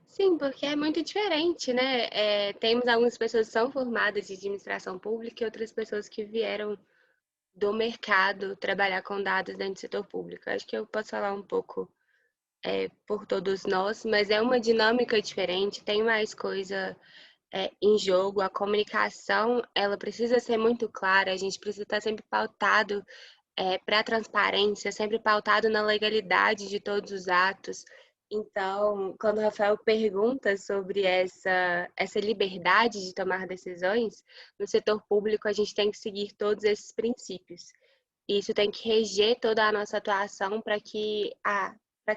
[SPEAKER 3] Sim, porque é muito diferente, né? Temos algumas pessoas que são formadas de administração pública e outras pessoas que vieram do mercado trabalhar com dados dentro do setor público. Acho que eu posso falar um pouco por todos nós, mas é uma dinâmica diferente, tem mais coisa em jogo, a comunicação, ela precisa ser muito clara, a gente precisa estar sempre pautado para a transparência, sempre pautado na legalidade de todos os atos. Então, quando o Rafael pergunta sobre essa liberdade de tomar decisões, no setor público a gente tem que seguir todos esses princípios. Isso tem que reger toda a nossa atuação para que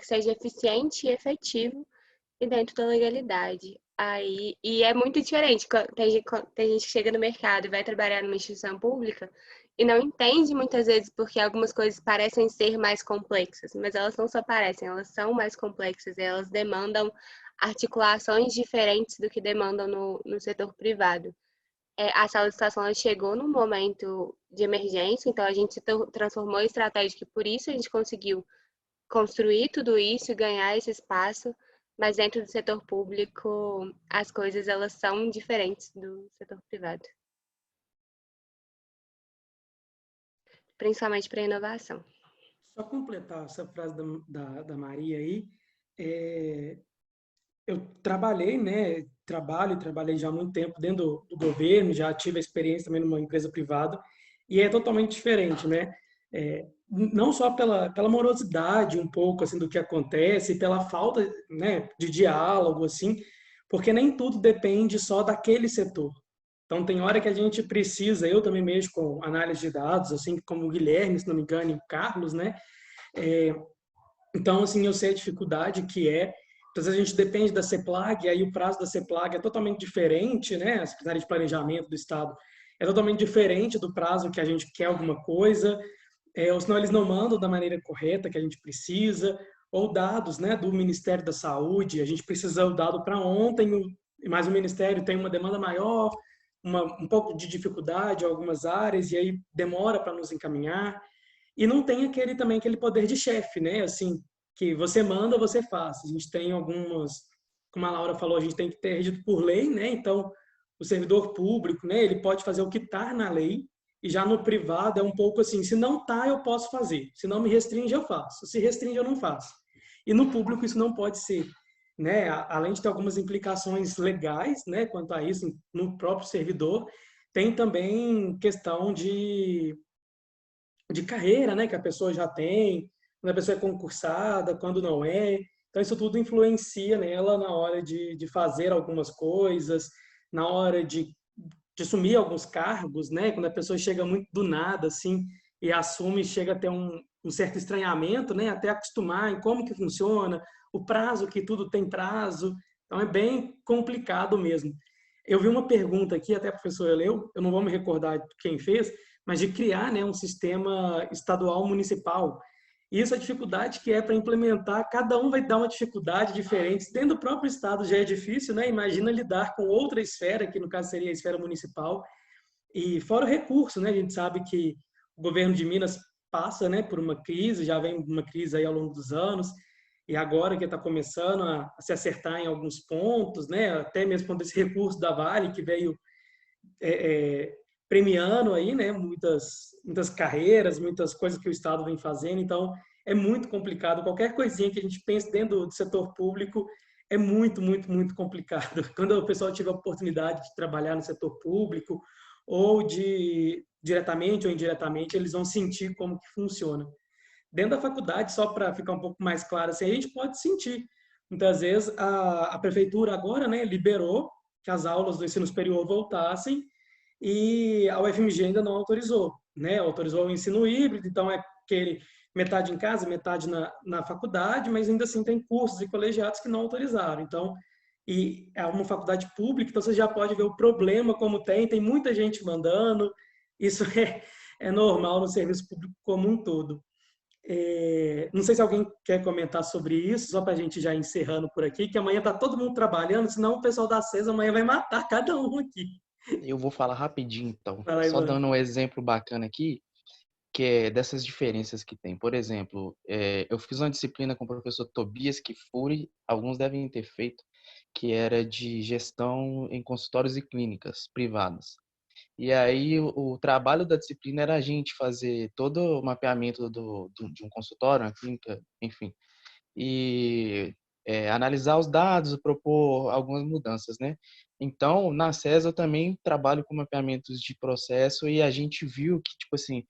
[SPEAKER 3] seja eficiente e efetivo e dentro da legalidade. E é muito diferente. Tem gente que chega no mercado e vai trabalhar numa instituição pública e não entende muitas vezes porque algumas coisas parecem ser mais complexas, mas elas não só parecem, elas são mais complexas e elas demandam articulações diferentes do que demandam no setor privado. A sala de situação chegou num momento de emergência, então a gente se transformou em estratégica e por isso a gente conseguiu construir tudo isso e ganhar esse espaço, mas dentro do setor público as coisas elas são diferentes do setor privado. Principalmente para a inovação.
[SPEAKER 1] Só completar essa frase da Maria aí, eu trabalhei, né, trabalhei já há muito tempo dentro do governo, já tive a experiência também numa empresa privada, e é totalmente diferente, né? Não só pela morosidade um pouco assim do que acontece, pela falta, né, de diálogo assim, porque nem tudo depende só daquele setor. Então tem hora que a gente precisa, eu também mexo com análise de dados, assim como o Guilherme, se não me engano, e o Carlos, né? Então assim eu sei a dificuldade que é. Às vezes a gente depende da CEPLAG, e aí o prazo da CEPLAG é totalmente diferente, né? A Secretaria de Planejamento do Estado é totalmente diferente do prazo que a gente quer alguma coisa, ou senão eles não mandam da maneira correta que a gente precisa, ou dados, né, do Ministério da Saúde, a gente precisa o dado para ontem, mas o Ministério tem uma demanda maior, um pouco de dificuldade em algumas áreas, e aí demora para nos encaminhar, e não tem aquele poder de chefe, né? Assim, que você manda, você faz. A gente tem algumas, como a Laura falou, a gente tem que ter regido por lei, né? Então, o servidor público, né, ele pode fazer o que está na lei, e já no privado é um pouco assim, se não está, eu posso fazer. Se não me restringe, eu faço. Se restringe, eu não faço. E no público isso não pode ser, né? Além de ter algumas implicações legais, né, quanto a isso no próprio servidor, tem também questão de carreira, né, que a pessoa já tem, quando a pessoa é concursada, quando não é. Então, isso tudo influencia nela na hora de fazer algumas coisas, na hora de assumir alguns cargos, né? Quando a pessoa chega muito do nada, assim, e assume, chega a ter um certo estranhamento, né? Até acostumar em como que funciona, o prazo, que tudo tem prazo. Então, é bem complicado mesmo. Eu vi uma pergunta aqui, até a professora leu, eu não vou me recordar quem fez, mas de criar, né, um sistema estadual municipal. E isso, a dificuldade que é para implementar, cada um vai dar uma dificuldade diferente. Dentro do próprio estado já é difícil, né? Imagina lidar com outra esfera, que no caso seria a esfera municipal. E fora o recurso, né? A gente sabe que o governo de Minas passa, né, por uma crise, já vem uma crise aí ao longo dos anos, e agora que está começando a se acertar em alguns pontos, né? Até mesmo quando esse recurso da Vale, que veio premiando aí, né, muitas carreiras, muitas coisas que o Estado vem fazendo, então é muito complicado. Qualquer coisinha que a gente pense dentro do setor público é muito, muito, muito complicado. Quando o pessoal tiver a oportunidade de trabalhar no setor público, ou diretamente ou indiretamente, eles vão sentir como que funciona. Dentro da faculdade, só para ficar um pouco mais claro, assim, a gente pode sentir. Muitas vezes a prefeitura agora, né, liberou que as aulas do ensino superior voltassem, e a UFMG ainda não autorizou, né? Autorizou o ensino híbrido, então é aquele metade em casa, metade na faculdade, mas ainda assim tem cursos e colegiados que não autorizaram. Então, e é uma faculdade pública, então você já pode ver o problema como tem muita gente mandando, isso é normal no serviço público como um todo. Não sei se alguém quer comentar sobre isso, só para a gente já encerrando por aqui, que amanhã está todo mundo trabalhando, senão o pessoal da CES amanhã vai matar cada um aqui.
[SPEAKER 12] Eu vou falar rapidinho, então.
[SPEAKER 1] Fala aí,
[SPEAKER 12] só
[SPEAKER 1] mano.
[SPEAKER 12] dando um exemplo bacana aqui, que é dessas diferenças que tem. Por exemplo, eu fiz uma disciplina com o professor Tobias Kifuri, alguns devem ter feito, que era de gestão em consultórios e clínicas privadas. E aí o trabalho da disciplina era a gente fazer todo o mapeamento de um consultório, uma clínica, enfim, e analisar os dados, propor algumas mudanças, né? Então, na CES eu também trabalho com mapeamentos de processo e a gente viu que, tipo assim,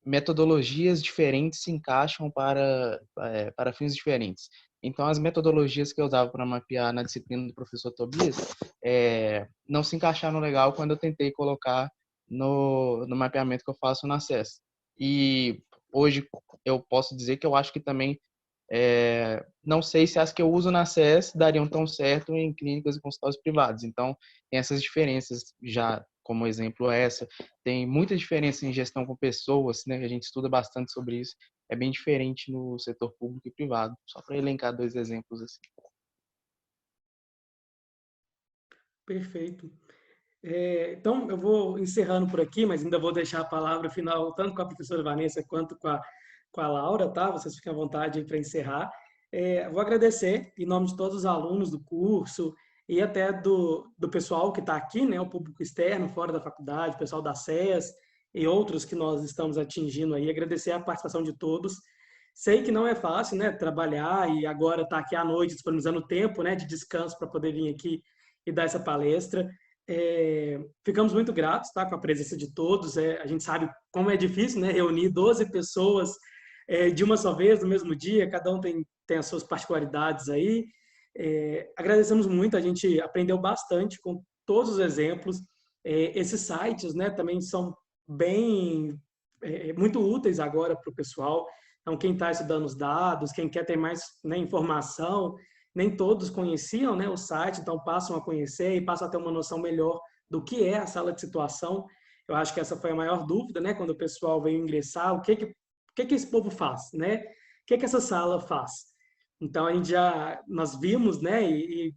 [SPEAKER 12] metodologias diferentes se encaixam para fins diferentes. Então, as metodologias que eu usava para mapear na disciplina do professor Tobias não se encaixaram legal quando eu tentei colocar no mapeamento que eu faço na CES. E hoje eu posso dizer que eu acho que também não sei se as que eu uso na CES dariam tão certo em clínicas e consultórios privados. Então, tem essas diferenças já, como exemplo essa. Tem muita diferença em gestão com pessoas, né? A gente estuda bastante sobre isso. É bem diferente no setor público e privado. Só para elencar 2 exemplos assim.
[SPEAKER 1] Perfeito. Então, eu vou encerrando por aqui, mas ainda vou deixar a palavra final tanto com a professora Vanessa quanto com a Laura, tá? Vocês fiquem à vontade para encerrar. Vou agradecer em nome de todos os alunos do curso e até do pessoal que está aqui, né, o público externo, fora da faculdade, o pessoal da SES e outros que nós estamos atingindo aí, agradecer a participação de todos. Sei que não é fácil, né, trabalhar e agora estar aqui à noite disponibilizando tempo, né, de descanso para poder vir aqui e dar essa palestra. Ficamos muito gratos, tá, com a presença de todos. A gente sabe como é difícil, né, reunir 12 pessoas de uma só vez, no mesmo dia, cada um tem as suas particularidades aí. Agradecemos muito, a gente aprendeu bastante com todos os exemplos. Esses sites, né, também são muito úteis agora para o pessoal. Então, quem está estudando os dados, quem quer ter mais, né, informação, nem todos conheciam, né, o site, então passam a conhecer e passam a ter uma noção melhor do que é a sala de situação. Eu acho que essa foi a maior dúvida, né, quando o pessoal veio ingressar, o que esse povo faz, né? O que essa sala faz? Então, nós vimos, né, e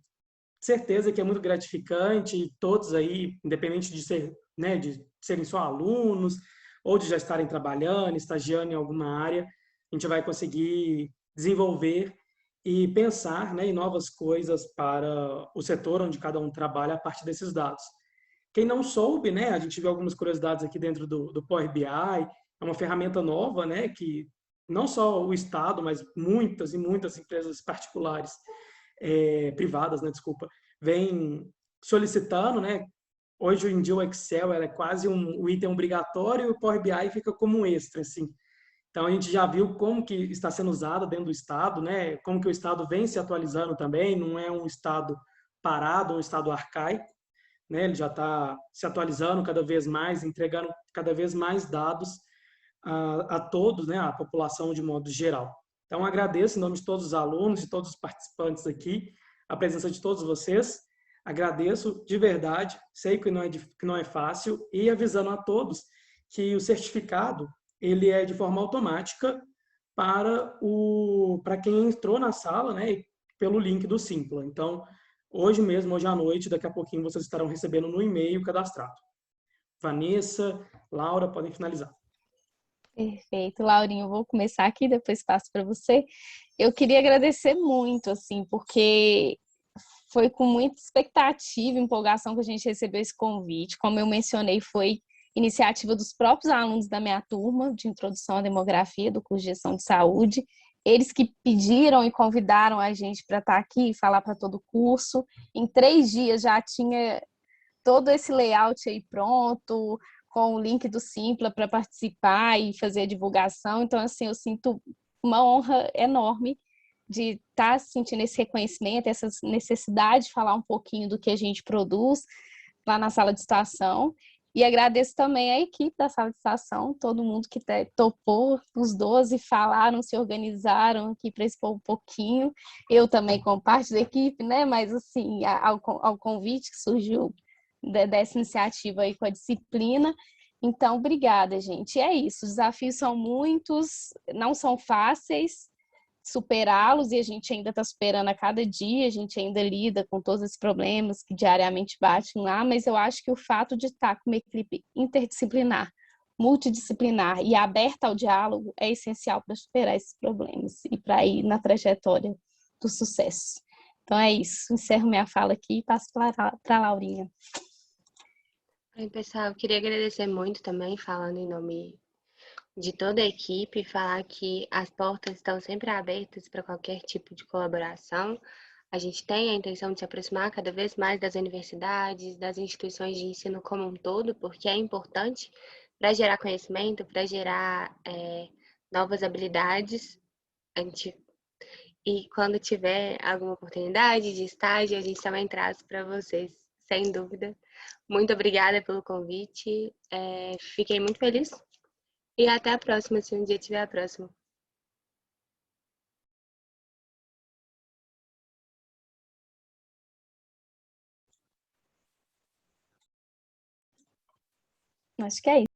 [SPEAKER 1] certeza que é muito gratificante, todos aí, independente de ser, né, de serem só alunos, ou de já estarem trabalhando, estagiando em alguma área, a gente vai conseguir desenvolver e pensar, né, em novas coisas para o setor onde cada um trabalha a partir desses dados. Quem não soube, né, a gente viu algumas curiosidades aqui dentro do Power BI, é uma ferramenta nova, né, que não só o Estado, mas muitas e muitas empresas particulares, privadas, né, desculpa, vêm solicitando, né. Hoje em dia o Excel é quase um item obrigatório e o Power BI fica como um extra, assim. Então a gente já viu como que está sendo usado dentro do Estado, né, como que o Estado vem se atualizando também, não é um Estado parado, um Estado arcaico, né, ele já está se atualizando cada vez mais, entregando cada vez mais dados a todos, né, a população de modo geral. Então, agradeço em nome de todos os alunos e todos os participantes aqui, a presença de todos vocês. Agradeço de verdade, sei que não é fácil, e avisando a todos que o certificado ele é de forma automática para quem entrou na sala, né, pelo link do Simpla. Então, hoje mesmo, hoje à noite, daqui a pouquinho, vocês estarão recebendo no e-mail cadastrado. Vanessa, Laura, podem finalizar.
[SPEAKER 2] Perfeito, Laurinha, eu vou começar aqui, depois passo para você. Eu queria agradecer muito, assim, porque foi com muita expectativa e empolgação que a gente recebeu esse convite. Como eu mencionei, foi iniciativa dos próprios alunos da minha turma de Introdução à Demografia do curso de Gestão de Saúde. Eles que pediram e convidaram a gente para estar aqui e falar para todo o curso. Em 3 dias já tinha todo esse layout aí pronto, com o link do Simpla para participar e fazer a divulgação. Então, assim, eu sinto uma honra enorme de estar sentindo esse reconhecimento, essa necessidade de falar um pouquinho do que a gente produz lá na sala de situação. E agradeço também a equipe da sala de situação, todo mundo que topou, os 12 falaram, se organizaram aqui para expor um pouquinho. Eu também como parte da equipe, né? Mas, assim, ao convite que surgiu dessa iniciativa aí com a disciplina. Então, obrigada, gente. E é isso, os desafios são muitos, não são fáceis superá-los, e a gente ainda está superando a cada dia, a gente ainda lida com todos esses problemas que diariamente batem lá, mas eu acho que o fato de estar com uma equipe interdisciplinar, multidisciplinar e aberta ao diálogo é essencial para superar esses problemas e para ir na trajetória do sucesso. Então é isso, encerro minha fala aqui e passo para a Laurinha.
[SPEAKER 3] Oi, pessoal, eu queria agradecer muito também, falando em nome de toda a equipe, falar que as portas estão sempre abertas para qualquer tipo de colaboração. A gente tem a intenção de se aproximar cada vez mais das universidades, das instituições de ensino como um todo, porque é importante para gerar conhecimento, para gerar novas habilidades. E quando tiver alguma oportunidade de estágio, a gente também traz para vocês, sem dúvida. Muito obrigada pelo convite, fiquei muito feliz. E até a próxima, se um dia tiver a próxima.
[SPEAKER 2] Acho que é isso.